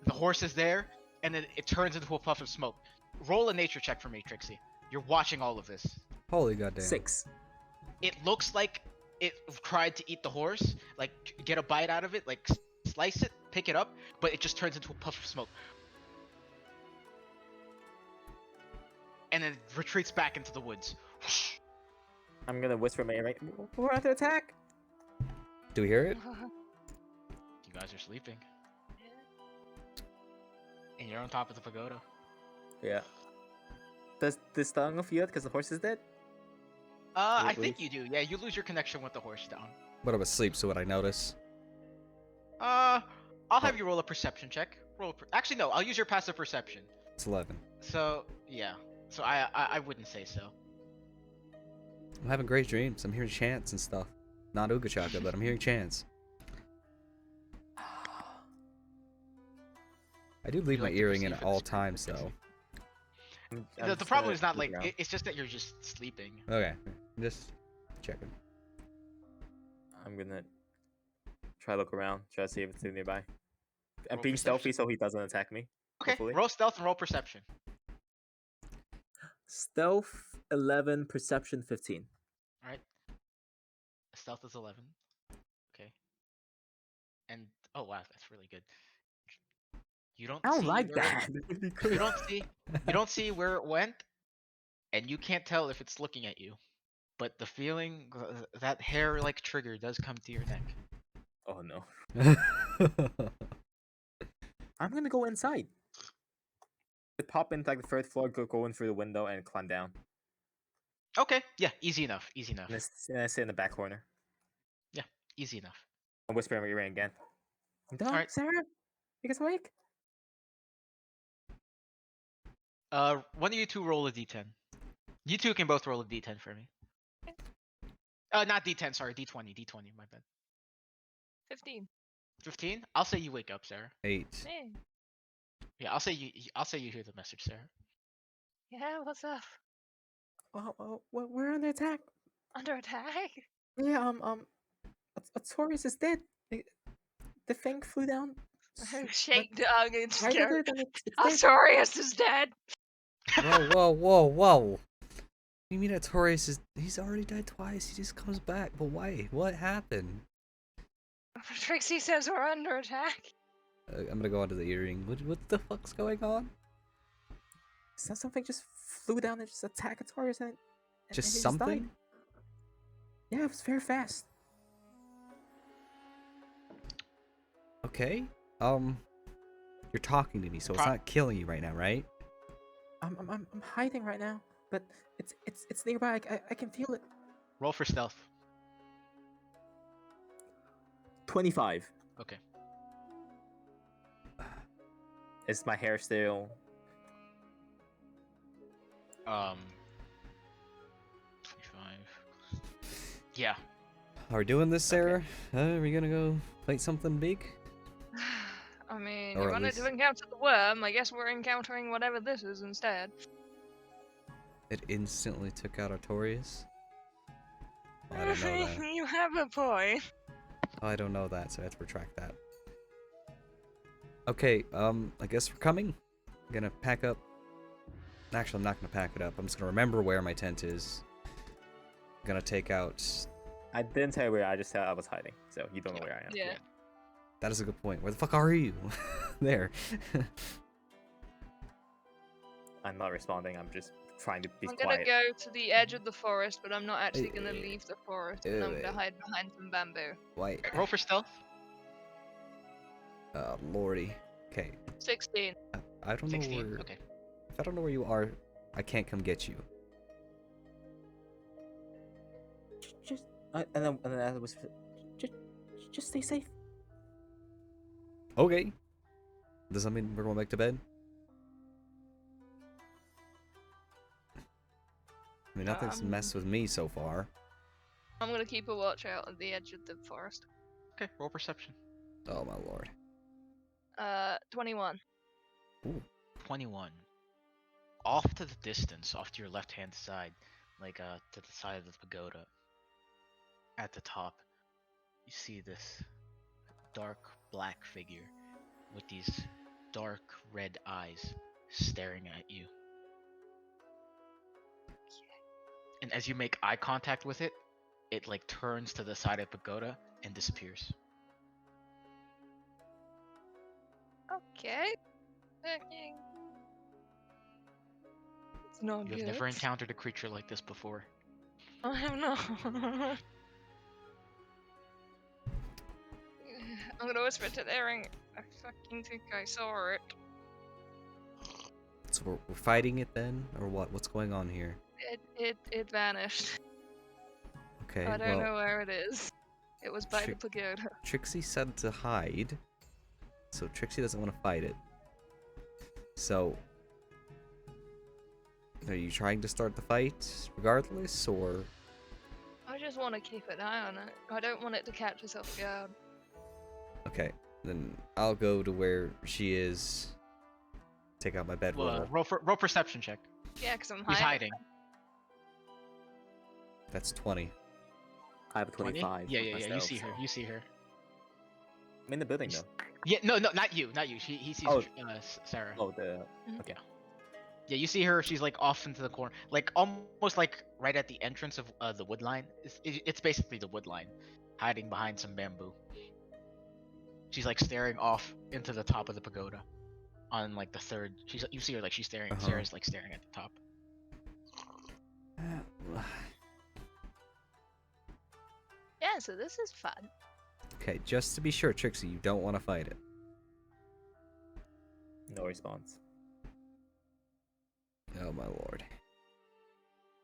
The horse is there, and then it turns into a puff of smoke. Roll a nature check for me, Trixie. You're watching all of this. Holy goddamn. 6? It looks like it tried to eat the horse, like get a bite out of it, like slice it, pick it up, but it just turns into a puff of smoke. And then retreats back into the woods. I'm gonna whisper my ear, right? We're under attack. Do we hear it? You guys are sleeping. And you're on top of the pagoda. Yeah. Does this tongue feel it because the horse is dead? I Wait, think wait. you do. Yeah, you lose your connection with the horse down. But I'm asleep, so would I notice? I'll have you roll a perception check. Actually, no. I'll use your passive perception. It's 11. So yeah. So I wouldn't say so. I'm having great dreams. I'm hearing chants and stuff. Not Ooga Chaka, but I'm hearing chants. I do leave You my like to earring in perceive at all it. times, though. The problem is not like it's just that you're just sleeping. Okay, just checking. I'm gonna try to look around, try to see if it's too nearby. I'm Roll being perception. stealthy so he doesn't attack me. Okay, Hopefully. roll stealth and roll perception. Stealth 11, perception 15. All right. Stealth is 11. Okay. And oh wow, that's really good. You don't. I don't see like where that. You don't see. You don't see where it went, and you can't tell if it's looking at you. but the feeling that hair-like trigger does come to your neck. Oh no. I'm gonna go inside. Pop into like the third floor, go in through the window, and climb down. Okay, yeah, easy enough, easy enough. And I sit in the back corner. Yeah, easy enough. I'm whispering at your ear again. No, Alright. Sarah, you guys awake? One of you two roll a d10. You two can both roll a d10 for me. Not d10, sorry, d20, d20, my bad. 15. 15? I'll say you wake up, Sarah. 8. Hey. Yeah, I'll say you hear the message, Sarah. Yeah, what's up? Oh, we're under attack. Under attack? Yeah, a Taurus is dead. The thing flew down. Oh, shake dog and Right scared. there, then it's dead. Artorias is dead. Whoa. You mean Artorias is... He's already died twice. He just comes back. But why? What happened? Trixie says we're under attack. I'm gonna go onto the earring. What the fuck's going on? So something just flew down and just attacked a Taurus and Just he something? died. Yeah, it was very fast. Okay. You're talking to me, so it's not killing you right now, right? I'm hiding right now, but it's nearby. I can feel it. Roll for stealth. 25. Okay. Is my hair still? 25. Yeah. Are we doing this, Sarah? Are we gonna go fight something big? I mean, Or you at wanted to least- encounter the worm. I guess we're encountering whatever this is instead. It instantly took out Artorias? I don't know that. You have a point. I don't know that, so I have to retract that. Okay, I guess we're coming. I'm gonna pack up. Actually, I'm not gonna pack it up. I'm just gonna remember where my tent is. I'm gonna take out... I didn't tell you where. I just said I was hiding, so you don't know where I am. Yeah. That is a good point. Where the fuck are you? There. I'm not responding. I'm just trying to be I'm quiet. gonna go to the edge of the forest, but I'm not actually gonna leave the forest. And I'm gonna hide behind some bamboo. Why? Okay, roll for stealth. Lordy. Okay. 16. I don't know 16. where... Okay. If I don't know where you are, I can't come get you. And then I was just stay safe. Okay. Does that mean we're going back to bed? I mean, nothing's messed with me so far. I'm gonna keep a watch out at the edge of the forest. Okay, roll perception. Oh my lord. 21. 21. Off to the distance, off to your left-hand side, like to the side of the pagoda, at the top, you see this dark black figure with these dark red eyes staring at you. And as you make eye contact with it, it like turns to the side of the pagoda and disappears. Okay. Fucking. It's not You good. have never encountered a creature like this before. I have not. I'm gonna whisper to the ring. I fucking think I saw it. So we're fighting it then? Or what? What's going on here? It vanished. Okay, I don't well, know where it is. It was by the Trick- pagoda. Trixie said to hide. So Trixie doesn't want to fight it. So... Are you trying to start the fight regardless, or... I just want to keep an eye on it. I don't want it to catch us off guard. Okay, then I'll go to where she is. Take out my bedroll. Roll perception check. Yeah, because I'm He's hiding. hiding. That's 20. I have a 20? 25. Yeah, with yeah, my yeah. You stealth, see her. so- You see her. I'm in the building You though. Yeah, no, not you, not you. He sees Oh. Sarah. Oh, the. Yeah, you see her. She's like off into the corner, like almost like right at the entrance of the wood line. It's basically the wood line, hiding behind some bamboo. She's like staring off into the top of the pagoda, on like the third. You see her like she's staring. Uh-huh. Sarah's like staring at the top. Yeah, so this is fun. Okay, just to be sure, Trixie, you don't want to fight it. No response. Oh my lord.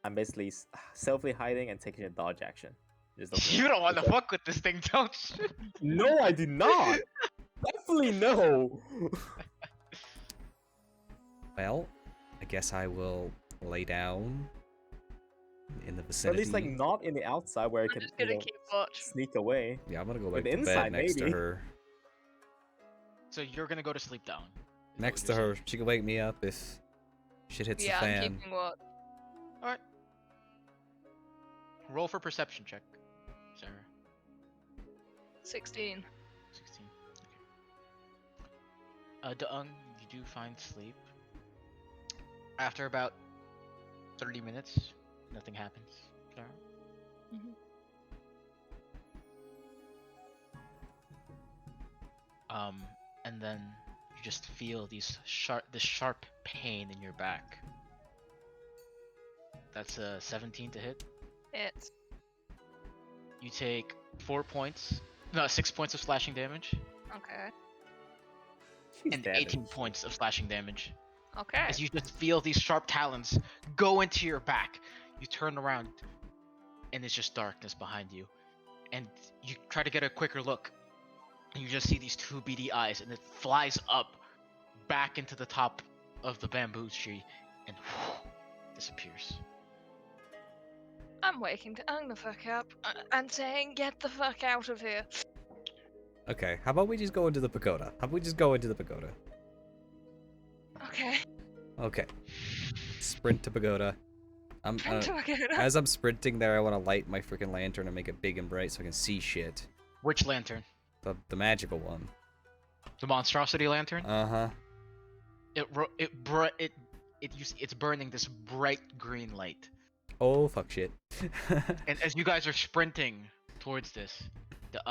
I'm basically selfly hiding and taking a dodge action. Just looking You at don't want to myself. fuck with this thing, don't you? No, I do not. Definitely no. Well, I guess I will lay down in the Or at vicinity. least like not in the outside where I I'm can, just gonna keep watch. sneak away. Yeah, I'm gonna go With back the to bed inside, next to maybe. her. So you're gonna go to sleep down. is that Next what to you're her. saying? She can wake me up if shit hits Yeah, the I'm fan. keeping watch. Alright. Roll for perception check, Sarah. 16. 16. Okay. Daung, you do find sleep. After about 30 minutes, nothing happens. Sarah. Mhm. And then you just feel this sharp pain in your back. That's a 17 to hit. It's You take 6 points of slashing damage, okay. She's and dead. 18 points of slashing damage. Okay. As you just feel these sharp talons go into your back. You turn around, and it's just darkness behind you. And you try to get a quicker look, and you just see these two beady eyes, and it flies up back into the top of the bamboo tree, and disappears. I'm waking Daung the fuck up and saying, "Get the fuck out of here." Okay, how about we just go into the pagoda? How about we just go into the pagoda? Okay. Okay. Sprint to pagoda. I'm Pagoda. as I'm sprinting there, I want to light my freaking lantern and make it big and bright so I can see shit. Which lantern? The magical one. The monstrosity lantern? Uh-huh. It's burning this bright green light. Oh fuck shit. And as you guys are sprinting towards this, the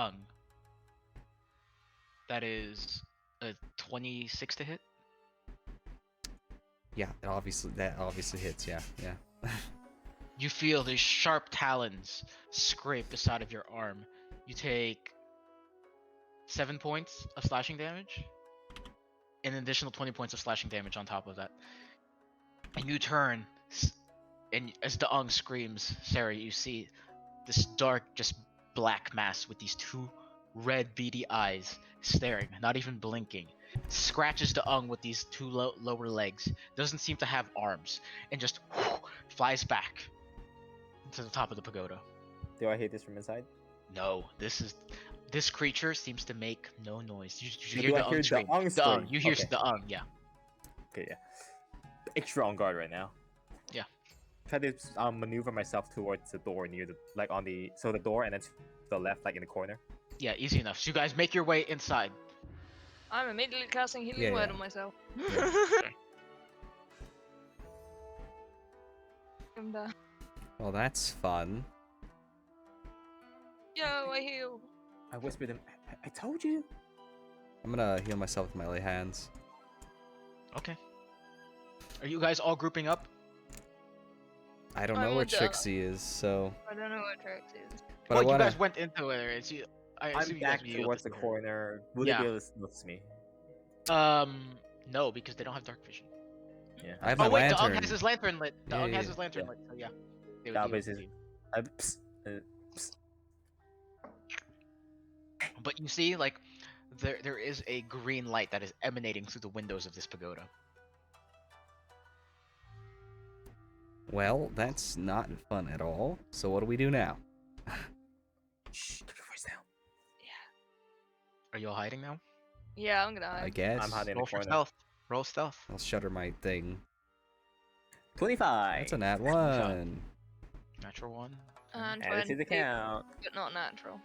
that is a 26 to hit. Yeah, that obviously hits, yeah. You feel these sharp talons scrape the side of your arm. You take 7 points of slashing damage, and an additional 20 points of slashing damage on top of that. And you turn, and as Daung screams, Sarah, you see this dark, just black mass with these two red, beady eyes staring, not even blinking. Scratches Daung with these two lower legs. Doesn't seem to have arms, and just flies back to the top of the pagoda. Do I hit this from inside? No, this creature seems to make no noise. You But hear do I the hear ung scream. the ung The ung. scream? You hear Okay. the ung. Yeah. Okay, yeah. Extra on guard right now. Yeah. Try to maneuver myself towards the door near the the door and then to the left, like in the corner. Yeah, easy enough. So you guys make your way inside. I'm immediately casting healing Yeah, word yeah. on myself. I'm done. Well, that's fun. Yo, I heal. I whispered him. I told you. I'm gonna heal myself with my lay hands. Okay. Are you guys all grouping up? I don't I'm know where with the- Trixie is, so. I don't know what Trix is. But Well, I wanna. you guys went into it. I assume I'm you guys back were able towards to the hear it. corner. Would Yeah. they be able to notice me? No, because they don't have dark vision. Yeah. I have Oh my wait, the lantern. ung has his lantern lit. The Yeah, ung has yeah, his lantern yeah. lit. So yeah. They would Yeah, be able to basically. see. Psst. But you see, like, there is a green light that is emanating through the windows of this pagoda. Well, that's not fun at all. So what do we do now? Shh, keep your voice down. Are you all hiding now? Yeah, I'm gonna I hide. guess. I'm hiding in Roll the for corner. stealth. Roll stealth. I'll shutter my thing. 25. That's a nat one. Natural one. And Add it to the 20, count. but not natural.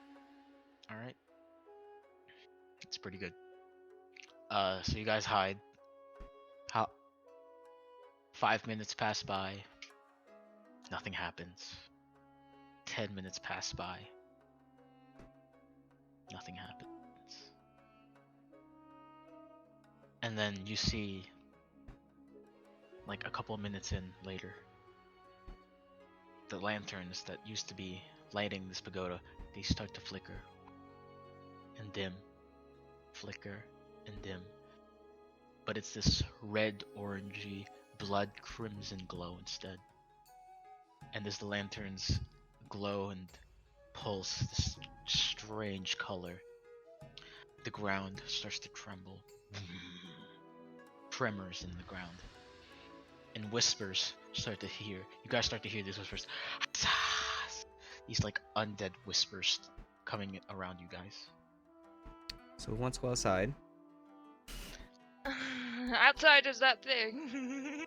All right. It's pretty good. So you guys hide. How? 5 minutes pass by. Nothing happens. 10 minutes pass by. Nothing happens. And then you see, like a couple minutes in later, the lanterns that used to be lighting this pagoda, they start to flicker and dim, flicker and dim. But it's this red, orangey, blood crimson glow instead. And as the lanterns glow and pulse this strange color, the ground starts to tremble. Tremors in the ground. And whispers start to hear. You guys start to hear these whispers. These like undead whispers coming around you guys. So who wants to go outside? Outside is that thing.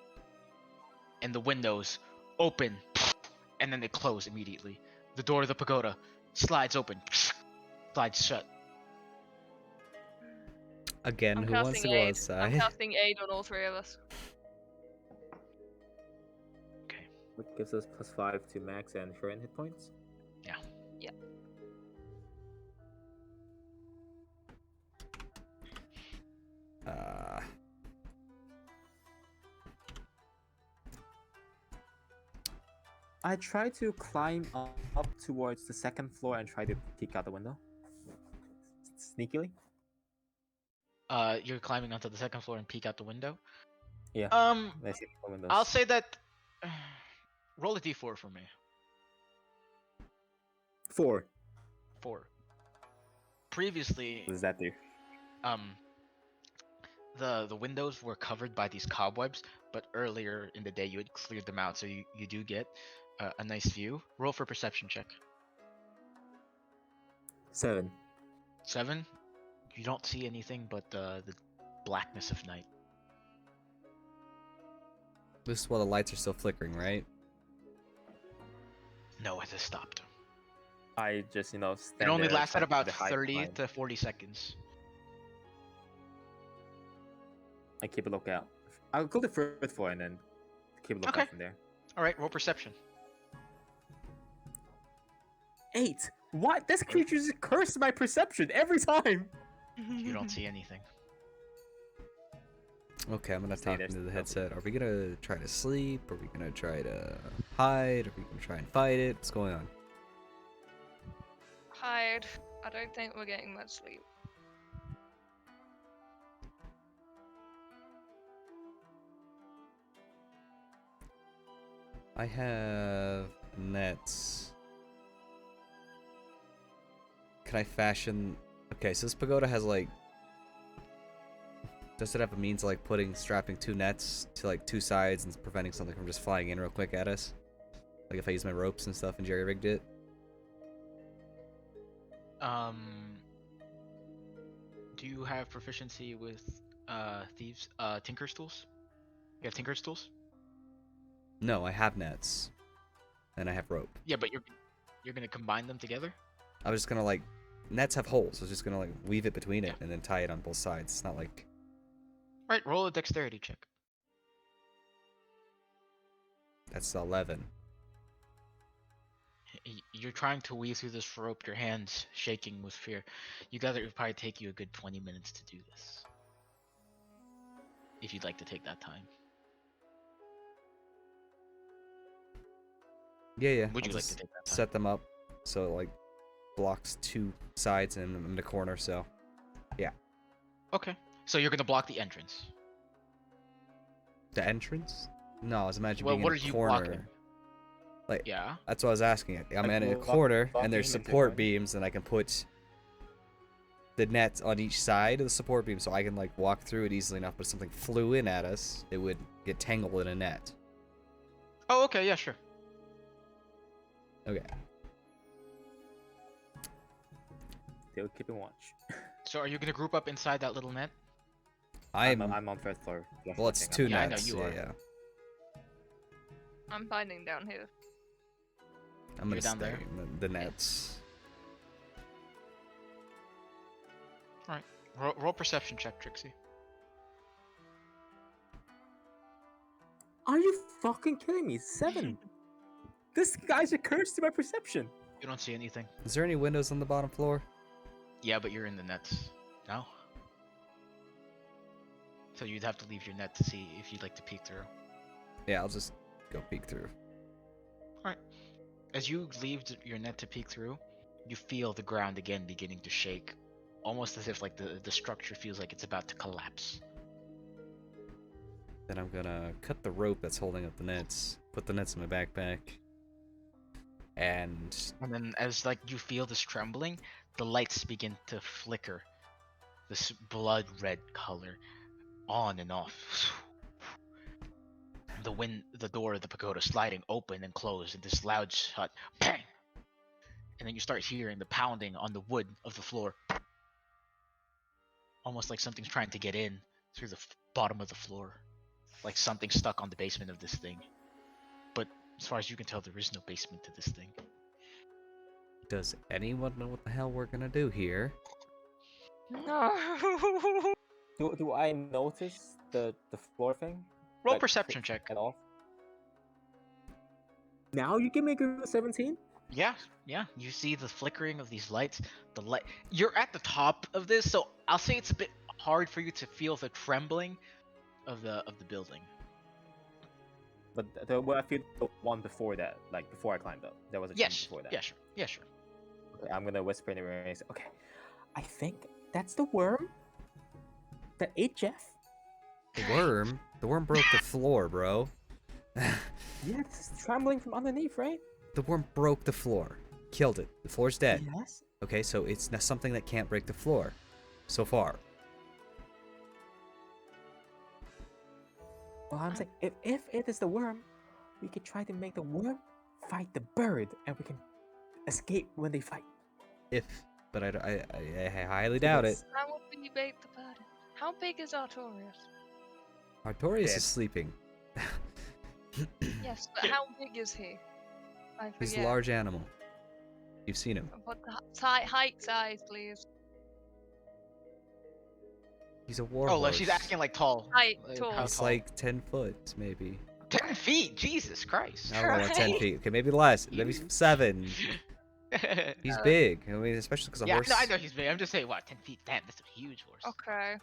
And the windows open, and then they close immediately. The door of the pagoda slides open, slides shut. Again, I'm who wants to casting go aid. I'm outside? casting aid on all three of us. Okay. Which gives us +5 to max and current hit points. Yeah. Yeah. I try to climb up towards the second floor and try to peek out the window. Sneakily. You're climbing onto the second floor and peek out the window. Yeah. Um, I see the windows. I'll say that. Roll a d4 for me. 4. 4. Previously, What does that do? the windows were covered by these cobwebs, but earlier in the day you had cleared them out, so you do get a nice view. Roll for perception check. 7. 7. You don't see anything but the blackness of night. This is while the lights are still flickering, right? No, it has stopped. I just, stand It only there lasted trying about to hide 30 behind. to 40 seconds. I keep a lookout. I'll go to the third floor and then keep a lookout Okay. from there. All right, roll perception. 8. What? This creature just cursed my perception every time. You don't see anything. Okay, I'm gonna Stay talk there, into the stay headset. Are we gonna try to sleep? Are we gonna try to hide? Are we gonna try and fight it? What's going on? Hide. I don't think we're getting much sleep. I have nets. Can I fashion? Okay, so this pagoda has like. Does it have a means of like strapping 2 nets to like 2 sides and preventing something from just flying in real quick at us? Like if I use my ropes and stuff and jerry rigged it? Do you have proficiency with Tinker's tools? You have Tinker's tools? No, I have nets. And I have rope. Yeah, but you're gonna combine them together? I was just gonna like. Nets have holes, so I was just gonna like weave it between it and then tie it on both sides. It's not like. Right, roll a dexterity check. That's 11. You're trying to weave through this rope, your hands shaking with fear. You gather it would probably take you a good 20 minutes to do this. If you'd like to take that time. Yeah. Would I'll you like just to take that time? set them up so it, like blocks 2 sides and I'm in the corner, so yeah. Okay. So you're gonna block the entrance. The entrance? No, I was imagining Well, being what in are a you corner. blocking? Like Yeah. that's what I was asking. I'm Like, in a block- corner blocking and there's them to support one. beams and I can put the net on each side of the support beam so I can like walk through it easily enough, but if something flew in at us, it would get tangled in a net. Oh, okay, yeah, sure. Okay. Still keeping watch. So are you gonna group up inside that little net? I'm I'm on first floor. well it's 2 Yeah, I know nets. you Yeah, are. yeah. I'm finding down here. I'm gonna You're down stay there? in the nets. Roll perception check, Trixie. Are you fucking kidding me? 7. This guy's a curse to my perception. You don't see anything. Is there any windows on the bottom floor? Yeah, but you're in the nets. No? So you'd have to leave your net to see if you'd like to peek through. Yeah, I'll just go peek through. As you leave your net to peek through, you feel the ground again beginning to shake, almost as if like the structure feels like it's about to collapse. Then I'm gonna cut the rope that's holding up the nets, put the nets in my backpack, and And then as like you feel this trembling, the lights begin to flicker, this blood red color, on and off. The door of the pagoda sliding open and closed in this loud shut, bang! And then you start hearing the pounding on the wood of the floor, almost like something's trying to get in through the bottom of the floor, like something stuck on the basement of this thing. But as far as you can tell, there is no basement to this thing. does anyone know what the hell we're gonna do here? No. Do I notice the floor thing? Roll Like, perception check. at all? Now you can make a 17? Yeah, you see the flickering of these lights. The light. You're at the top of this, so I'll say it's a bit hard for you to feel the trembling of the building. But I feel the one before that, like before I climbed up, there was a Yes. change before that. Yeah, sure. Okay, I'm gonna whisper in the room and say, okay, I think that's the worm that ate Jeff. The worm? The worm broke the floor, bro. Yeah, this is trembling from underneath, right? The worm broke the floor. Killed it. The floor's dead. Yes. Okay, so it's not something that can't break the floor. So far. Well, I'm saying, if it is the worm, we could try to make the worm fight the bird, and we can escape when they fight. But I highly doubt it. How would we bait the bird? How big is Artorias? Artorias Dead. is sleeping. Yes, but how big is he? I forget. He's a large animal. You've seen him. What the height size, please? He's a war Oh, horse. like she's acting like tall. Height, Like, tall. how He's tall? like 10 foot, maybe. 10 feet. Jesus Christ. I don't know, 10 Right. feet. Okay, maybe less. Maybe You- 7. He's Uh, big. I mean, especially because a Yeah, horse. no, I know he's big. I'm just saying, wow, 10 feet. Damn, that's a huge horse. Okay.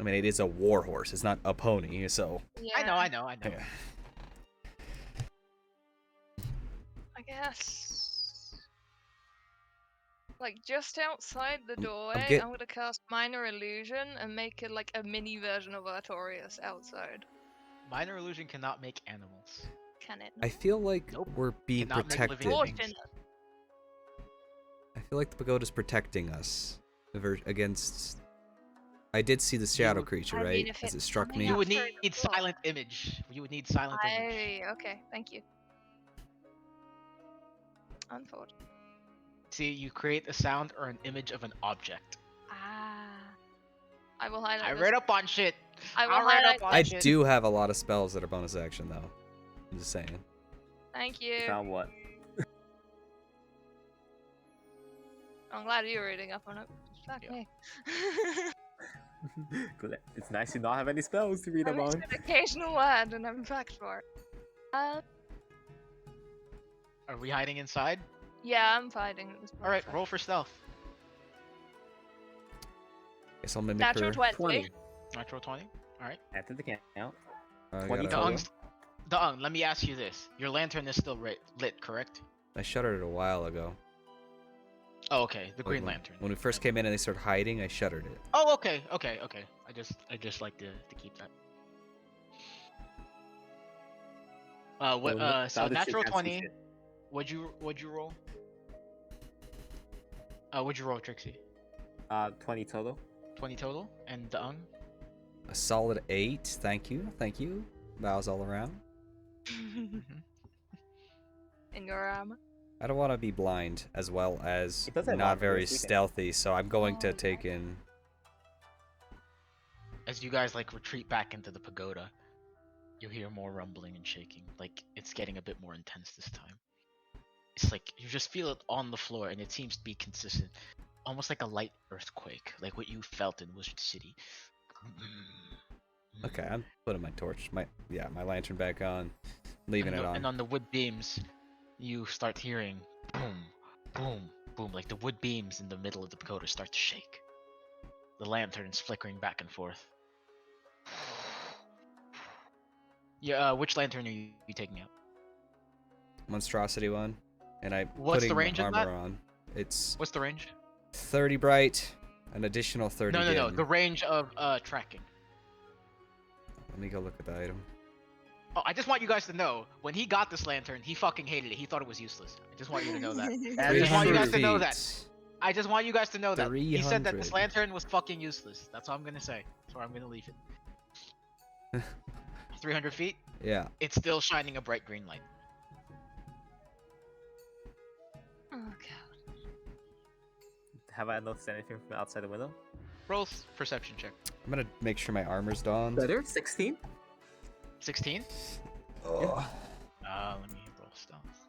I mean, it is a war horse. It's not a pony, so. Yeah, I know. Yeah. I guess. Like just outside the doorway, get- I'm gonna cast minor illusion and make it like a mini version of Artorias outside. Minor illusion cannot make animals. Can it? I feel like Nope. we're being Cannot make living protected. things. I feel like the pagoda's protecting us against. I did see the shadow You- creature, I mean, right? if As it it's struck coming me. You would After the need floor. silent image. You would need silent image. Okay, thank you. Unfortunate. See, you create a sound or an image of an object. Ah. I will highlight I this. read up on shit. I will I read highlight up on I shit. do have a lot of spells that are bonus action, though. I'm just saying. Thank you. Found what? I'm glad you're reading up on it. Fuck Yeah. me. Good. It's nice to not have any spells to read I up missed on. an occasional word and I'm back for it. Are we hiding inside? Yeah, I'm fighting at this point. Alright, roll for stealth. Guess I'll mimic Natural her. 20. 20. Natural 20. Alright. Enter the count. I 20 gotta- total. Daung, let me ask you this. Your lantern is still lit, correct? I shuttered it a while ago. Oh, okay. The green When- lantern. When we first came in and they started hiding, I shuttered it. Oh, okay. I just like to keep that. What? Well, So now that you natural can't see 20. shit. What'd you roll? What'd you roll, Trixie? 20 total. 20 total. And Daung? A solid 8. Thank you. Thank you. Bows all around. In your armor. I don't want to be blind as well as It does have not armor, very yes, we can- stealthy, so I'm going Oh, to yeah. take in. As you guys like retreat back into the pagoda, you hear more rumbling and shaking. Like it's getting a bit more intense this time. It's like you just feel it on the floor, and it seems to be consistent, almost like a light earthquake, like what you felt in Wizard City. Okay, I'm putting my torch, my lantern back on, leaving it on. And on the wood beams, you start hearing boom, boom, boom, like the wood beams in the middle of the pagoda start to shake. The lantern's flickering back and forth. Yeah. Which lantern are you taking out? Monstrosity one, and I'm What's the putting range of armor that? on. It's What's the range? 30 bright, an additional 30 No. dim. The range of tracking. Let me go look at the item. Oh, I just want you guys to know, when he got this lantern, he fucking hated it. He thought it was useless. I just want you to know that. I just want you guys to know that. I just want you guys to know that. He said that this 300. lantern was fucking useless. That's all I'm gonna say. That's where I'm gonna leave it. 300 feet? Yeah. It's still shining a bright green light. Oh god. Have I noticed anything from outside the window? Roll perception check. I'm gonna make sure my armor's donned. Better? 16? 16? Oh. Let me roll stealth.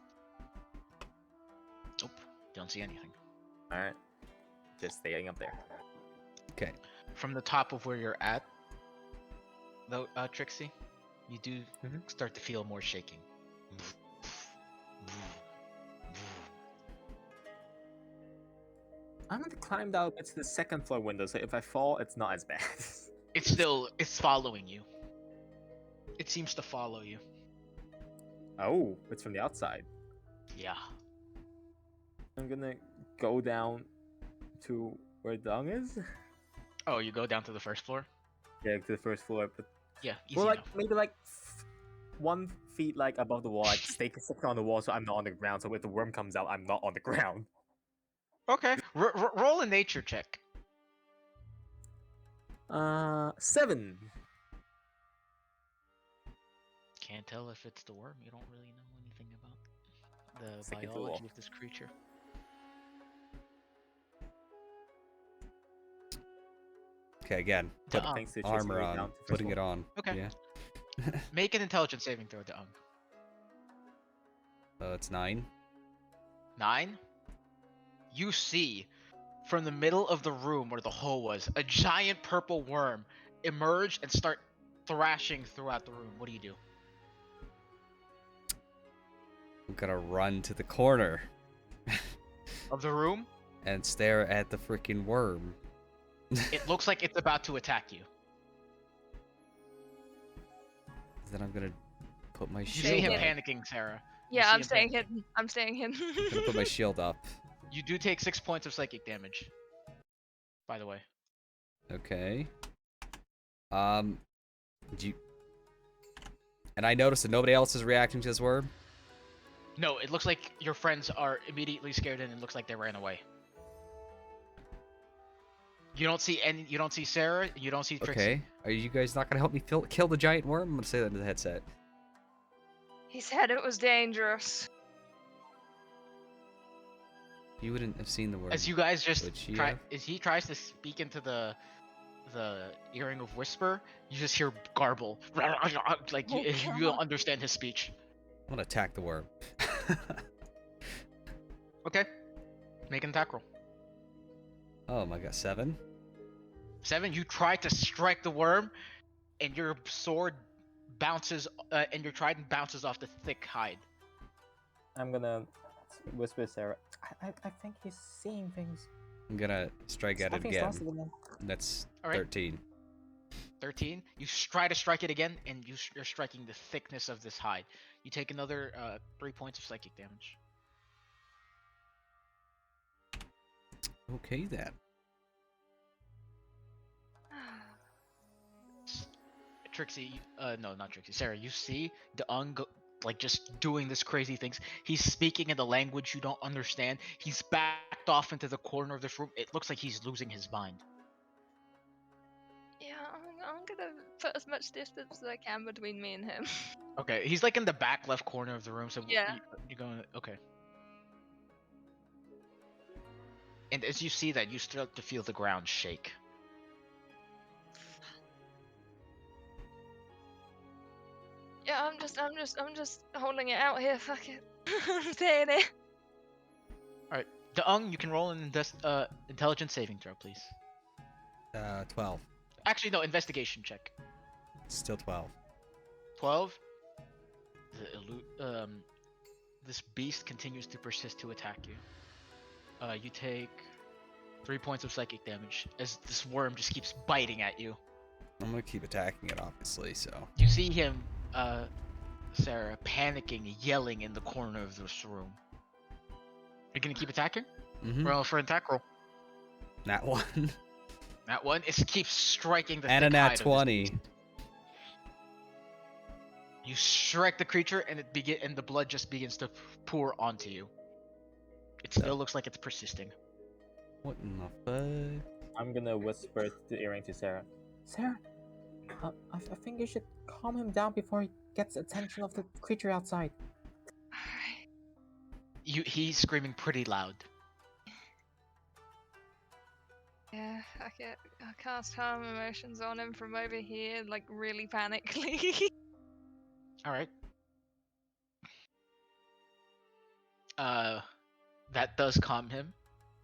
Nope. Don't see anything. Alright. Just staying up there. Okay. From the top of where you're at, though, Trixie, you do start to feel more shaking. I'm gonna climb down to the second floor window, so if I fall, it's not as bad. It's following you. It seems to follow you. Oh, it's from the outside. Yeah. I'm gonna go down to where Dung is. Oh, you go down to the first floor? Yeah, to the first floor, but Yeah, easy well, like enough. maybe like 1 feet like above the wall, like stake on the wall, so I'm not on the ground. So if the worm comes out, I'm not on the ground. Okay, roll a nature check. 7. Can't tell if it's the worm. You don't really know anything about the Stick it to the biology wall. of this creature. Okay, again. The Put Thanks to armor chasing me on. down to first Putting it floor. on. Okay. Yeah. Make an intelligence saving throw, Dung. It's 9. 9. You see, from the middle of the room where the hole was, a giant purple worm emerge and start thrashing throughout the room. What do you do? I'm gonna run to the corner Of the room? and stare at the freaking worm. It looks like it's about to attack you. Then I'm gonna put my You shield see him up. panicking, Sarah. Yeah, see I'm him staying panicking. hidden. I'm staying hidden. I'm gonna put my shield up. You do take 6 points of psychic damage. By the way. Okay. Do you... And I noticed that nobody else is reacting to this worm. No, it looks like your friends are immediately scared and it looks like they ran away. You don't see any. You don't see Sarah. You don't see Trixie. Okay. Are you guys not gonna help me kill the giant worm? I'm gonna say that into the headset. He said it was dangerous. You wouldn't have seen the worm. As you guys just Would she try, have? as he tries to speak into the earring of whisper, you just hear garble, like Oh, you don't God. understand his speech. I'm gonna attack the worm. Okay, make an attack roll. Oh my god, 7? 7. You try to strike the worm, and your sword bounces, and your trident bounces off the thick hide. I'm gonna whisper to Sarah. I think he's seeing things. I'm gonna strike at I it think he's again. lost it again. That's Alright. 13. 13. You try to strike it again, and you're striking the thickness of this hide. You take another 3 points of psychic damage. Okay then. Trixie, no, not Trixie. Sarah, you see Deung like just doing this crazy things. He's speaking in the language you don't understand. He's backed off into the corner of this room. It looks like he's losing his mind. Yeah, I'm gonna put as much distance as I can between me and him. Okay, he's like in the back left corner of the room. So Yeah. you're going. Okay. And as you see that, you start to feel the ground shake. Yeah, I'm just holding it out here. Fuck it. I'm staying here. Deung, you can roll an intelligence saving throw, please. 12. Actually, no, investigation check. Still 12. 12. This beast continues to persist to attack you. You take 3 points of psychic damage as this worm just keeps biting at you. I'm gonna keep attacking it, obviously, so. You see him Sarah, panicking, yelling in the corner of this room. You're gonna keep attacking? Mm-hmm. Roll for an attack roll. That one. That one, it keeps striking the And a thick nat hide of this 20. beast. You strike the creature, and and the blood just begins to pour onto you. It still looks like it's persisting. What in the fuck? I'm gonna whisper the earring to Sarah. Sarah, I think you should calm him down before he gets attention of the creature outside. Alright. He's screaming pretty loud. Yeah, I cast harm emotions on him from over here, like really panically. All right. That does calm him.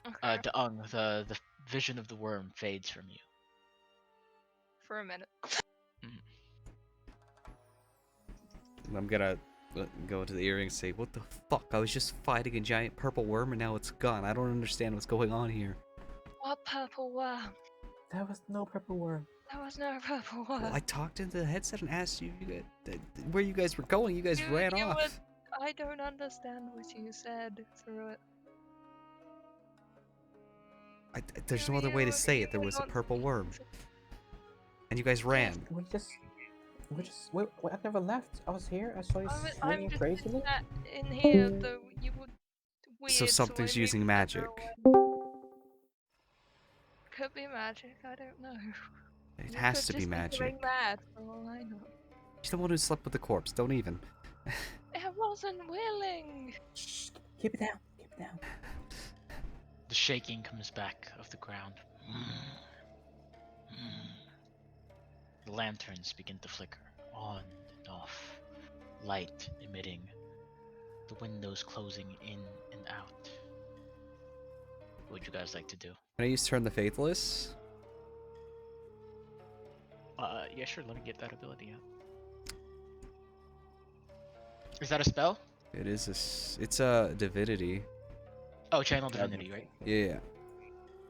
Okay. The vision of the worm fades from you. For a minute. I'm gonna go to the earring and say, what the fuck? I was just fighting a giant purple worm and now it's gone. I don't understand what's going on here. What purple worm? There was no purple worm. There was no purple worm. Well, I talked into the headset and asked you where you guys were going. You guys ran off. I don't understand what you said through it. There's no other way to say it. There was a purple worm. And you guys ran. Wait, I never left. I was here. I saw you I'm swinging just crazily. in here, though. You would weird. So something's I using moved magic. everywhere. Could be magic. I don't know. It You has could to be just magic. doing mad for all I know. She's the one who slept with the corpse. Don't even. I wasn't willing. Shh, keep it down. Keep it down. The shaking comes back of the ground. The lanterns begin to flicker on and off, light emitting, the windows closing in and out. What would you guys like to do? Can I use Turn the Faithless? Yeah, sure. Let me get that ability out. Is that a spell? It is it's a divinity. Oh, channel divinity, right? Yeah.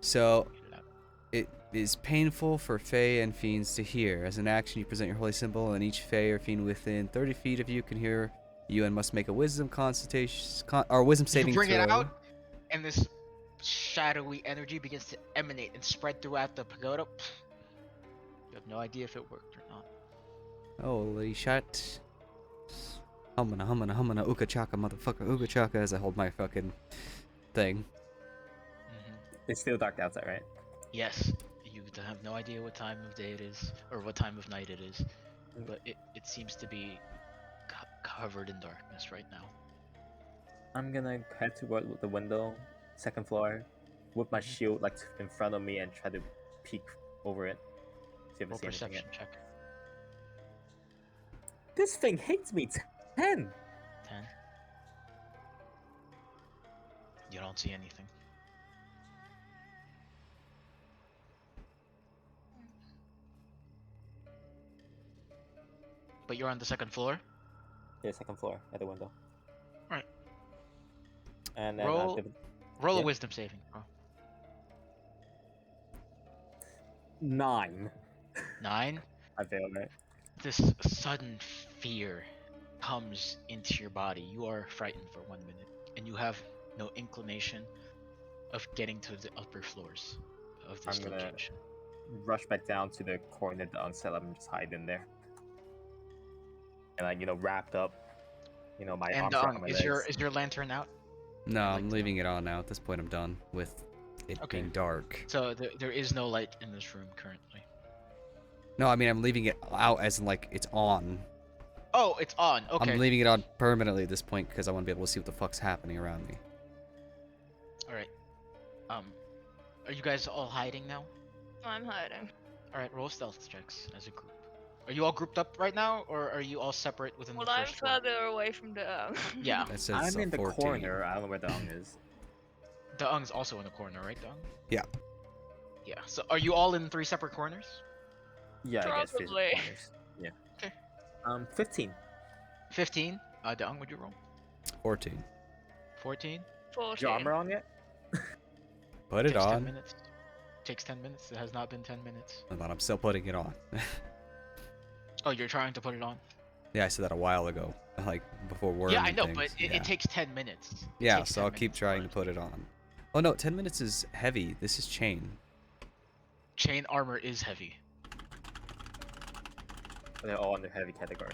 So it is painful for Fae and fiends to hear. As an action, you present your holy symbol, and each Fae or fiend within 30 feet of you can hear you and must make a wisdom wisdom saving You bring throw. it out, and this shadowy energy begins to emanate and spread throughout the pagoda. You have no idea if it worked or not. Holy shit. Humana, uka chaka, motherfucker, uka chaka, as I hold my fucking thing. It's still dark outside, right? Yes, you have no idea what time of day it is, or what time of night it is, but it seems to be covered in darkness right now. I'm gonna head toward the window, second floor, with my shield like in front of me and try to peek over it. See if I Roll see anything perception yet. check. This thing hates me. 10. 10. You don't see anything. But you're on the second floor? Yeah, second floor at the window. Right. And then Roll a yeah. wisdom saving. Oh. 9. 9. I failed, right? This sudden fear comes into your body. You are frightened for 1 minute, and you have no inclination of getting to the upper floors of this I'm gonna location. rush back down to the corner of the unset and just hide in there. And like, wrapped up, my And arms around my is legs. your lantern out? No, I'd like I'm to leaving it on now. At this point, I'm done with it Okay. being dark. So there is no light in this room currently. No, I mean, I'm leaving it out as in, like, it's on. Oh, it's on. Okay. I'm leaving it on permanently at this point because I want to be able to see what the fuck's happening around me. All right. Are you guys all hiding now? I'm hiding. All right, roll stealth checks as a group. Are you all grouped up right now, or are you all separate within Well, the I'm first floor? further away from the. Yeah. That says I'm in the 14. corner. I don't know where the ung is. The Ung's also in the corner, right, Dung? Yeah. Yeah. So are you all in 3 separate corners? Yeah, I guess physical Probably. corners. Yeah. Okay. 15. 15. Dung, would you roll? 14. 14. 14. Is your armor on yet? Put it Takes 10 on. minutes. Takes 10 minutes. It has not been 10 minutes. Hold on, I'm still putting it on. Oh, you're trying to put it on? Yeah, I said that a while ago, like before worm. Yeah, I and know, things. but Yeah. it takes 10 minutes. It Yeah, takes so 10 I'll keep minutes trying to put. put it on. Oh no, 10 minutes is heavy. This is chain. Chain armor is heavy. They're all in the heavy category.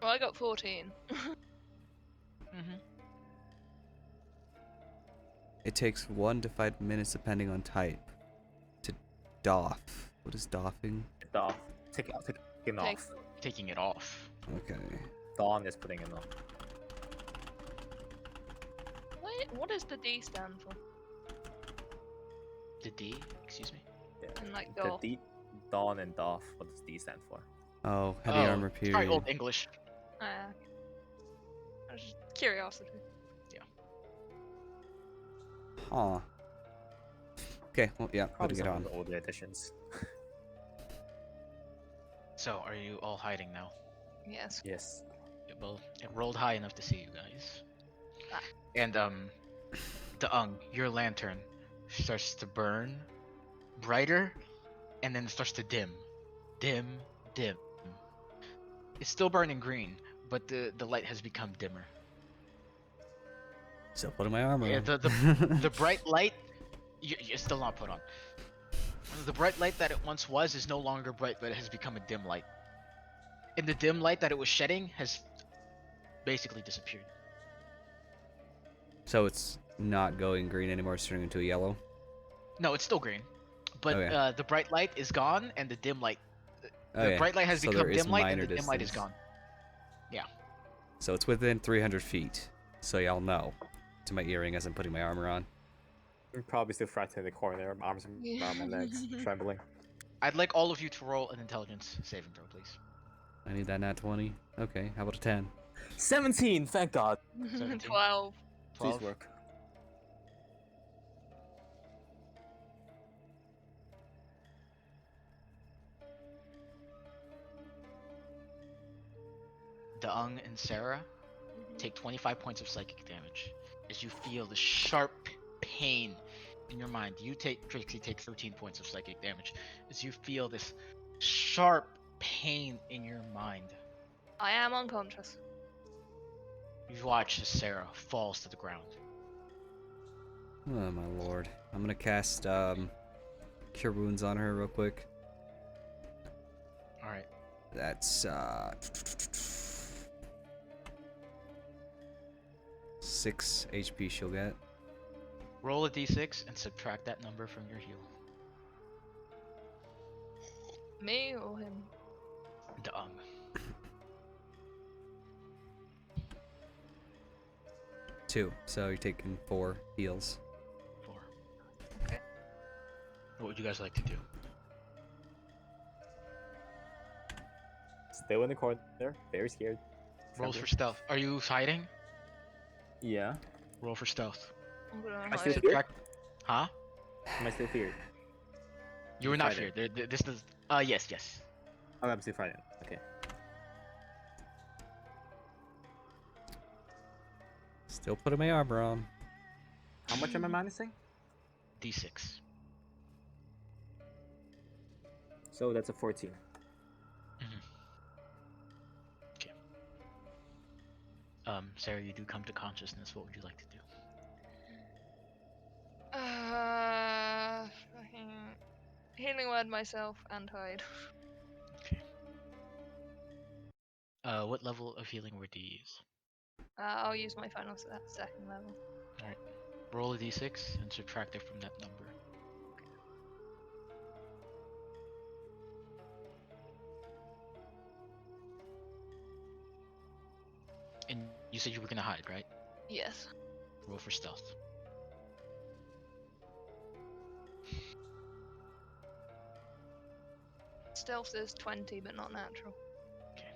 Well, I got 14. Mm-hmm. It takes 1 to 5 minutes depending on type. To doff. What is doffing? Doff. Take it Take- off. Taking it off. Okay. Dawn is putting it on. What does the D stand for? The D, excuse me. Yeah. And like The doff. D, Dawn and Doff. What does D stand for? Oh, heavy Oh, armor Sorry, period. old English. Ah, I was just curiosity. Huh. Okay, well, yeah, Probably putting it some of on. the older editions. So, are you all hiding now? Yes. Yes. Well, it rolled high enough to see you guys. Ah. And your lantern starts to burn brighter, and then it starts to dim. Dim. It's still burning green, but the light has become dimmer. Still putting my armor Yeah, on. the bright light, you're still not put on. The bright light that it once was is no longer bright, but it has become a dim light. And the dim light that it was shedding has basically disappeared. So it's not going green anymore, it's turning into a yellow. No, it's still green, but Okay. the bright light is gone, and the dim light. The Okay, bright light has so become there is dim light, and minor the dim light is distance. gone. So it's within 300 feet. So y'all know. To my earring as I'm putting my armor on. I'm probably still frightened in the corner. My arms around my legs, trembling. I'd like all of you to roll an intelligence saving throw, please. I need that nat 20. Okay, how about a 10? 17. Thank God. 17. 12. 12. Please work. Daung and Sarah take 25 points of psychic damage as you feel the sharp pain in your mind. Trixie take 13 points of psychic damage as you feel this sharp pain in your mind. I am unconscious. You watch as Sarah falls to the ground. Oh my lord. I'm gonna cast Cure Wounds on her real quick. Alright. That's 6 HP she'll get. Roll a d6 and subtract that number from your heal. Me or him? Daung. Two. So you're taking 4 heals. 4. Okay. What would you guys like to do? Still in the corner. Very scared. Rolls for Trembling. stealth. Are you hiding? Yeah. Roll for stealth. I'm gonna I hide. still- Subtract. Huh? Am I still feared? You were not Frightened. feared. This does. Yes. Oh, I'm still frightened. Okay. Still putting my armor on. How much am I minusing? D6. So that's a 14. Sarah, you do come to consciousness. What would you like to do? Fucking healing word myself and hide. Okay. What level of healing word do you use? I'll use my final second level. Roll a d6 and subtract it from that number. And you said you were gonna hide, right? Yes. Roll for stealth. Stealth is 20, but not natural. Okay.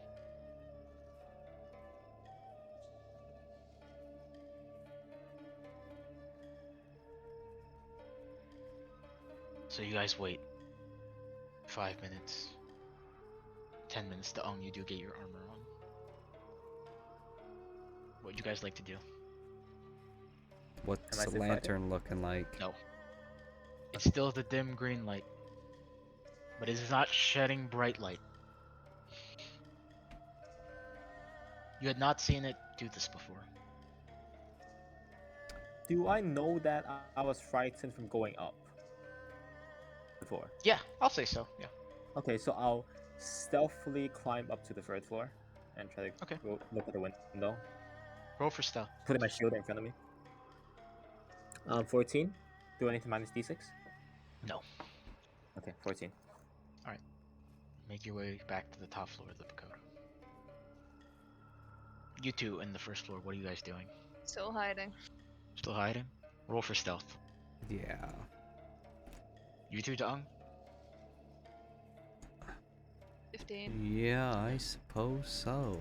So you guys wait 5 minutes, 10 minutes to own. You do get your armor on. What would you guys like to do? What's Am I the still lantern looking like? No. It's still the dim green light, but it is not shedding bright light. You had not seen it do this before. Do I know that I was frightened from going up before? Yeah, I'll say so. Yeah. Okay, so I'll stealthily climb up to the third floor and try to Okay. go look at the window, Roll for stealth. putting my shield in front of me. 14. Do I need to minus d6? No. Okay, 14. Make your way back to the top floor of the pagoda. You two in the first floor, what are you guys doing? Still hiding. Still hiding? Roll for stealth. Yeah. You two, Dong? 15. Yeah, I suppose so.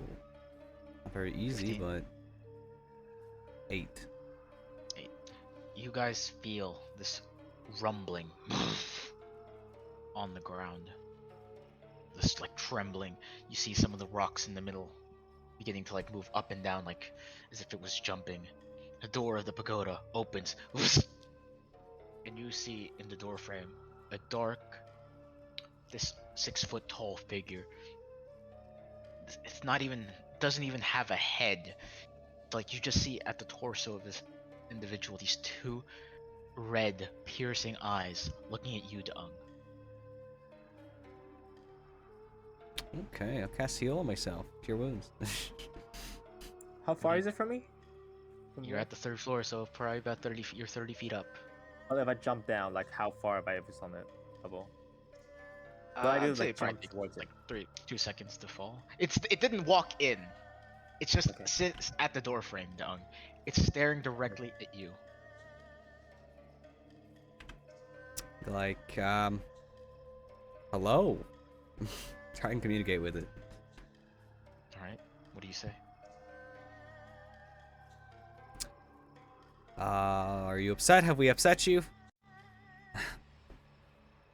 Not very easy, 15. but 8. You guys feel this rumbling on the ground. This like trembling. You see some of the rocks in the middle beginning to like move up and down like as if it was jumping. The door of the pagoda opens. And you see in the door frame a dark, this 6 foot tall figure. It's not even, doesn't even have a head. Like you just see at the torso of this individual these two red, piercing eyes looking at you, Dung. Okay, I'll cast heal on myself. Cure wounds. How far is it from me? You're at the third floor, so probably about 30 feet. You're 30 feet up. Well, if I jump down, like how far am I if it's on the level? Do I do, I'd say like, it probably jump takes towards it? like 2 seconds to fall. It didn't walk in. It's just Okay. sits at the door frame, Dung. It's staring directly at you. Like, hello. Try and communicate with it. All right. What do you say? Are you upset? Have we upset you?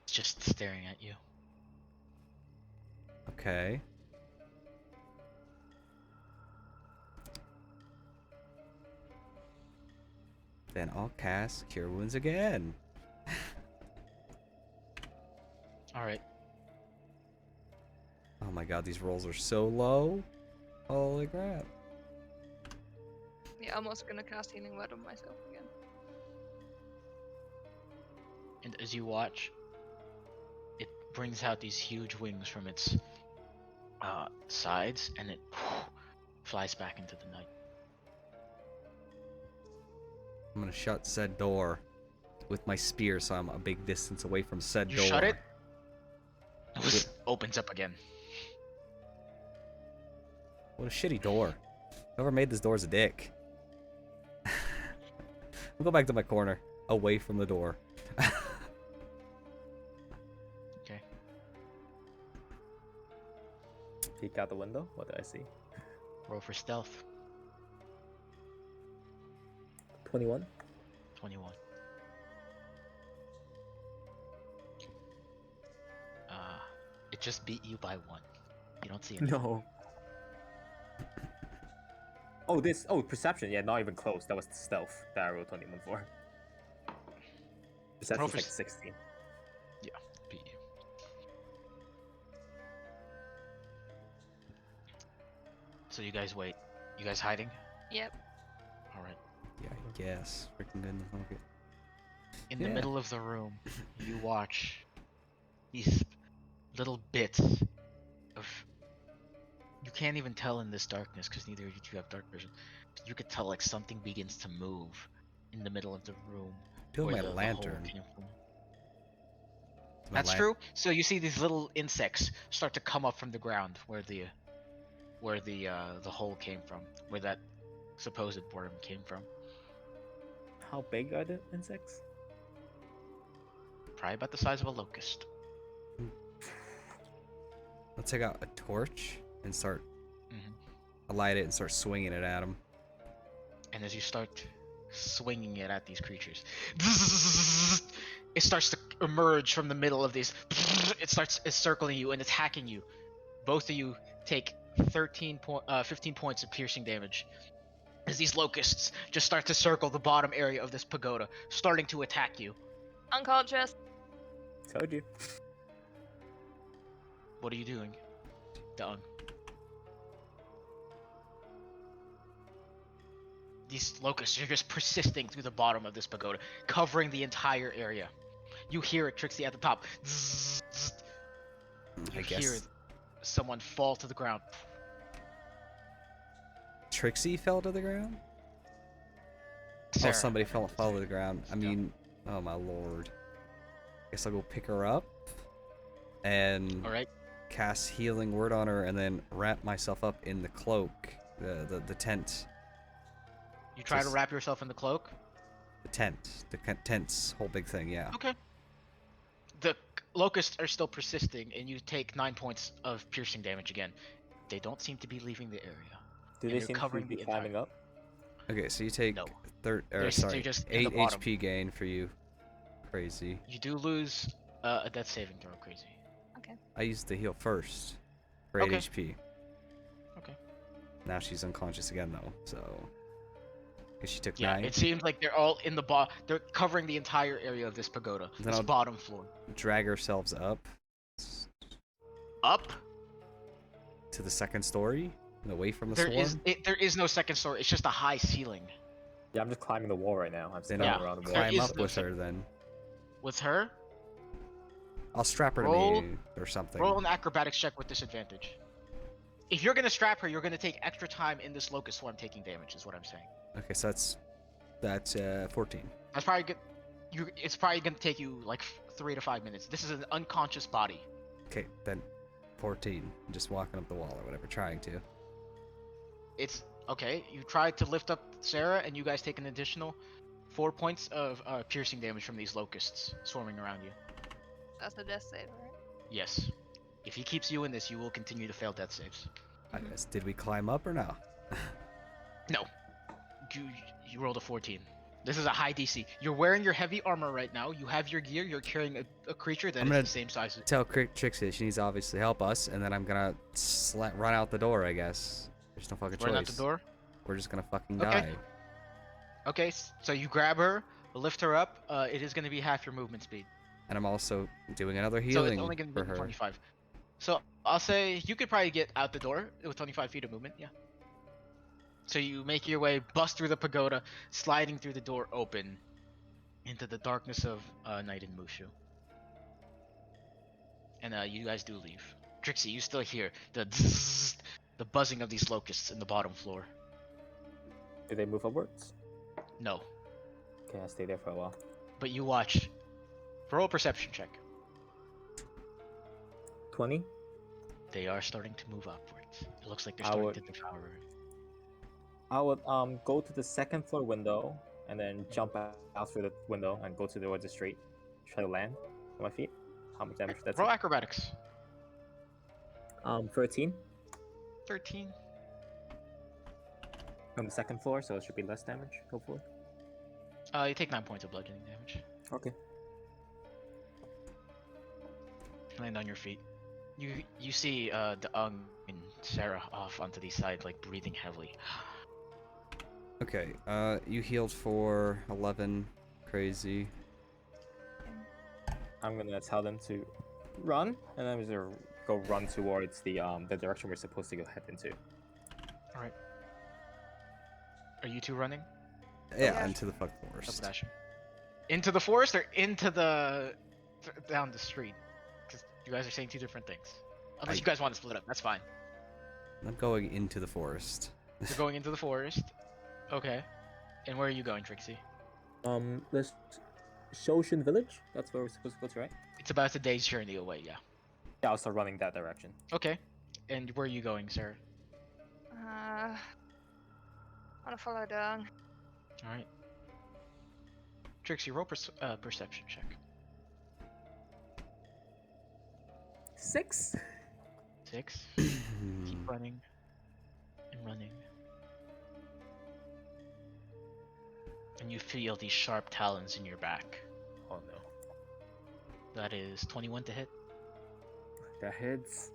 It's just staring at you. Okay. Then I'll cast Cure Wounds again. All right. Oh my god, these rolls are so low. Holy crap. Yeah, I'm also gonna cast Healing Word on myself again. And as you watch, it brings out these huge wings from its sides, and it flies back into the night. I'm gonna shut said door with my spear so I'm a big distance away from said You door. shut it. Opens up again. What a shitty door. Whoever made this door is a dick. I'll go back to my corner, away from the door. Okay. Peek out the window. What do I see? Roll for stealth. 21. 21. It just beat you by 1. You don't see it. No. Oh, this. Oh, perception. Yeah, not even close. That was stealth that I rolled 21 for. Perception's for like s- 16. Beat you. So you guys wait. You guys hiding? Yep. All right. Yeah, I guess. Freaking goodness. Okay. In the Yeah. middle of the room, you watch these little bits of. You can't even tell in this darkness because neither of you two have dark vision. You could tell like something begins to move in the middle of the room. Do where my the hole lantern. came from. My That's true. So you see these little insects start to come up from the ground where the hole came from, where that supposed worm came from. How big are the insects? Probably about the size of a locust. I'll take out a torch and start. Mhm. I'll light it and start swinging it at him. And as you start swinging it at these creatures, it starts to emerge from the middle of these. It's circling you and it's hacking you. Both of you take 15 points of piercing damage as these locusts just start to circle the bottom area of this pagoda, starting to attack you. Unconscious. Told you. What are you doing, Dung? these locusts are just persisting through the bottom of this pagoda, covering the entire area. You hear it, Trixie, at the top. Zzz, zzz. You I hear guess someone fall to the ground. Trixie fell to the ground. Sarah, Oh, somebody I meant fell to to say. the ground. I mean, oh my lord. Guess I'll go pick her up and All right. cast healing word on her, and then wrap myself up in the cloak, the tent, You try to Just- wrap yourself in the cloak. the tent's whole big thing. Yeah. Okay. The locusts are still persisting, and you take 9 points of piercing damage again. They don't seem to be leaving the area. Do And they you're seem to covering be the climbing up? Okay, so you take No. they're They're just in the 8 bottom. HP gain for you. Crazy. You do lose a death saving throw, Crazy. I used the heal first for 8 Okay. HP. Okay. Now she's unconscious again though, so because she took Yeah, 9. it seems like they're all in the they're covering the entire area of this pagoda. Then This I'll- bottom floor. Drag ourselves up Up? to the second story and away from the There swarm. there is no second story. It's just a high ceiling. Yeah, I'm just climbing the wall right now. I'm Then standing Yeah. around the wall. There Climb is up no with sec- her then. With her, I'll strap her to Roll- me or something. roll an acrobatics check with disadvantage. If you're gonna strap her, you're gonna take extra time in this locust swarm taking damage. Is what I'm saying. Okay, so that's 14. That's probably good. It's probably gonna take you like 3 to 5 minutes. This is an unconscious body. Okay, then 14. Just walking up the wall or whatever, trying to. It's okay. You tried to lift up Sarah, and you guys take an additional 4 points of piercing damage from these locusts swarming around you. That's a death save, right? Yes. If he keeps you in this, you will continue to fail death saves. I guess. Did we climb up or no? No. You rolled a 14. This is a high DC. You're wearing your heavy armor right now. You have your gear. You're carrying a creature that I'm is gonna the same size. Tell Trixie she needs to obviously help us, and then I'm gonna run out the door, I guess. There's no fucking choice. Run out the door. We're just gonna fucking Okay. die. Okay, so you grab her, lift her up. It is going to be half your movement speed. And I'm also doing another So healing it's only going to for be her. 25. So I'll say you could probably get out the door with 25 feet of movement. Yeah. So you make your way, bust through the pagoda, sliding through the door open into the darkness of night in Mushu. And you guys do leave. Trixie, you still hear the zzz, the buzzing of these locusts in the bottom floor. Do they move upwards? No, Okay, I'll stay there for a while. but you watch. Roll a perception check. 20? They are starting to move upwards. It looks like they're I starting would- to devour it. I would go to the second floor window and then jump out through the window and go towards the street. Try to land on my feet. How much damage that's Roll acrobatics. 13 13. on the second floor, so it should be less damage, hopefully. You take 9 points of bludgeoning damage. Okay. Land on your feet. You see and Sarah off onto the side, like breathing heavily. Okay, you healed for 11. Crazy. I'm gonna tell them to run, and I'm gonna go run towards the direction we're supposed to go head into. All right. Are you two running? Yeah, Yeah. into the fuck Double forest. dashing. Into the forest or into the down the street? Because you guys are saying two different things. Unless I- you guys want to split up, that's fine. I'm going into the forest. You're going into the forest. Okay. And where are you going, Trixie? This Shoshin village. That's where we're supposed to go to, right? It's about a day's journey away. Yeah. Yeah, I'll start running that direction. Okay. And where are you going, sir? I'm gonna follow down. All right. Trixie, roll perception check. 6. 6. Keep running and running. And you feel these sharp talons in your back. Oh no. That is 21 to hit. That hits.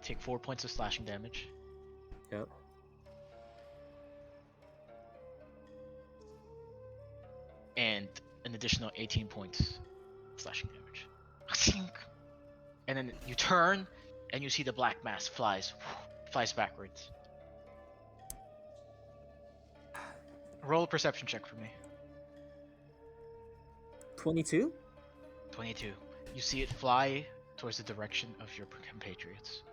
Take 4 points of slashing damage. Yep. And an additional 18 points of slashing damage. And then you turn and you see the black mass flies backwards. Roll a perception check for me. 22. 22. You see it fly towards the direction of your compatriots.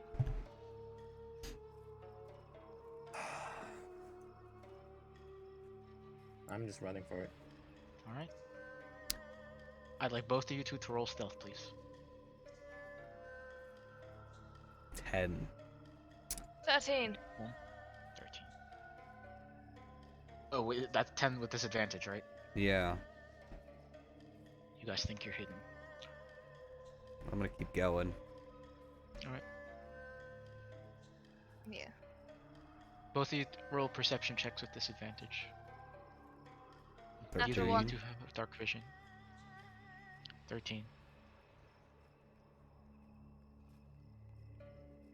I'm just running for it. All right. I'd like both of you two to roll stealth, please. 10. 13. 13. Oh, wait, that's 10 with disadvantage, right? Yeah. You guys think you're hidden. I'm gonna keep going. Alright. Yeah. Both of you roll perception checks with disadvantage. Natural Either you one. two have dark vision. 13.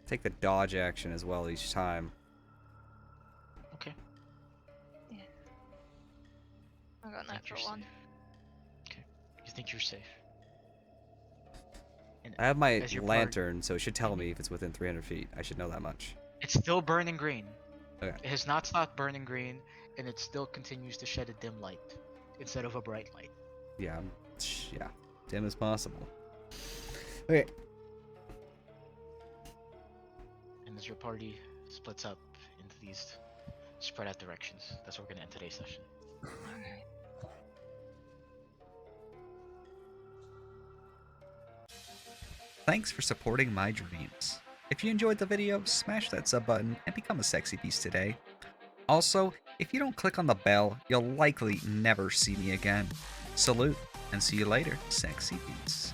Take the dodge action as well each time. Okay. I got You think you're natural one. safe. Okay. You think you're safe. And I have my as your lantern, so it should tell me if it's within 300 feet. I should know that much. It's still burning green. Okay. It has not stopped burning green, and it still continues to shed a dim light instead of a bright light. Yeah, yeah. Dim as possible. Okay. And as your party splits up into these spread out directions, that's where we're going to end today's session. Okay. Thanks for supporting my dreams. If you enjoyed the video, smash that sub button and become a sexy beast today. Also, if you don't click on the bell, you'll likely never see me again. Salute, and see you later, sexy beasts.